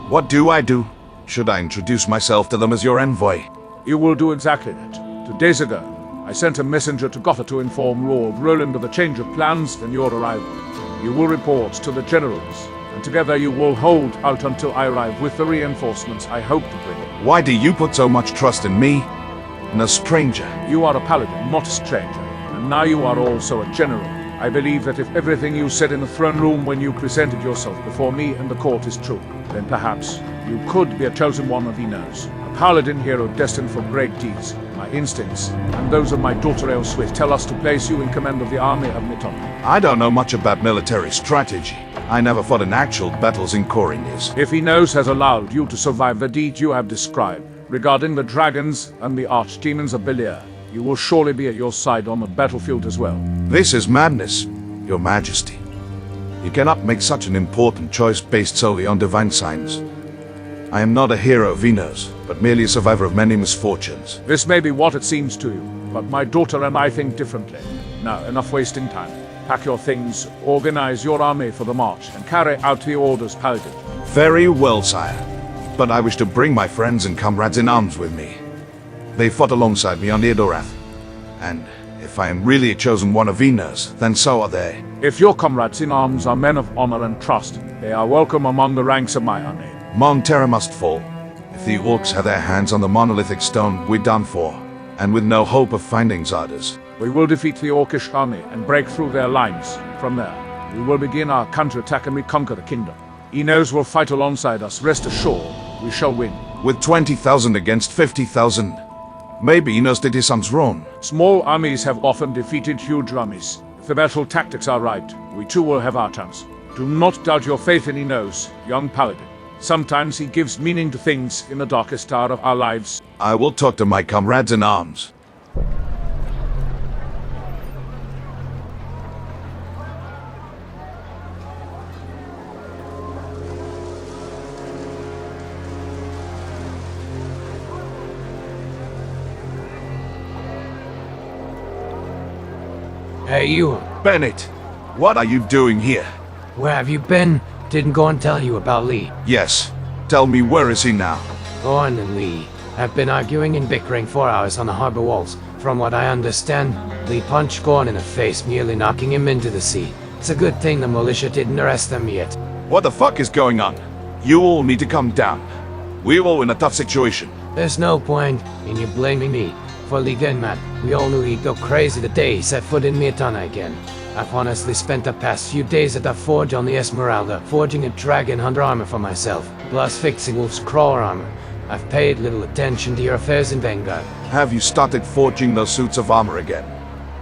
What do I do? Should I introduce myself to them as your envoy? You will do exactly that. 2 days ago, I sent a messenger to Gotha to inform Lord Roland of the change of plans and your arrival. You will report to the generals, and together you will hold out until I arrive with the reinforcements I hope to bring. Why do you put so much trust in me and a stranger? You are a paladin, not a stranger, and now you are also a general. I believe that if everything you said in the throne room when you presented yourself before me and the court is true, then perhaps you could be a chosen one of Enos. A paladin hero destined for great deeds. My instincts, and those of my daughter Elswith, tell us to place you in command of the army of Myrtana. I don't know much about military strategy. I never fought in actual battles in Corinnes. If Enos has allowed you to survive the deed you have described regarding the dragons and the archdemons of Beliar, you will surely be at your side on the battlefield as well. This is madness, your majesty. You cannot make such an important choice based solely on divine signs. I am not a hero of Enos, but merely a survivor of many misfortunes. This may be what it seems to you, but my daughter and I think differently. Now, enough wasting time. Pack your things, organize your army for the march, and carry out the orders, Paladin. Very well, sire. But I wish to bring my friends and comrades in arms with me. They fought alongside me on Edorath, and if I am really a chosen one of Enos, then so are they. If your comrades in arms are men of honor and trust, they are welcome among the ranks of my army. Myrtana must fall. If the orcs have their hands on the monolithic stone, we're done for, and with no hope of finding Zardas. We will defeat the orcish army and break through their lines. From there, we will begin our counterattack and reconquer the kingdom. Enos will fight alongside us. Rest assured, we shall win. With 20,000 against 50,000. Maybe Enos did his sons wrong. Small armies have often defeated huge armies. If the battle tactics are right, we too will have our chance. Do not doubt your faith in Enos, young paladin. Sometimes he gives meaning to things in the darkest hour of our lives. I will talk to my comrades in arms. Hey, you. Bennett, what are you doing here? Where have you been? Didn't go and tell you about Lee. Yes. Tell me, where is he now? Gorn and Lee have been arguing and bickering for hours on the harbor walls. From what I understand, Lee punched Gorn in the face, nearly knocking him into the sea. It's a good thing the militia didn't arrest them yet. What the fuck is going on? You all need to calm down. We're all in a tough situation. There's no point in you blaming me for Lee Denmat. We all knew he'd go crazy the day he set foot in Myrtana again. I've honestly spent the past few days at the forge on the Esmeralda, forging a dragon hunter armor for myself, plus fixing Wolf's crawler armor. I've paid little attention to your affairs in Vanguard. Have you started forging those suits of armor again?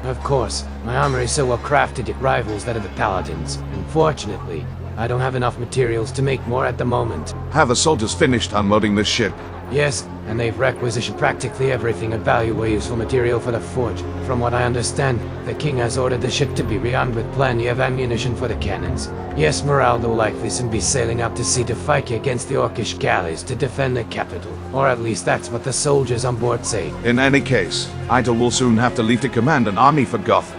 Of course. My armor is so well crafted it rivals that of the Paladins. Unfortunately, I don't have enough materials to make more at the moment. Have the soldiers finished unloading this ship? Yes, and they've requisitioned practically everything of valuable useful material for the forge. From what I understand, the king has ordered the ship to be rearmed with plenty of ammunition for the cannons. Yes, Esmeralda will likely soon be sailing out to sea to fight against the Orcish galleys to defend the capital. Or at least that's what the soldiers on board say. In any case, Idle will soon have to leave to command an army for Goth.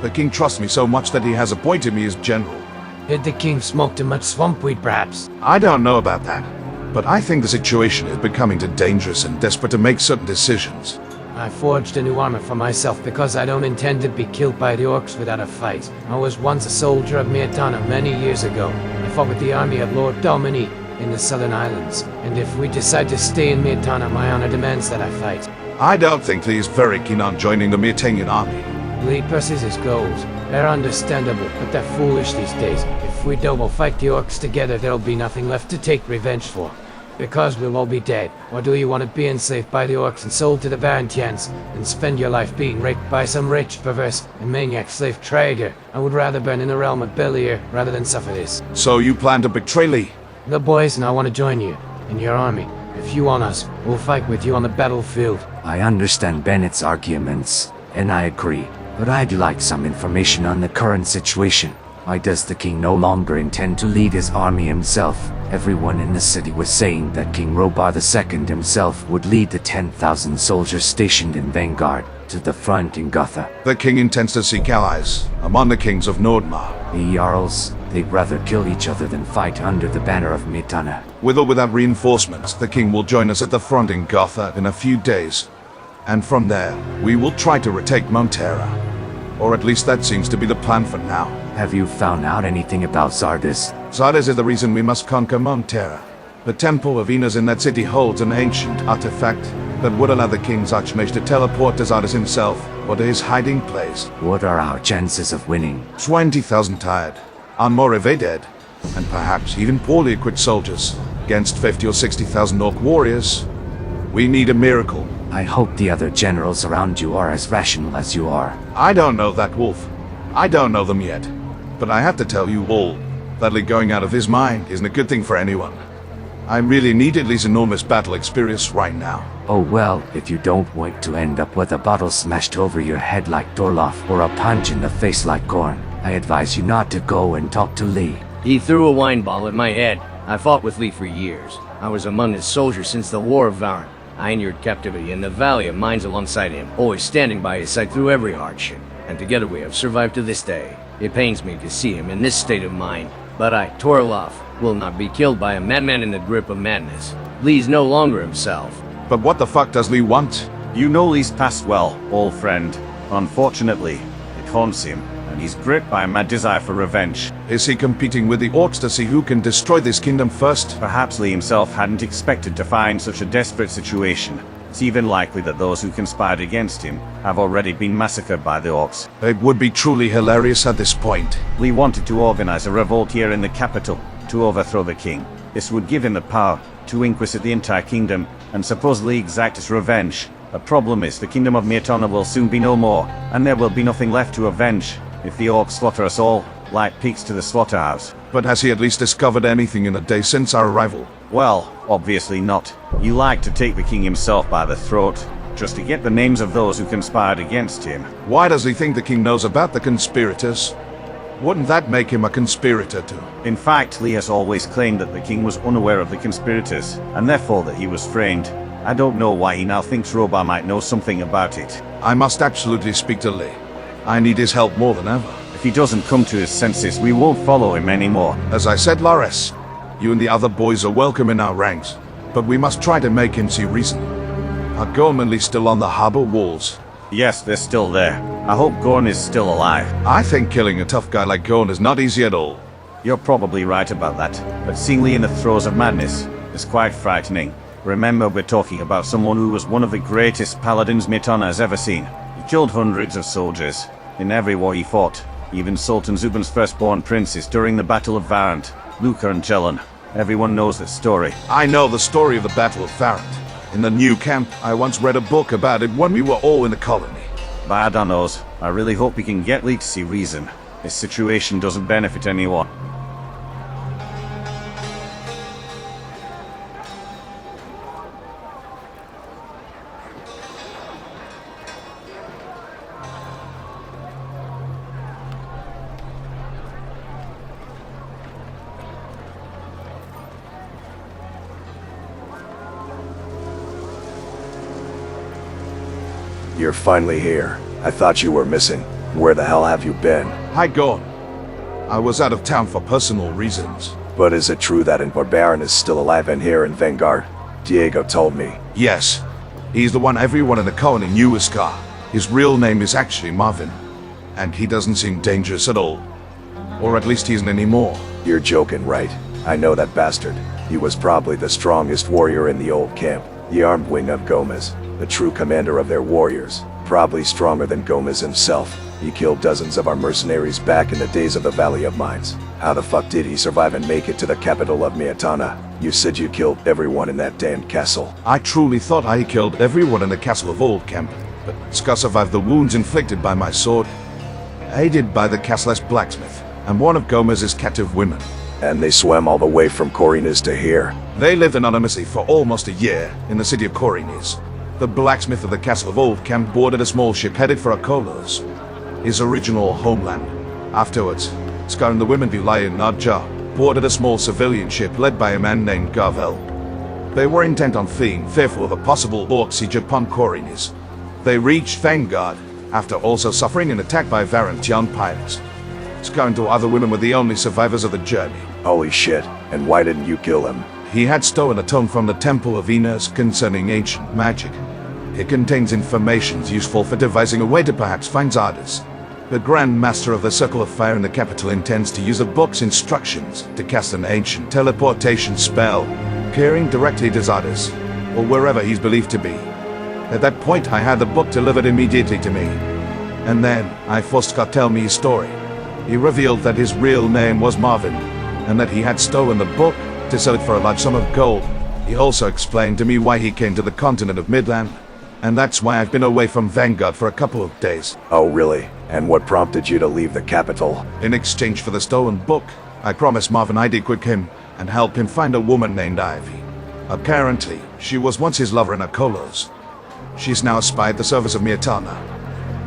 The king trusts me so much that he has appointed me as general. Did the king smoke too much swampweed, perhaps? I don't know about that. But I think the situation is becoming too dangerous and desperate to make certain decisions. I forged a new armor for myself because I don't intend to be killed by the orcs without a fight. I was once a soldier of Myrtana many years ago. I fought with the army of Lord Domini in the Southern Islands. And if we decide to stay in Myrtana, my honor demands that I fight. I don't think Lee is very keen on joining the Myrtanian army. Lee pursues his goals. They're understandable, but they're foolish these days. If we double fight the orcs together, there'll be nothing left to take revenge for. Because we'll all be dead. Or do you want to be enslaved by the orcs and sold to the Varantians, and spend your life being raped by some rich, perverse, and maniac slave trader? I would rather burn in the realm of Belier rather than suffer this. So you plan to betray Lee? The boys and I want to join you, in your army. If you want us, we'll fight with you on the battlefield. I understand Bennett's arguments, and I agree. But I'd like some information on the current situation. Why does the king no longer intend to lead his army himself? Everyone in the city was saying that King Robar II himself would lead the 10,000 soldiers stationed in Vanguard to the front in Gotha. The king intends to seek allies among the kings of Nordmar. The Jarls, they'd rather kill each other than fight under the banner of Myrtana. With or without reinforcements, the king will join us at the front in Gotha in a few days. And from there, we will try to retake Montera. Or at least that seems to be the plan for now. Have you found out anything about Zardes? Zardes is the reason we must conquer Montera. The Temple of Enos in that city holds an ancient artifact that would allow the King's Archmage to teleport to Zardes himself, or to his hiding place. What are our chances of winning? 20,000 tired, unmotivated dead, and perhaps even poorly equipped soldiers, against 50 or 60,000 orc warriors. We need a miracle. I hope the other generals around you are as rational as you are. I don't know that, Wolf. I don't know them yet. But I have to tell you all, that Lee going out of his mind isn't a good thing for anyone. I really need Lee's enormous battle experience right now. Oh well, if you don't want to end up with a bottle smashed over your head like Dorloff or a punch in the face like Gorn, I advise you not to go and talk to Lee. He threw a wine ball at my head. I fought with Lee for years. I was among his soldiers since the War of Varan. I endured captivity in the Valley of Mines alongside him, always standing by his side through every hardship. And together we have survived to this day. It pains me to see him in this state of mind, but I, Torloff, will not be killed by a madman in the grip of madness. Lee's no longer himself. But what the fuck does Lee want? You know Lee's past well, old friend. Unfortunately, it haunts him, and he's gripped by a mad desire for revenge. Is he competing with the orcs to see who can destroy this kingdom first? Perhaps Lee himself hadn't expected to find such a desperate situation. It's even likely that those who conspired against him have already been massacred by the orcs. It would be truly hilarious at this point. Lee wanted to organize a revolt here in the capital to overthrow the king. This would give him the power to inquisite the entire kingdom and supposedly exact his revenge. The problem is the Kingdom of Myrtana will soon be no more, and there will be nothing left to avenge if the orcs slaughter us all, like pigs to the slaughterhouse. But has he at least discovered anything in the day since our arrival? Well, obviously not. You like to take the king himself by the throat, just to get the names of those who conspired against him. Why does he think the king knows about the conspirators? Wouldn't that make him a conspirator too? In fact, Lee has always claimed that the king was unaware of the conspirators, and therefore that he was framed. I don't know why he now thinks Robar might know something about it. I must absolutely speak to Lee. I need his help more than ever. If he doesn't come to his senses, we won't follow him anymore. As I said, Lares, you and the other boys are welcome in our ranks, but we must try to make him see reason. Are Gorm and Lee still on the harbor walls? Yes, they're still there. I hope Gorn is still alive. I think killing a tough guy like Gorn is not easy at all. You're probably right about that, but seeing Lee in the throes of madness is quite frightening. Remember, we're talking about someone who was one of the greatest paladins Myrtana has ever seen. He killed hundreds of soldiers in every war he fought, even Sultan Zuban's firstborn princes during the Battle of Varant, Luca and Jelen. Everyone knows that story. I know the story of the Battle of Varant. In the new camp, I once read a book about it when we were all in the colony. Bad on those. I really hope we can get Lee to see reason. This situation doesn't benefit anyone. You're finally here. I thought you were missing. Where the hell have you been? Hi, Gorn. I was out of town for personal reasons. But is it true that Barbaran is still alive and here in Vanguard? Diego told me. Yes. He's the one everyone in the colony knew was Scar. His real name is actually Marvin. And he doesn't seem dangerous at all. Or at least he isn't anymore. You're joking, right? I know that bastard. He was probably the strongest warrior in the old camp. The armed wing of Gomez. The true commander of their warriors. Probably stronger than Gomez himself. He killed dozens of our mercenaries back in the days of the Valley of Mines. How the fuck did he survive and make it to the capital of Myrtana? You said you killed everyone in that damned castle. I truly thought I killed everyone in the castle of Old Camp, but Scar survived the wounds inflicted by my sword, aided by the castle's blacksmith, and one of Gomez's captive women. And they swam all the way from Corinis to here. They lived anonymously for almost a year in the city of Corinis. The blacksmith of the castle of Old Camp boarded a small ship headed for Archolos, his original homeland. Afterwards, Scar and the women Vilaya and Nadja boarded a small civilian ship led by a man named Garvel. They were intent on fleeing, fearful of a possible orc siege upon Corinis. They reached Vanguard, after also suffering an attack by Varantian pirates. Scar and two other women were the only survivors of the journey. Holy shit, and why didn't you kill him? He had stolen a tome from the Temple of Venus concerning ancient magic. It contains information useful for devising a way to perhaps find Zardes. The Grand Master of the Circle of Fire in the capital intends to use the book's instructions to cast an ancient teleportation spell, carrying directly to Zardes, or wherever he's believed to be. At that point, I had the book delivered immediately to me. And then, I forced Scott to tell me his story. He revealed that his real name was Marvin, and that he had stolen the book to sell it for a large sum of gold. He also explained to me why he came to the continent of Midland, and that's why I've been away from Vanguard for a couple of days. Oh really? And what prompted you to leave the capital? In exchange for the stolen book, I promised Marvin I'd equip him and help him find a woman named Ivy. Apparently, she was once his lover in Archolos. She's now a spy at the service of Myrtana.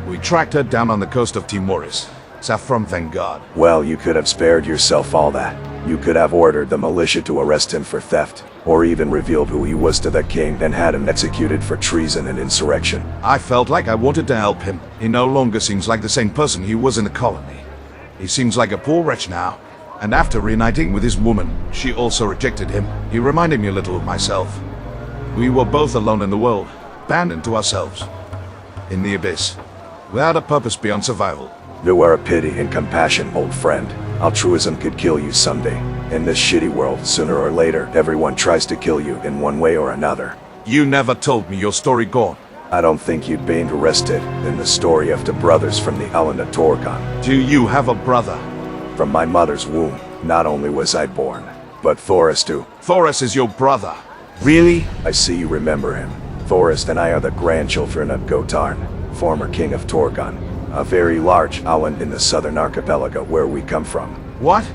We tracked her down on the coast of Timoris, south from Vanguard. Well, you could have spared yourself all that. You could have ordered the militia to arrest him for theft, or even revealed who he was to the king and had him executed for treason and insurrection. I felt like I wanted to help him. He no longer seems like the same person he was in the colony. He seems like a poor wretch now, and after reuniting with his woman, she also rejected him. He reminded me a little of myself. We were both alone in the world, abandoned to ourselves, in the abyss, without a purpose beyond survival. You are a pity and compassion, old friend. Altruism could kill you someday. In this shitty world, sooner or later, everyone tries to kill you in one way or another. You never told me your story, Gorn. I don't think you'd be interested in the story of the brothers from the island of Torgon. Do you have a brother? From my mother's womb, not only was I born, but Thoris too. Thoris is your brother. Really? I see you remember him. Thoris and I are the grandchildren of Gotarn, former king of Torgon, a very large island in the southern archipelago where we come from. What?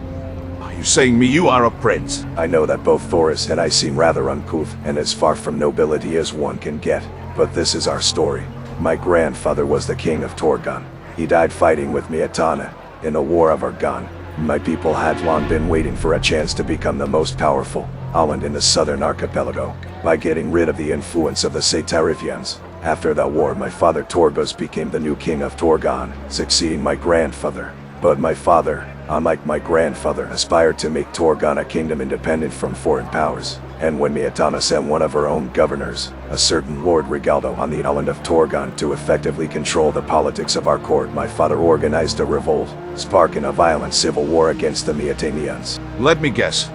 Are you saying me you are a prince? I know that both Thoris and I seem rather uncouth and as far from nobility as one can get, but this is our story. My grandfather was the king of Torgon. He died fighting with Myrtana in the War of Argon. My people had long been waiting for a chance to become the most powerful island in the southern archipelago by getting rid of the influence of the Satarifians. After that war, my father Torgos became the new king of Torgon, succeeding my grandfather. But my father, unlike my grandfather, aspired to make Torgon a kingdom independent from foreign powers. And when Myrtana sent one of her own governors, a certain Lord Rigaldo, on the island of Torgon to effectively control the politics of our court, my father organized a revolt, sparking a violent civil war against the Myrtanians. Let me guess.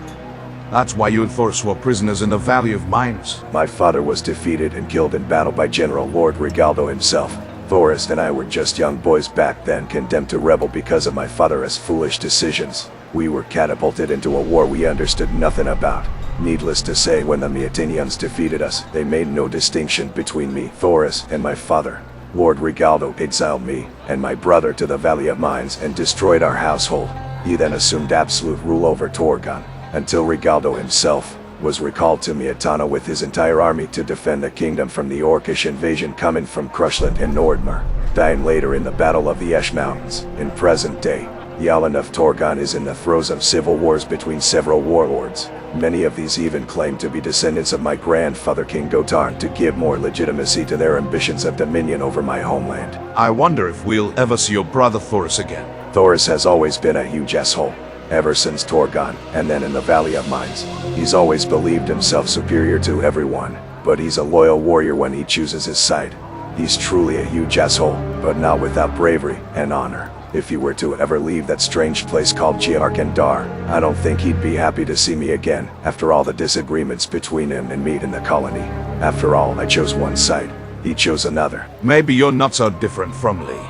That's why you and Thoris were prisoners in the Valley of Mines. My father was defeated and killed in battle by General Lord Rigaldo himself. Thoris and I were just young boys back then, condemned to rebel because of my father's foolish decisions. We were catapulted into a war we understood nothing about. Needless to say, when the Myrtanians defeated us, they made no distinction between me, Thoris, and my father. Lord Rigaldo exiled me and my brother to the Valley of Mines and destroyed our household. He then assumed absolute rule over Torgon, until Rigaldo himself was recalled to Myrtana with his entire army to defend the kingdom from the Orcish invasion coming from Crushland and Nordmer, dying later in the Battle of the Esh Mountains. In present day, the island of Torgon is in the throes of civil wars between several warlords. Many of these even claim to be descendants of my grandfather King Gotarn to give more legitimacy to their ambitions of dominion over my homeland. I wonder if we'll ever see your brother Thoris again. Thoris has always been a huge asshole. Ever since Torgon, and then in the Valley of Mines. He's always believed himself superior to everyone, but he's a loyal warrior when he chooses his side. He's truly a huge asshole, but not without bravery and honor. If he were to ever leave that strange place called Giarkandar, I don't think he'd be happy to see me again, after all the disagreements between him and me in the colony. After all, I chose one side. He chose another. Maybe you're not so different from Lee.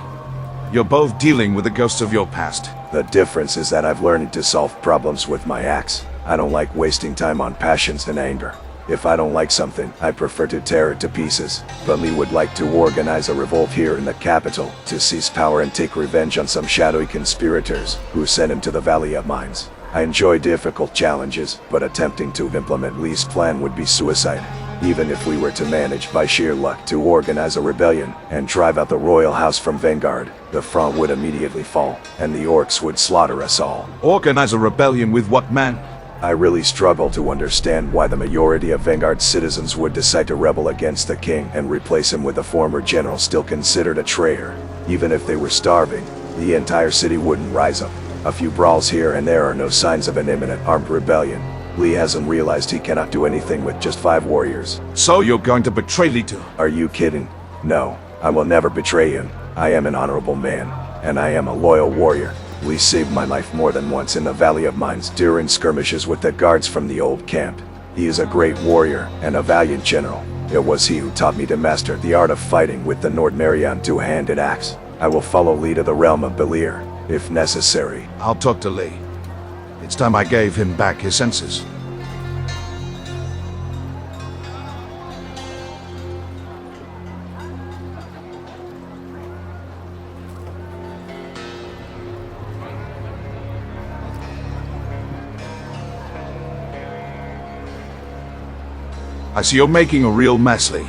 You're both dealing with the ghosts of your past. The difference is that I've learned to solve problems with my axe. I don't like wasting time on passions and anger. If I don't like something, I prefer to tear it to pieces. But Lee would like to organize a revolt here in the capital to seize power and take revenge on some shadowy conspirators who sent him to the Valley of Mines. I enjoy difficult challenges, but attempting to implement Lee's plan would be suicide. Even if we were to manage by sheer luck to organize a rebellion and drive out the royal house from Vanguard, the front would immediately fall, and the orcs would slaughter us all. Organize a rebellion with what men? I really struggle to understand why the majority of Vanguard citizens would decide to rebel against the king and replace him with a former general still considered a traitor. Even if they were starving, the entire city wouldn't rise up. A few brawls here and there are no signs of an imminent armed rebellion. Lee hasn't realized he cannot do anything with just 5 warriors. So you're going to betray Lee too? Are you kidding? No, I will never betray him. I am an honorable man, and I am a loyal warrior. Lee saved my life more than once in the Valley of Mines during skirmishes with the guards from the old camp. He is a great warrior and a valiant general. It was he who taught me to master the art of fighting with the Nordmerian two-handed axe. I will follow Lee to the realm of Belir, if necessary. I'll talk to Lee. It's time I gave him back his senses. I see you're making a real mess, Lee.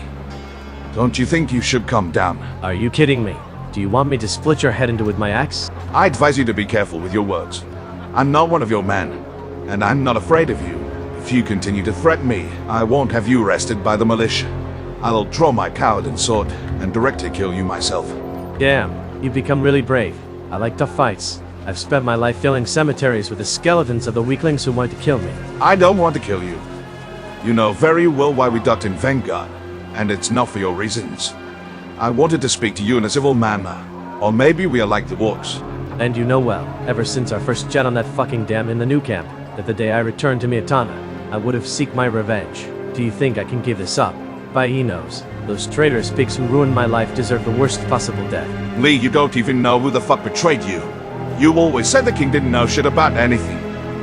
Don't you think you should calm down? Are you kidding me? Do you want me to split your head into with my axe? I advise you to be careful with your words. I'm not one of your men, and I'm not afraid of you. If you continue to threaten me, I won't have you arrested by the militia. I'll draw my cowardin sword and directly kill you myself. Damn, you've become really brave. I like tough fights. I've spent my life filling cemeteries with the skeletons of the weaklings who want to kill me. I don't want to kill you. You know very well why we docked in Vanguard, and it's not for your reasons. I wanted to speak to you in a civil manner, Or maybe we are like the orcs. And you know well, ever since our first jet on that fucking dam in the new camp, that the day I returned to Myrtana, I would have seek my revenge. Do you think I can give this up? By Enos, those traitorous pigs who ruined my life deserve the worst possible death. Lee, you don't even know who the fuck betrayed you. You always said the king didn't know shit about anything.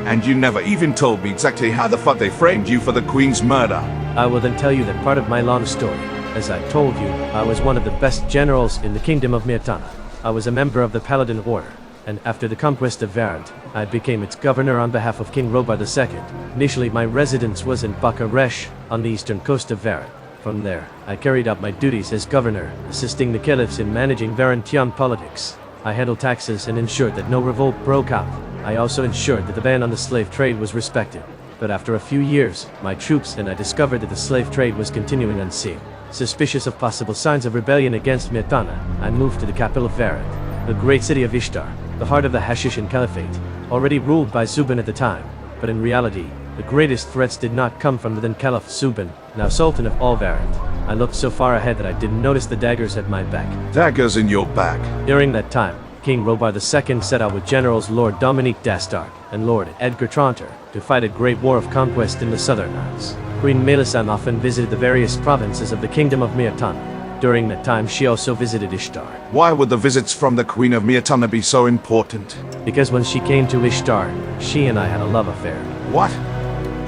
And you never even told me exactly how the fuck they framed you for the queen's murder. I will then tell you that part of my long story. As I told you, I was one of the best generals in the Kingdom of Myrtana. I was a member of the Paladin Order, and after the conquest of Varant, I became its governor on behalf of King Robar II. Initially, my residence was in Bakaresh, on the eastern coast of Varant. From there, I carried out my duties as governor, assisting the caliphs in managing Varantian politics. I handled taxes and ensured that no revolt broke out. I also ensured that the ban on the slave trade was respected. But after a few years, my troops and I discovered that the slave trade was continuing unseen. Suspicious of possible signs of rebellion against Myrtana, I moved to the capital of Varant, the great city of Ishtar, the heart of the Hashishan Caliphate, already ruled by Zubin at the time. But in reality, the greatest threats did not come from the then Caliph Zubin, now Sultan of all Varant. I looked so far ahead that I didn't notice the daggers at my back. Daggers in your back? During that time, King Robar II set out with generals Lord Dominique Dastard and Lord Edgar Tronter to fight a great war of conquest in the southern lands. Queen Melisande often visited the various provinces of the Kingdom of Myrtana. During that time, she also visited Ishtar. Why would the visits from the Queen of Myrtana be so important? Because when she came to Ishtar, she and I had a love affair. What?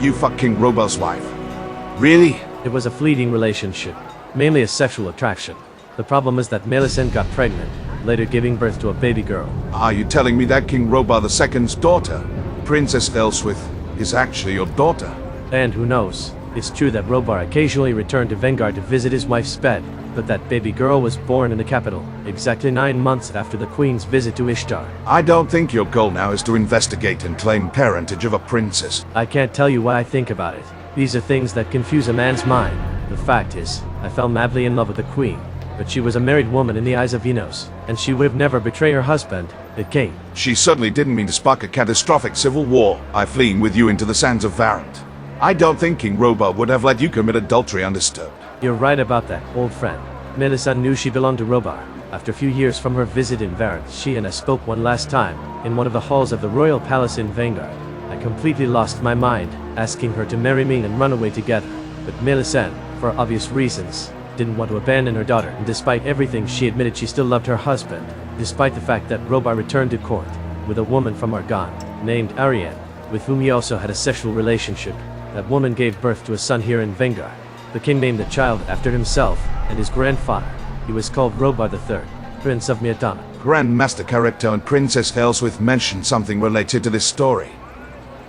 You fucked King Robar's wife? Really? It was a fleeting relationship, mainly a sexual attraction. The problem is that Melisande got pregnant, later giving birth to a baby girl. Are you telling me that King Robar II's daughter, Princess Elswith, is actually your daughter? And who knows? It's true that Robar occasionally returned to Vanguard to visit his wife's bed, but that baby girl was born in the capital, exactly 9 months after the Queen's visit to Ishtar. I don't think your goal now is to investigate and claim parentage of a princess. I can't tell you what I think about it. These are things that confuse a man's mind. The fact is, I fell madly in love with the Queen, but she was a married woman in the eyes of Enos, and she would have never betrayed her husband, the king. She certainly didn't mean to spark a catastrophic civil war by fleeing with you into the sands of Varant. I don't think King Robar would have let you commit adultery undisturbed. You're right about that, old friend. Melisande knew she belonged to Robar. After a few years from her visit in Varant, she and I spoke one last time, in one of the halls of the royal palace in Vanguard. I completely lost my mind, asking her to marry me and run away together. But Melisande, for obvious reasons, didn't want to abandon her daughter, and despite everything she admitted she still loved her husband, despite the fact that Robar returned to court with a woman from Argonne, named Ariane, with whom he also had a sexual relationship. That woman gave birth to a son here in Vanguard. The king named the child after himself and his grandfather. He was called Robar III, Prince of Myrtana. Grandmaster Character and Princess Elswith mentioned something related to this story.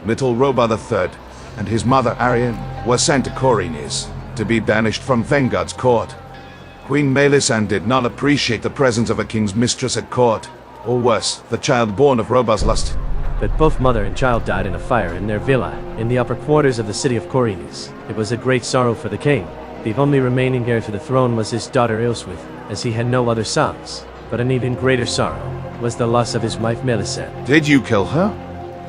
Little Robar III and his mother Ariane were sent to Corinis to be banished from Vanguard's court. Queen Melisande did not appreciate the presence of a king's mistress at court, or worse, the child born of Robar's lust. But both mother and child died in a fire in their villa, in the upper quarters of the city of Corinis. It was a great sorrow for the king. The only remaining heir to the throne was his daughter Elswith, as he had no other sons. But an even greater sorrow was the loss of his wife Melisande. Did you kill her?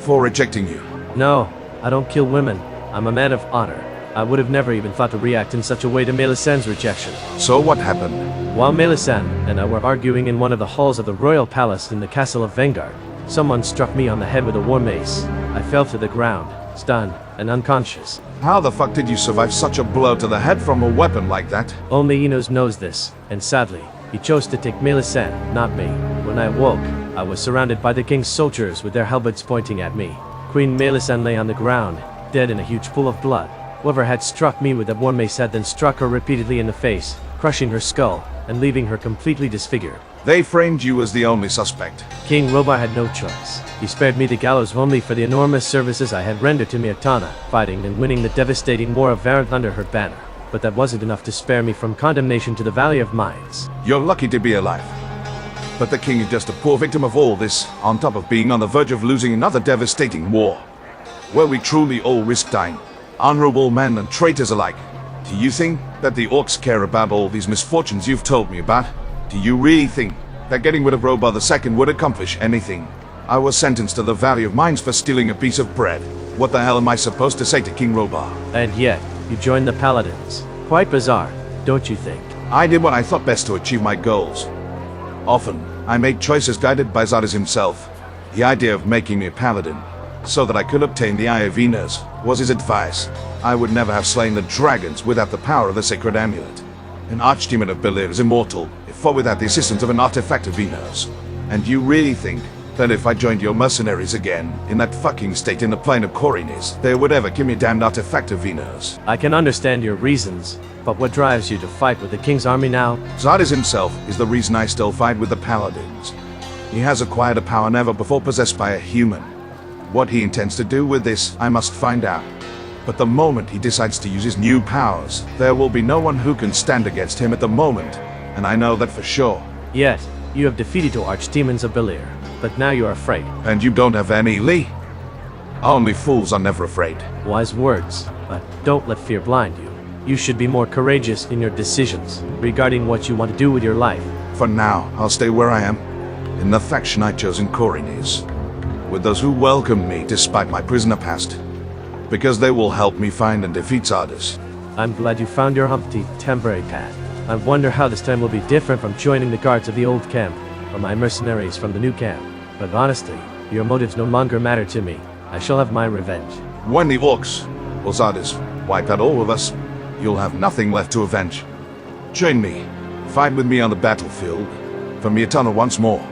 For rejecting you? No, I don't kill women. I'm a man of honor. I would have never even thought to react in such a way to Melisande's rejection. So what happened? While Melisande and I were arguing in one of the halls of the royal palace in the castle of Vanguard, someone struck me on the head with a war mace. I fell to the ground, stunned and unconscious. How the fuck did you survive such a blow to the head from a weapon like that? Only Enos knows this, and sadly, he chose to take Melisande, not me. When I woke, I was surrounded by the king's soldiers with their halberds pointing at me. Queen Melisande lay on the ground, dead in a huge pool of blood. Whoever had struck me with that war mace had then struck her repeatedly in the face, crushing her skull and leaving her completely disfigured. They framed you as the only suspect. King Robar had no choice. He spared me the gallows only for the enormous services I had rendered to Myrtana, fighting and winning the devastating war of Varant under her banner. But that wasn't enough to spare me from condemnation to the Valley of Mines. You're lucky to be alive. But the king is just a poor victim of all this, on top of being on the verge of losing another devastating war, where we truly all risk dying, honorable men and traitors alike. Do you think that the orcs care about all these misfortunes you've told me about? Do you really think that getting rid of Robar II would accomplish anything? I was sentenced to the Valley of Mines for stealing a piece of bread. What the hell am I supposed to say to King Robar? And yet, you joined the Paladins. Quite bizarre, don't you think? I did what I thought best to achieve my goals. Often, I made choices guided by Zardes himself. The idea of making me a paladin, so that I could obtain the Eye of Venus, was his advice. I would never have slain the dragons without the power of the sacred amulet. An archdemon of Belir is immortal, if fought without the assistance of an artifact of Venus. And you really think that if I joined your mercenaries again, in that fucking state in the plain of Corines, they would ever give me a damned artifact of Venus? I can understand your reasons, but what drives you to fight with the king's army now? Zardes himself is the reason I still fight with the paladins. He has acquired a power never before possessed by a human. What he intends to do with this, I must find out. But the moment he decides to use his new powers, there will be no one who can stand against him at the moment, and I know that for sure. Yet, you have defeated two archdemons of Belir, but now you are afraid. And you don't have any, Lee? Only fools are never afraid. Wise words, but don't let fear blind you. You should be more courageous in your decisions regarding what you want to do with your life. For now, I'll stay where I am, in the faction I chose in Corines, with those who welcome me despite my prisoner past, because they will help me find and defeat Zardes. I'm glad you found your Humpty temporary path. I wonder how this time will be different from joining the guards of the old camp, or my mercenaries from the new camp. But honestly, your motives no longer matter to me. I shall have my revenge. When the orcs, or Zardes, wipe out all of us, you'll have nothing left to avenge. Join me. Fight with me on the battlefield, for Myrtana once more.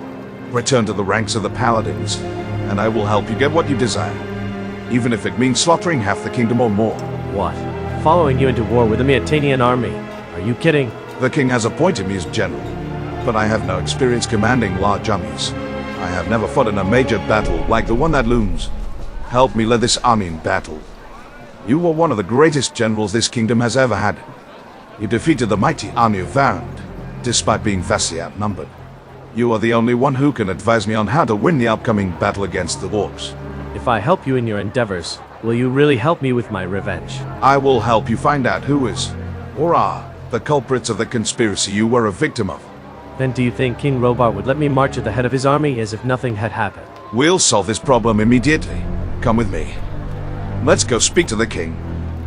Return to the ranks of the paladins, and I will help you get what you desire. Even if it means slaughtering half the kingdom or more. What? Following you into war with the Myrtanian army? Are you kidding? The king has appointed me as general, but I have no experience commanding large armies. I have never fought in a major battle like the one that looms. Help me lead this army in battle. You were one of the greatest generals this kingdom has ever had. You defeated the mighty army of Varund, despite being vastly outnumbered. You are the only one who can advise me on how to win the upcoming battle against the orcs. If I help you in your endeavors, will you really help me with my revenge? I will help you find out who is, or are, the culprits of the conspiracy you were a victim of. Then do you think King Robart would let me march at the head of his army as if nothing had happened? We'll solve this problem immediately. Come with me. Let's go speak to the king.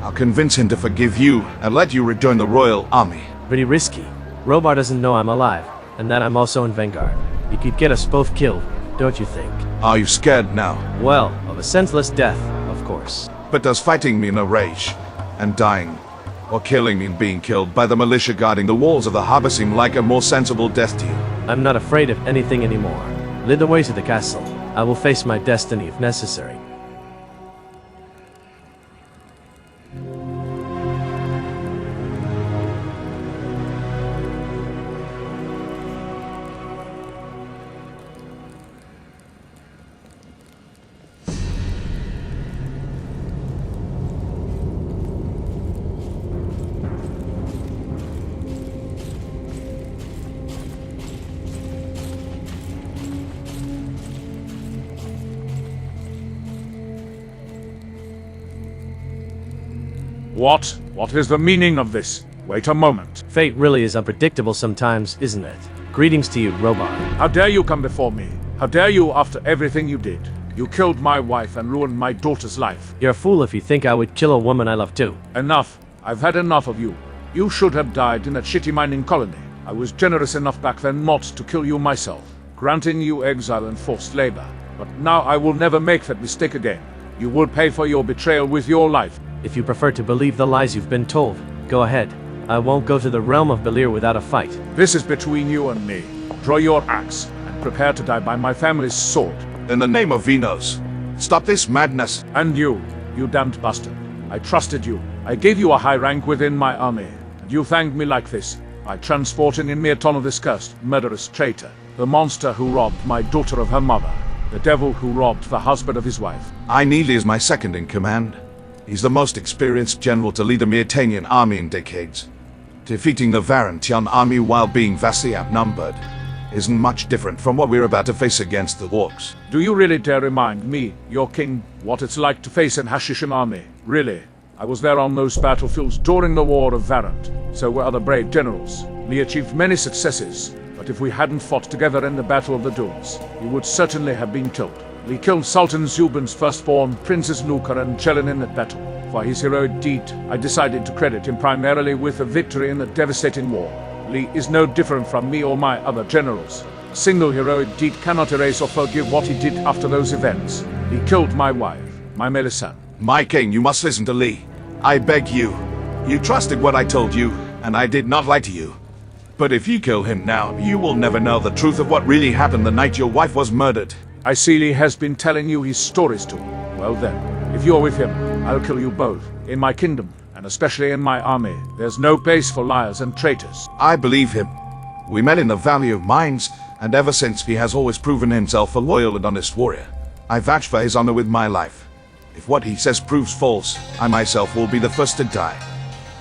I'll convince him to forgive you and let you rejoin the royal army. Pretty risky. Robart doesn't know I'm alive, and that I'm also in Vanguard. He could get us both killed, don't you think? Are you scared now? Well, of a senseless death, of course. But does fighting mean a rage, and dying, or killing mean being killed by the militia guarding the walls of the harbor seem like a more sensible death to you? I'm not afraid of anything anymore. Lead the way to the castle. I will face my destiny if necessary. What is the meaning of this? Wait a moment. Fate really is unpredictable sometimes, isn't it? Greetings to you, Robot. How dare you come before me? How dare you after everything you did? You killed my wife and ruined my daughter's life. You're a fool if you think I would kill a woman I love too. Enough. I've had enough of you. You should have died in that shitty mining colony. I was generous enough back then not to kill you myself, granting you exile and forced labor. But now I will never make that mistake again. You will pay for your betrayal with your life. If you prefer to believe the lies you've been told, go ahead. I won't go to the realm of Belir without a fight. This is between you and me. Draw your axe, and prepare to die by my family's sword. In the name of Venus, stop this madness. And you damned bastard. I trusted you. I gave you a high rank within my army. And you thanked me like this, by transporting in Myrtana this cursed, murderous traitor. The monster who robbed my daughter of her mother. The devil who robbed the husband of his wife. I Neely is my second in command. He's the most experienced general to lead a Myrtanian army in decades. Defeating the Varantian army while being vastly outnumbered isn't much different from what we're about to face against the orcs. Do you really dare remind me, your king, what it's like to face an Hashishan army? Really? I was there on those battlefields during the War of Varant. So were other brave generals. We achieved many successes, but if we hadn't fought together in the Battle of the Dunes, you would certainly have been killed. We killed Sultan Zubin's firstborn, Princess Luca and Chelin in that battle. For his heroic deed, I decided to credit him primarily with a victory in the devastating war. Lee is no different from me or my other generals. A single heroic deed cannot erase or forgive what he did after those events. He killed my wife, my Melisande. My king, you must listen to Lee. I beg you. You trusted what I told you, and I did not lie to you. But if you kill him now, you will never know the truth of what really happened the night your wife was murdered. I see Lee has been telling you his stories too. Well then, if you're with him, I'll kill you both. In my kingdom, and especially in my army, there's no place for liars and traitors. I believe him. We met in the Valley of Mines, and ever since he has always proven himself a loyal and honest warrior. I vouch for his honor with my life. If what he says proves false, I myself will be the first to die.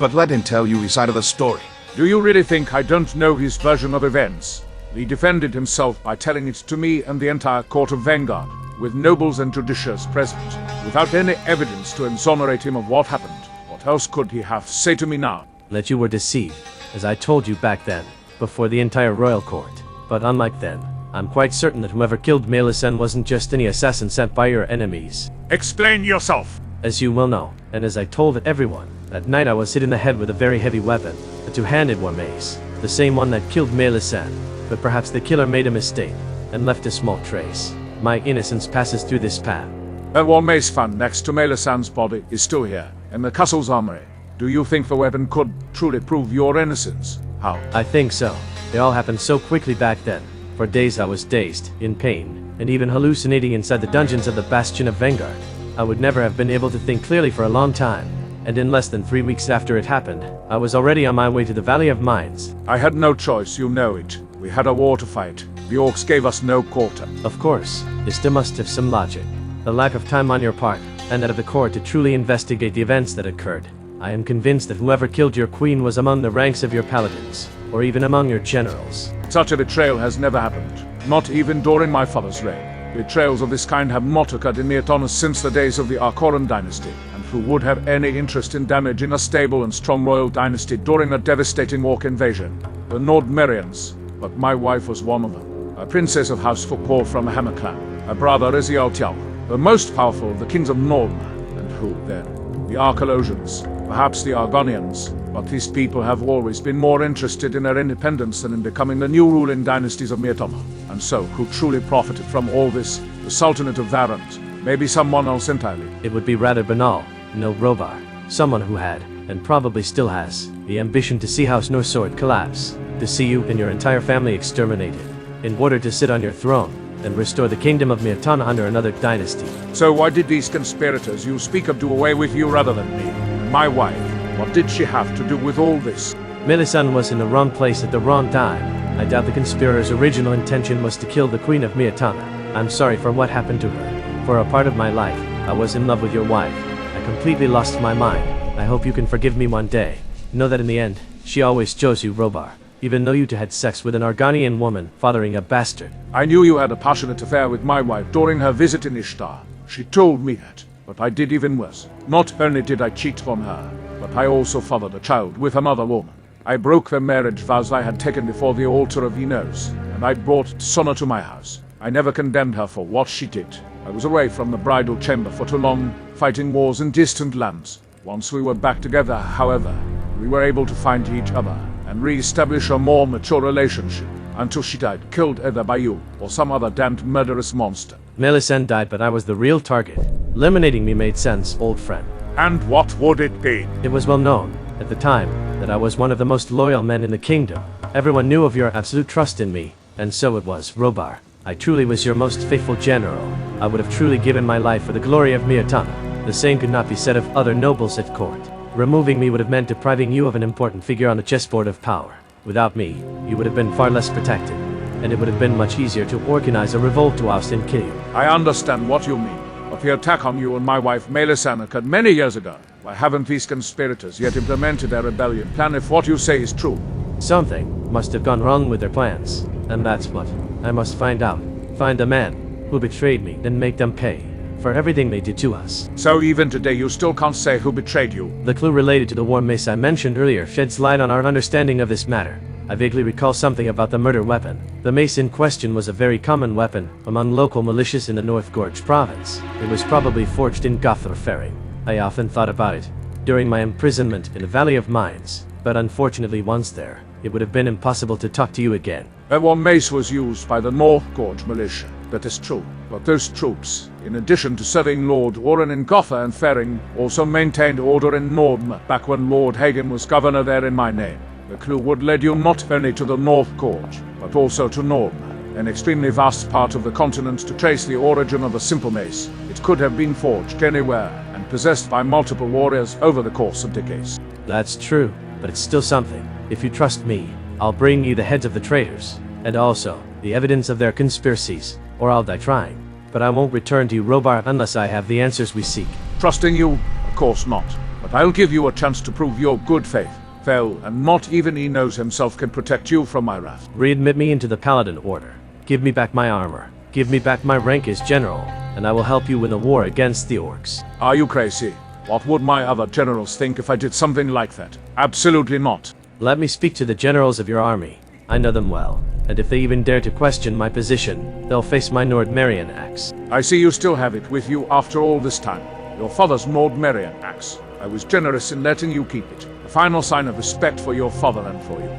But let him tell you his side of the story. Do you really think I don't know his version of events? He defended himself by telling it to me and the entire court of Vanguard, with nobles and justiciars present, without any evidence to exonerate him of what happened. What else could he have to say to me now? That you were deceived, as I told you back then, before the entire royal court. But unlike then, I'm quite certain that whoever killed Melisande wasn't just any assassin sent by your enemies. Explain yourself! As you well know, and as I told everyone, that night I was hit in the head with a very heavy weapon, a two-handed war mace, the same one that killed Melisande. But perhaps the killer made a mistake, and left a small trace. My innocence passes through this path. A war mace found next to Melisande's body is still here, in the castle's armory. Do you think the weapon could truly prove your innocence? How? I think so. It all happened so quickly back then. For days I was dazed, in pain, and even hallucinating inside the dungeons of the Bastion of Vanguard. I would never have been able to think clearly for a long time. And in less than 3 weeks after it happened, I was already on my way to the Valley of Mines. I had no choice, you know it. We had a war to fight. The orcs gave us no quarter. Of course, this still must have some logic. The lack of time on your part, and that of the court to truly investigate the events that occurred. I am convinced that whoever killed your queen was among the ranks of your paladins, or even among your generals. Such a betrayal has never happened, not even during my father's reign. Betrayals of this kind have not occurred in Myrtana since the days of the Archolos dynasty, and who would have any interest in damaging a stable and strong royal dynasty during a devastating orc invasion? The Nordmerians, but my wife was one of them. A princess of House Foucault from the Hammer clan. A brother is the Altial, the most powerful of the kings of Nord. And who then? The Archolosians, perhaps the Argonians. But these people have always been more interested in their independence than in becoming the new ruling dynasties of Myrtana. And so, who truly profited from all this? The Sultanate of Varant. Maybe someone else entirely. It would be rather banal. No, Robar. Someone who had, and probably still has, the ambition to see House Norsword collapse. To see you and your entire family exterminated, in order to sit on your throne, and restore the Kingdom of Myrtana under another dynasty. So why did these conspirators you speak of do away with you rather than me? My wife, what did she have to do with all this? Melisande was in the wrong place at the wrong time. I doubt the conspirators' original intention was to kill the Queen of Myrtana. I'm sorry for what happened to her. For a part of my life, I was in love with your wife. I completely lost my mind. I hope you can forgive me one day. Know that in the end, she always chose you, Robar. Even though you two had sex with an Argonian woman, fathering a bastard. I knew you had a passionate affair with my wife during her visit in Ishtar. She told me that, but I did even worse. Not only did I cheat on her, but I also fathered a child with another woman. I broke the marriage vows I had taken before the altar of Enos, and I brought dishonor to my house. I never condemned her for what she did. I was away from the bridal chamber for too long, fighting wars in distant lands. Once we were back together, however, we were able to find each other and re-establish a more mature relationship, until she died, killed either by you or some other damned murderous monster. Melisande died, but I was the real target. Eliminating me made sense, old friend. And what would it be? It was well known, at the time, that I was one of the most loyal men in the kingdom. Everyone knew of your absolute trust in me, and so it was, Robar. I truly was your most faithful general. I would have truly given my life for the glory of Myrtana. The same could not be said of other nobles at court. Removing me would have meant depriving you of an important figure on the chessboard of power. Without me, you would have been far less protected, and it would have been much easier to organize a revolt to oust and kill you. I understand what you mean, but the attack on you and my wife Melisande occurred many years ago. Why haven't these conspirators yet implemented their rebellion plan if what you say is true? Something must have gone wrong with their plans, and that's what I must find out. Find the man who betrayed me, then make them pay for everything they did to us. So even today you still can't say who betrayed you? The clue related to the war mace I mentioned earlier sheds light on our understanding of this matter. I vaguely recall something about the murder weapon. The mace in question was a very common weapon among local militias in the North Gorge province. It was probably forged in Gothic III. I often thought about it during my imprisonment in the Valley of Mines, but unfortunately once there, it would have been impossible to talk to you again. That one mace was used by the North Gorge militia. That is true. But those troops, in addition to serving Lord Warren in Gotha and Ferring, also maintained order in Nordm back when Lord Hagen was governor there in my name. The clue would lead you not only to the North Gorge, but also to Nordm, an extremely vast part of the continent, to trace the origin of the simple mace. It could have been forged anywhere and possessed by multiple warriors over the course of decades. That's true, but it's still something. If you trust me, I'll bring you the heads of the traitors, and also the evidence of their conspiracies, or I'll die trying. But I won't return to you, Robar, unless I have the answers we seek. Trusting you? Of course not. But I'll give you a chance to prove your good faith. Fell, and not even Enos himself can protect you from my wrath. Readmit me into the Paladin Order. Give me back my armor. Give me back my rank as general, and I will help you win the war against the orcs. Are you crazy? What would my other generals think if I did something like that? Absolutely not. Let me speak to the generals of your army. I know them well, and if they even dare to question my position, they'll face my Nordmerian axe. I see you still have it with you after all this time. Your father's Nordmerian axe. I was generous in letting you keep it. A final sign of respect for your father and for you.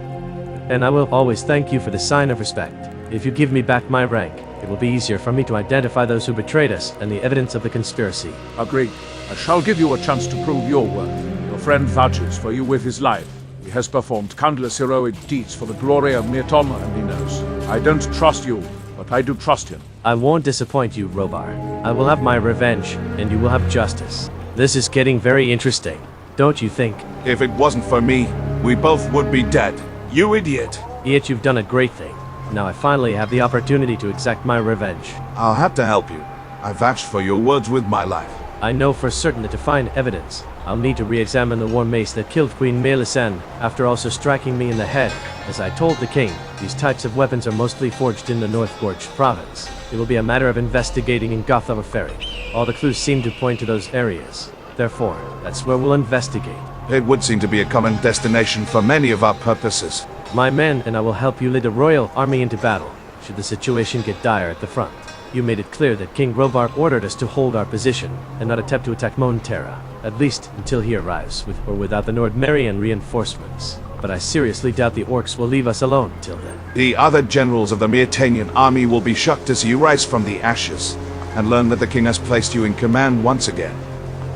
And I will always thank you for the sign of respect. If you give me back my rank, it will be easier for me to identify those who betrayed us and the evidence of the conspiracy. Agreed. I shall give you a chance to prove your worth. Your friend vouches for you with his life. He has performed countless heroic deeds for the glory of Myrtana, and he knows. I don't trust you, but I do trust him. I won't disappoint you, Robar. I will have my revenge, and you will have justice. This is getting very interesting, don't you think? If it wasn't for me, we both would be dead. You idiot. Yet you've done a great thing. Now I finally have the opportunity to exact my revenge. I'll have to help you. I vouched for your words with my life. I know for certain that to find evidence, I'll need to re-examine the war mace that killed Queen Melisande, after also striking me in the head. As I told the king, these types of weapons are mostly forged in the North Gorge province. It will be a matter of investigating in Gotha or Ferry. All the clues seem to point to those areas. Therefore, that's where we'll investigate. It would seem to be a common destination for many of our purposes. My men and I will help you lead a royal army into battle, should the situation get dire at the front. You made it clear that King Robar ordered us to hold our position, and not attempt to attack Montera, at least until he arrives, with or without the Nordmerian reinforcements. But I seriously doubt the orcs will leave us alone till then. The other generals of the Myrtanian army will be shocked to see you rise from the ashes, and learn that the king has placed you in command once again.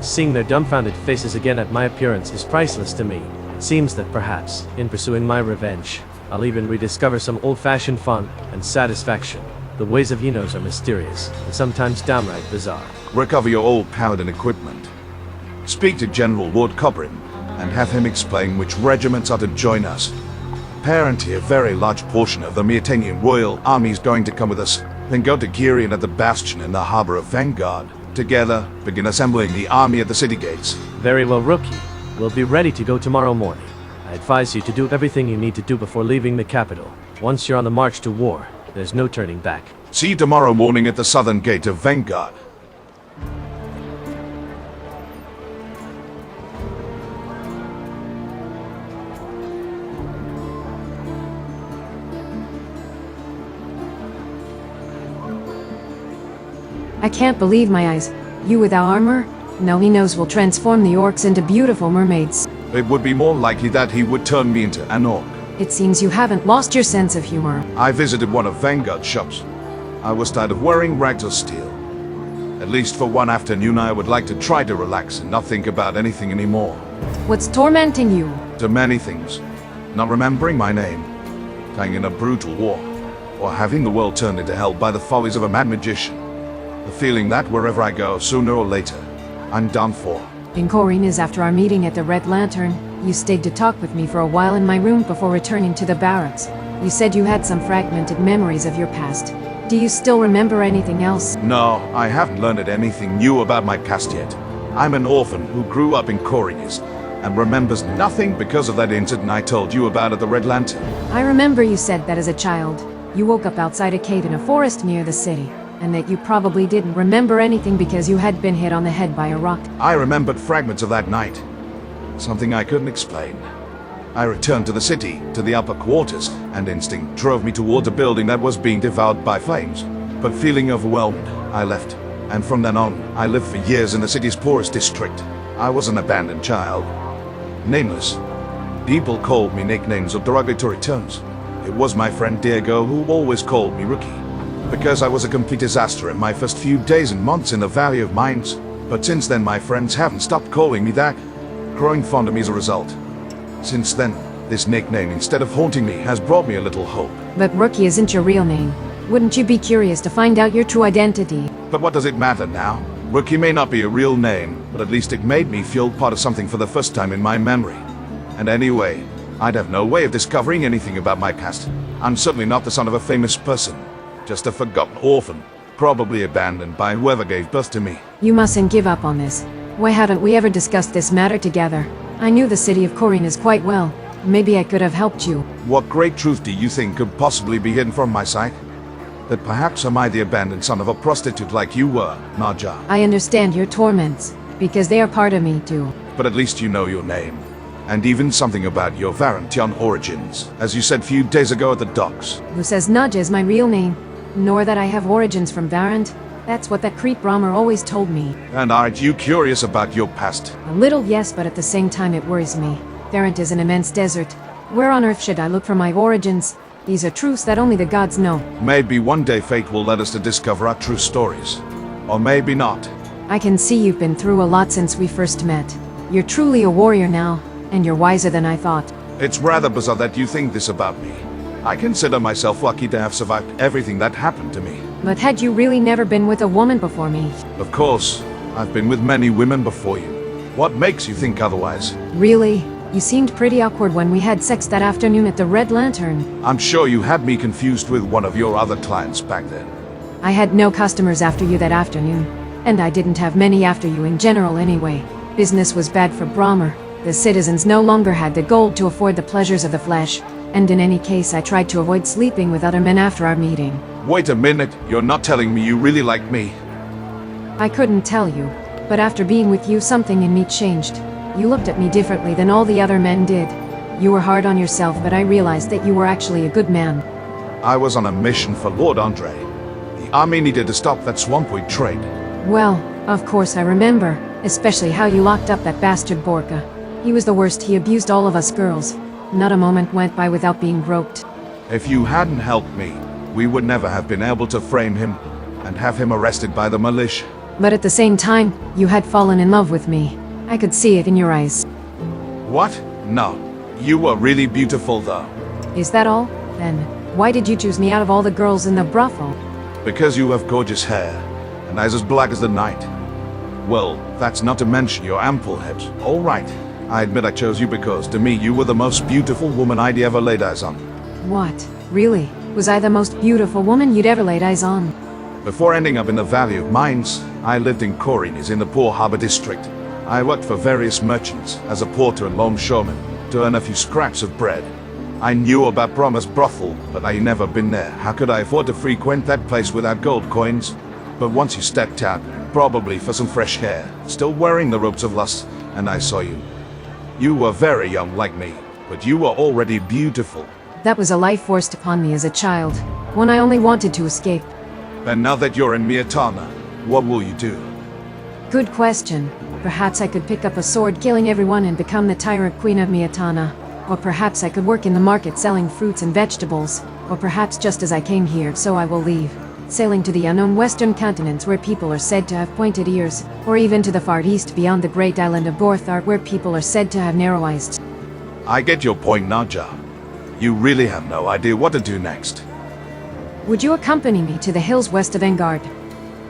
Seeing their dumbfounded faces again at my appearance is priceless to me. It seems that perhaps, in pursuing my revenge, I'll even rediscover some old-fashioned fun and satisfaction. The ways of Enos are mysterious, and sometimes downright bizarre. Recover your old paladin equipment. Speak to General Lord Cobrin, and have him explain which regiments are to join us. Apparently a very large portion of the Myrtanian royal army is going to come with us. Then go to Kirian at the bastion in the harbor of Vanguard. Together, begin assembling the army at the city gates. Very well, Rookie. We'll be ready to go tomorrow morning. I advise you to do everything you need to do before leaving the capital. Once you're on the march to war, there's no turning back. See you tomorrow morning at the southern gate of Vanguard. I can't believe my eyes. You without armor? No, he knows we'll transform the orcs into beautiful mermaids. It would be more likely that he would turn me into an orc. It seems you haven't lost your sense of humor. I visited one of Vanguard's shops. I was tired of wearing rags of steel. At least for one afternoon I would like to try to relax and not think about anything anymore. What's tormenting you? To many things. Not remembering my name, dying in a brutal war, or having the world turned into hell by the follies of a mad magician. The feeling that wherever I go, sooner or later, I'm done for. In Corines, after our meeting at the Red Lantern, you stayed to talk with me for a while in my room before returning to the barracks. You said you had some fragmented memories of your past. Do you still remember anything else? No, I haven't learned anything new about my past yet. I'm an orphan who grew up in Corines, and remembers nothing because of that incident I told you about at the Red Lantern. I remember you said that as a child. You woke up outside a cave in a forest near the city, and that you probably didn't remember anything because you had been hit on the head by a rock. I remembered fragments of that night. Something I couldn't explain. I returned to the city, to the upper quarters, and instinct drove me towards a building that was being devoured by flames. But feeling overwhelmed, I left. And from then on, I lived for years in the city's poorest district. I was an abandoned child. Nameless. People called me nicknames of derogatory terms. It was my friend Diego who always called me Rookie, because I was a complete disaster in my first few days and months in the Valley of Mines. But since then my friends haven't stopped calling me that, growing fond of me as a result. Since then, this nickname, instead of haunting me, has brought me a little hope. But Rookie isn't your real name. Wouldn't you be curious to find out your true identity? But what does it matter now? Rookie may not be a real name, but at least it made me feel part of something for the first time in my memory. And anyway, I'd have no way of discovering anything about my past. I'm certainly not the son of a famous person. Just a forgotten orphan, probably abandoned by whoever gave birth to me. You mustn't give up on this. Why haven't we ever discussed this matter together? I knew the city of Corinas quite well. Maybe I could have helped you. What great truth do you think could possibly be hidden from my sight? That perhaps am I the abandoned son of a prostitute like you were, Naja. I understand your torments, because they are part of me too. But at least you know your name. And even something about your Varantian origins, as you said few days ago at the docks. Who says Naja is my real name? Nor that I have origins from Varant? That's what that creep Brahmer always told me. And aren't you curious about your past? A little, yes, but at the same time it worries me. Varant is an immense desert. Where on earth should I look for my origins? These are truths that only the gods know. Maybe one day fate will let us to discover our true stories. Or maybe not. I can see you've been through a lot since we first met. You're truly a warrior now, and you're wiser than I thought. It's rather bizarre that you think this about me. I consider myself lucky to have survived everything that happened to me. But had you really never been with a woman before me? Of course, I've been with many women before you. What makes you think otherwise? Really? You seemed pretty awkward when we had sex that afternoon at the Red Lantern. I'm sure you had me confused with one of your other clients back then. I had no customers after you that afternoon. And I didn't have many after you in general anyway. Business was bad for Brahmer. The citizens no longer had the gold to afford the pleasures of the flesh. And in any case, I tried to avoid sleeping with other men after our meeting. Wait a minute, you're not telling me you really like me? I couldn't tell you. But after being with you, something in me changed. You looked at me differently than all the other men did. You were hard on yourself, but I realized that you were actually a good man. I was on a mission for Lord Andre. The army needed to stop that Swampoid trade. Well, of course I remember. Especially how you locked up that bastard Borka. He was the worst. He abused all of us girls. Not a moment went by without being groped. If you hadn't helped me, we would never have been able to frame him and have him arrested by the militia. But at the same time, you had fallen in love with me. I could see it in your eyes. What? No. You were really beautiful though. Is that all? Then, why did you choose me out of all the girls in the brothel? Because you have gorgeous hair, and eyes as black as the night. Well, that's not to mention your ample hips. All right. I admit I chose you because, to me, you were the most beautiful woman I'd ever laid eyes on. What? Really? Was I the most beautiful woman you'd ever laid eyes on? Before ending up in the Valley of Mines, I lived in Corinas in the Poor Harbor District. I worked for various merchants as a porter and longshoreman to earn a few scraps of bread. I knew about Brahma's brothel, but I'd never been there. How could I afford to frequent that place without gold coins? But once you stepped out, probably for some fresh hair, still wearing the ropes of lust, and I saw you. You were very young like me, but you were already beautiful. That was a life forced upon me as a child, one I only wanted to escape. And now that you're in Myrtana, what will you do? Good question. Perhaps I could pick up a sword killing everyone and become the tyrant queen of Myrtana. Or perhaps I could work in the market selling fruits and vegetables. Or perhaps just as I came here, so I will leave. Sailing to the unknown western continents where people are said to have pointed ears. Or even to the far east beyond the great island of Borthar where people are said to have narrow eyes. I get your point, Naja. You really have no idea what to do next. Would you accompany me to the hills west of Engard?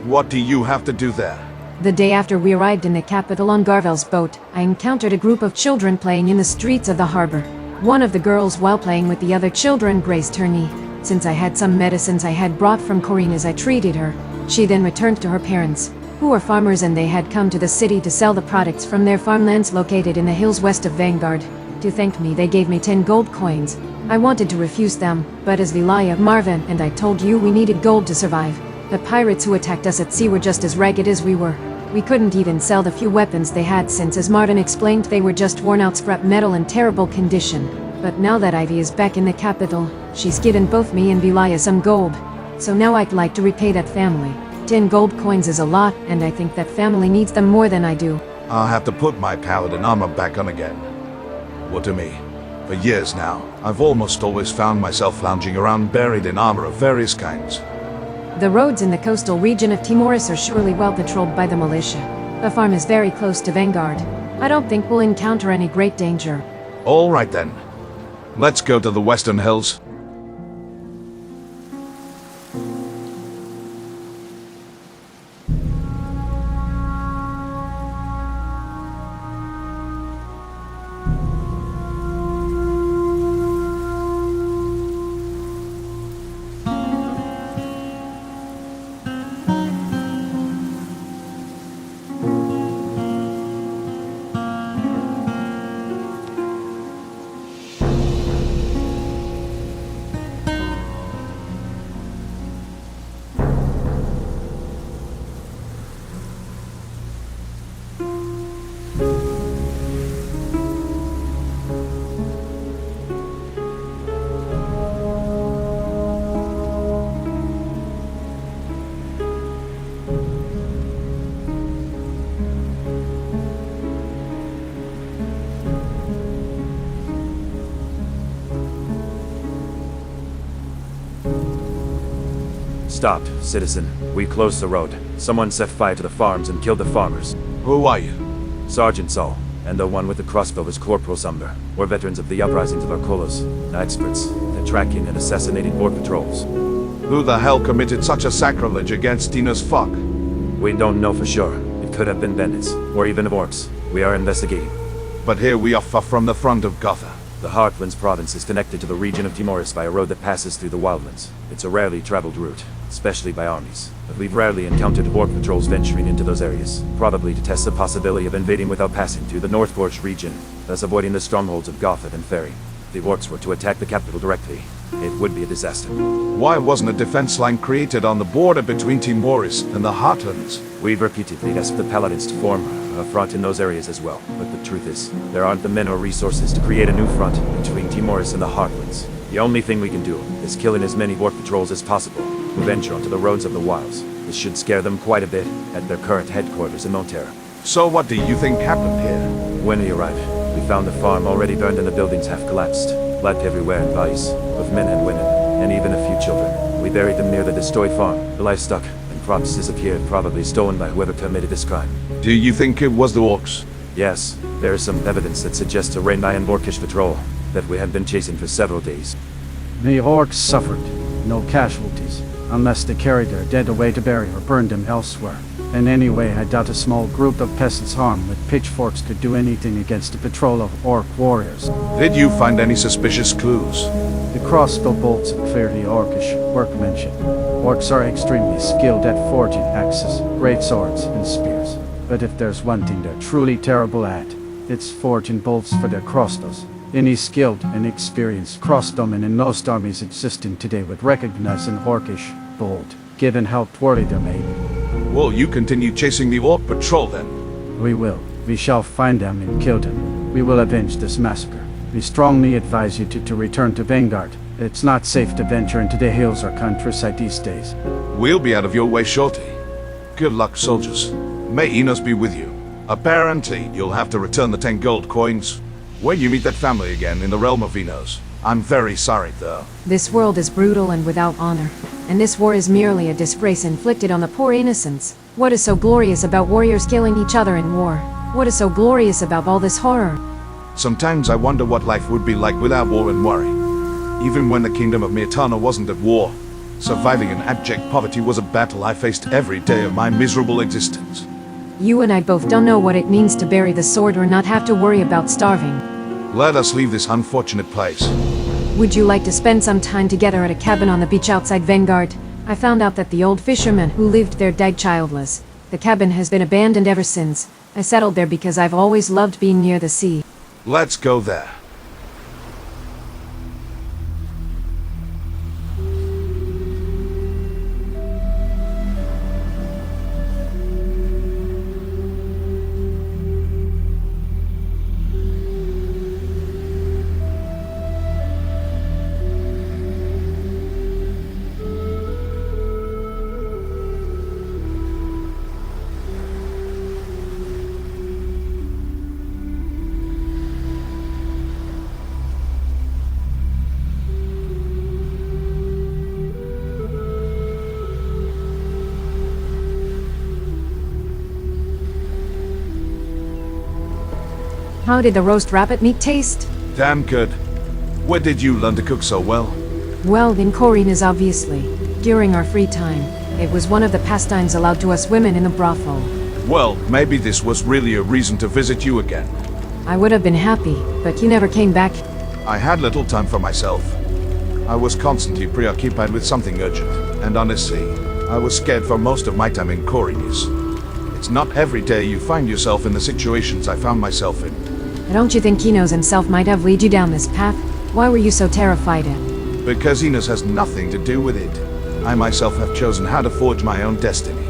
What do you have to do there? The day after we arrived in the capital on Garvel's boat, I encountered a group of children playing in the streets of the harbor. One of the girls, while playing with the other children, grazed her knee. Since I had some medicines I had brought from Corinas, I treated her. She then returned to her parents, who were farmers, and they had come to the city to sell the products from their farmlands located in the hills west of Vanguard. To thank me, they gave me 10 gold coins. I wanted to refuse them, but as Vilaya Marvin and I told you, we needed gold to survive. The pirates who attacked us at sea were just as ragged as we were. We couldn't even sell the few weapons they had since, as Martin explained, they were just worn-out scrap metal in terrible condition. But now that Ivy is back in the capital, she's given both me and Vilaya some gold. So now I'd like to repay that family. 10 gold coins is a lot, and I think that family needs them more than I do. I'll have to put my paladin armor back on again. What to me? For years now, I've almost always found myself lounging around buried in armor of various kinds. The roads in the coastal region of Timoris are surely well patrolled by the militia. The farm is very close to Vanguard. I don't think we'll encounter any great danger. All right then. Let's go to the Western Hills. Stopped, citizen. We closed the road. Someone set fire to the farms and killed the farmers. Who are you? Sergeant Saul, and the one with the crossbow is Corporal Sumner. We're veterans of the uprisings of Archolos, experts at tracking and assassinating border patrols. Who the hell committed such a sacrilege against Tina's fuck? We don't know for sure. It could have been bandits, or even orcs. We are investigating. But here we are far from the front of Gotha. The Heartlands province is connected to the region of Timoris by a road that passes through the wildlands. It's a rarely traveled route, especially by armies. But we've rarely encountered border patrols venturing into those areas, probably to test the possibility of invading without passing through the North Gorge region, thus avoiding the strongholds of Gotha and Ferry. If the orcs were to attack the capital directly, it would be a disaster. Why wasn't a defense line created on the border between Timoris and the Heartlands? We've repeatedly asked the Paladins to form a front in those areas as well, but the truth is, there aren't the men or resources to create a new front between Timoris and the Heartlands. The only thing we can do is kill in as many border patrols as possible who venture onto the roads of the wilds. This should scare them quite a bit at their current headquarters in Montera. So what do you think happened here? When we arrived, we found the farm already burned and the buildings half collapsed. Blood everywhere and bodies, of men and women, and even a few children. We buried them near the destroyed farm. The livestock and crops disappeared, probably stolen by whoever committed this crime. Do you think it was the orcs? Yes, there is some evidence that suggests a Rainby and Orcish patrol that we had been chasing for several days. The orcs suffered. No casualties, unless they carried their dead away to bury or burned them elsewhere. And anyway, I doubt a small group of peasants armed with pitchforks could do anything against a patrol of orc warriors. Did you find any suspicious clues? The crossbow bolts are clearly orcish workmanship. Orcs are extremely skilled at forging axes, great swords, and spears. But if there's one thing they're truly terrible at, it's forging bolts for their crossbows. Any skilled and experienced crossbowmen in most armies existing today would recognize an orcish bolt, given how poorly they're made. Will you continue chasing the orc patrol then? We will. We shall find them and kill them. We will avenge this massacre. We strongly advise you to return to Vanguard. It's not safe to venture into the hills or countryside these days. We'll be out of your way shortly. Good luck, soldiers. May Enos be with you. Apparently, you'll have to return the 10 gold coins when you meet that family again in the realm of Enos. I'm very sorry, though. This world is brutal and without honor, and this war is merely a disgrace inflicted on the poor innocents. What is so glorious about warriors killing each other in war? What is so glorious about all this horror? Sometimes I wonder what life would be like without war and worry. Even when the Kingdom of Myrtana wasn't at war, surviving in abject poverty was a battle I faced every day of my miserable existence. You and I both don't know what it means to bury the sword or not have to worry about starving. Let us leave this unfortunate place. Would you like to spend some time together at a cabin on the beach outside Vanguard? I found out that the old fisherman who lived there died childless. The cabin has been abandoned ever since. I settled there because I've always loved being near the sea. Let's go there. How did the roast rabbit meat taste? Damn good. Where did you learn to cook so well? Well, in Corines, obviously. During our free time. It was one of the pastimes allowed to us women in the brothel. Well, maybe this was really a reason to visit you again. I would have been happy, but you never came back. I had little time for myself. I was constantly preoccupied with something urgent, and honestly, I was scared for most of my time in Corines. It's not every day you find yourself in the situations I found myself in. Don't you think Enos himself might have led you down this path? Why were you so terrified? Because Enos has nothing to do with it. I myself have chosen how to forge my own destiny.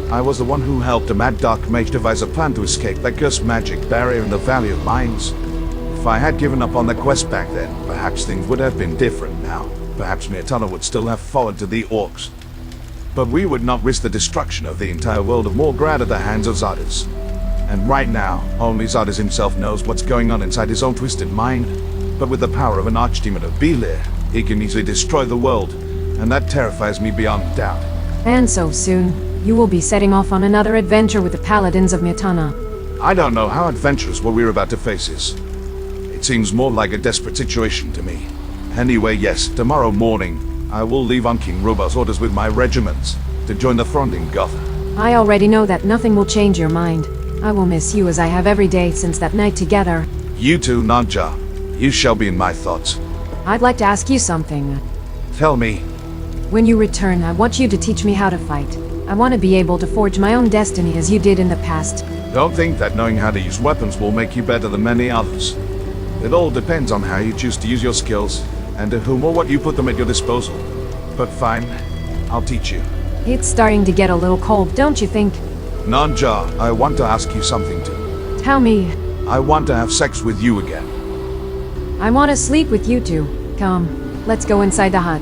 I was the one who helped a mad dark mage devise a plan to escape that cursed magic barrier in the Valley of Mines. If I had given up on the quest back then, perhaps things would have been different now. Perhaps Myrtana would still have fallen to the orcs. But we would not risk the destruction of the entire world of Morgrad at the hands of Zardes. And right now, only Zardes himself knows what's going on inside his own twisted mind. But with the power of an archdemon of Belir, he can easily destroy the world, and that terrifies me beyond doubt. And so soon, you will be setting off on another adventure with the Paladins of Myrtana. I don't know how adventurous what we're about to face is. It seems more like a desperate situation to me. Anyway, yes, tomorrow morning, I will leave on King Ruba's orders with my regiments to join the front in Gotham. I already know that nothing will change your mind. I will miss you as I have every day since that night together. You too, Nanja. You shall be in my thoughts. I'd like to ask you something. Tell me. When you return, I want you to teach me how to fight. I want to be able to forge my own destiny as you did in the past. Don't think that knowing how to use weapons will make you better than many others. It all depends on how you choose to use your skills, and to whom or what you put them at your disposal. But fine, I'll teach you. It's starting to get a little cold, don't you think? Nanja, I want to ask you something too. Tell me. I want to have sex with you again. I want to sleep with you two. Come, let's go inside the hut.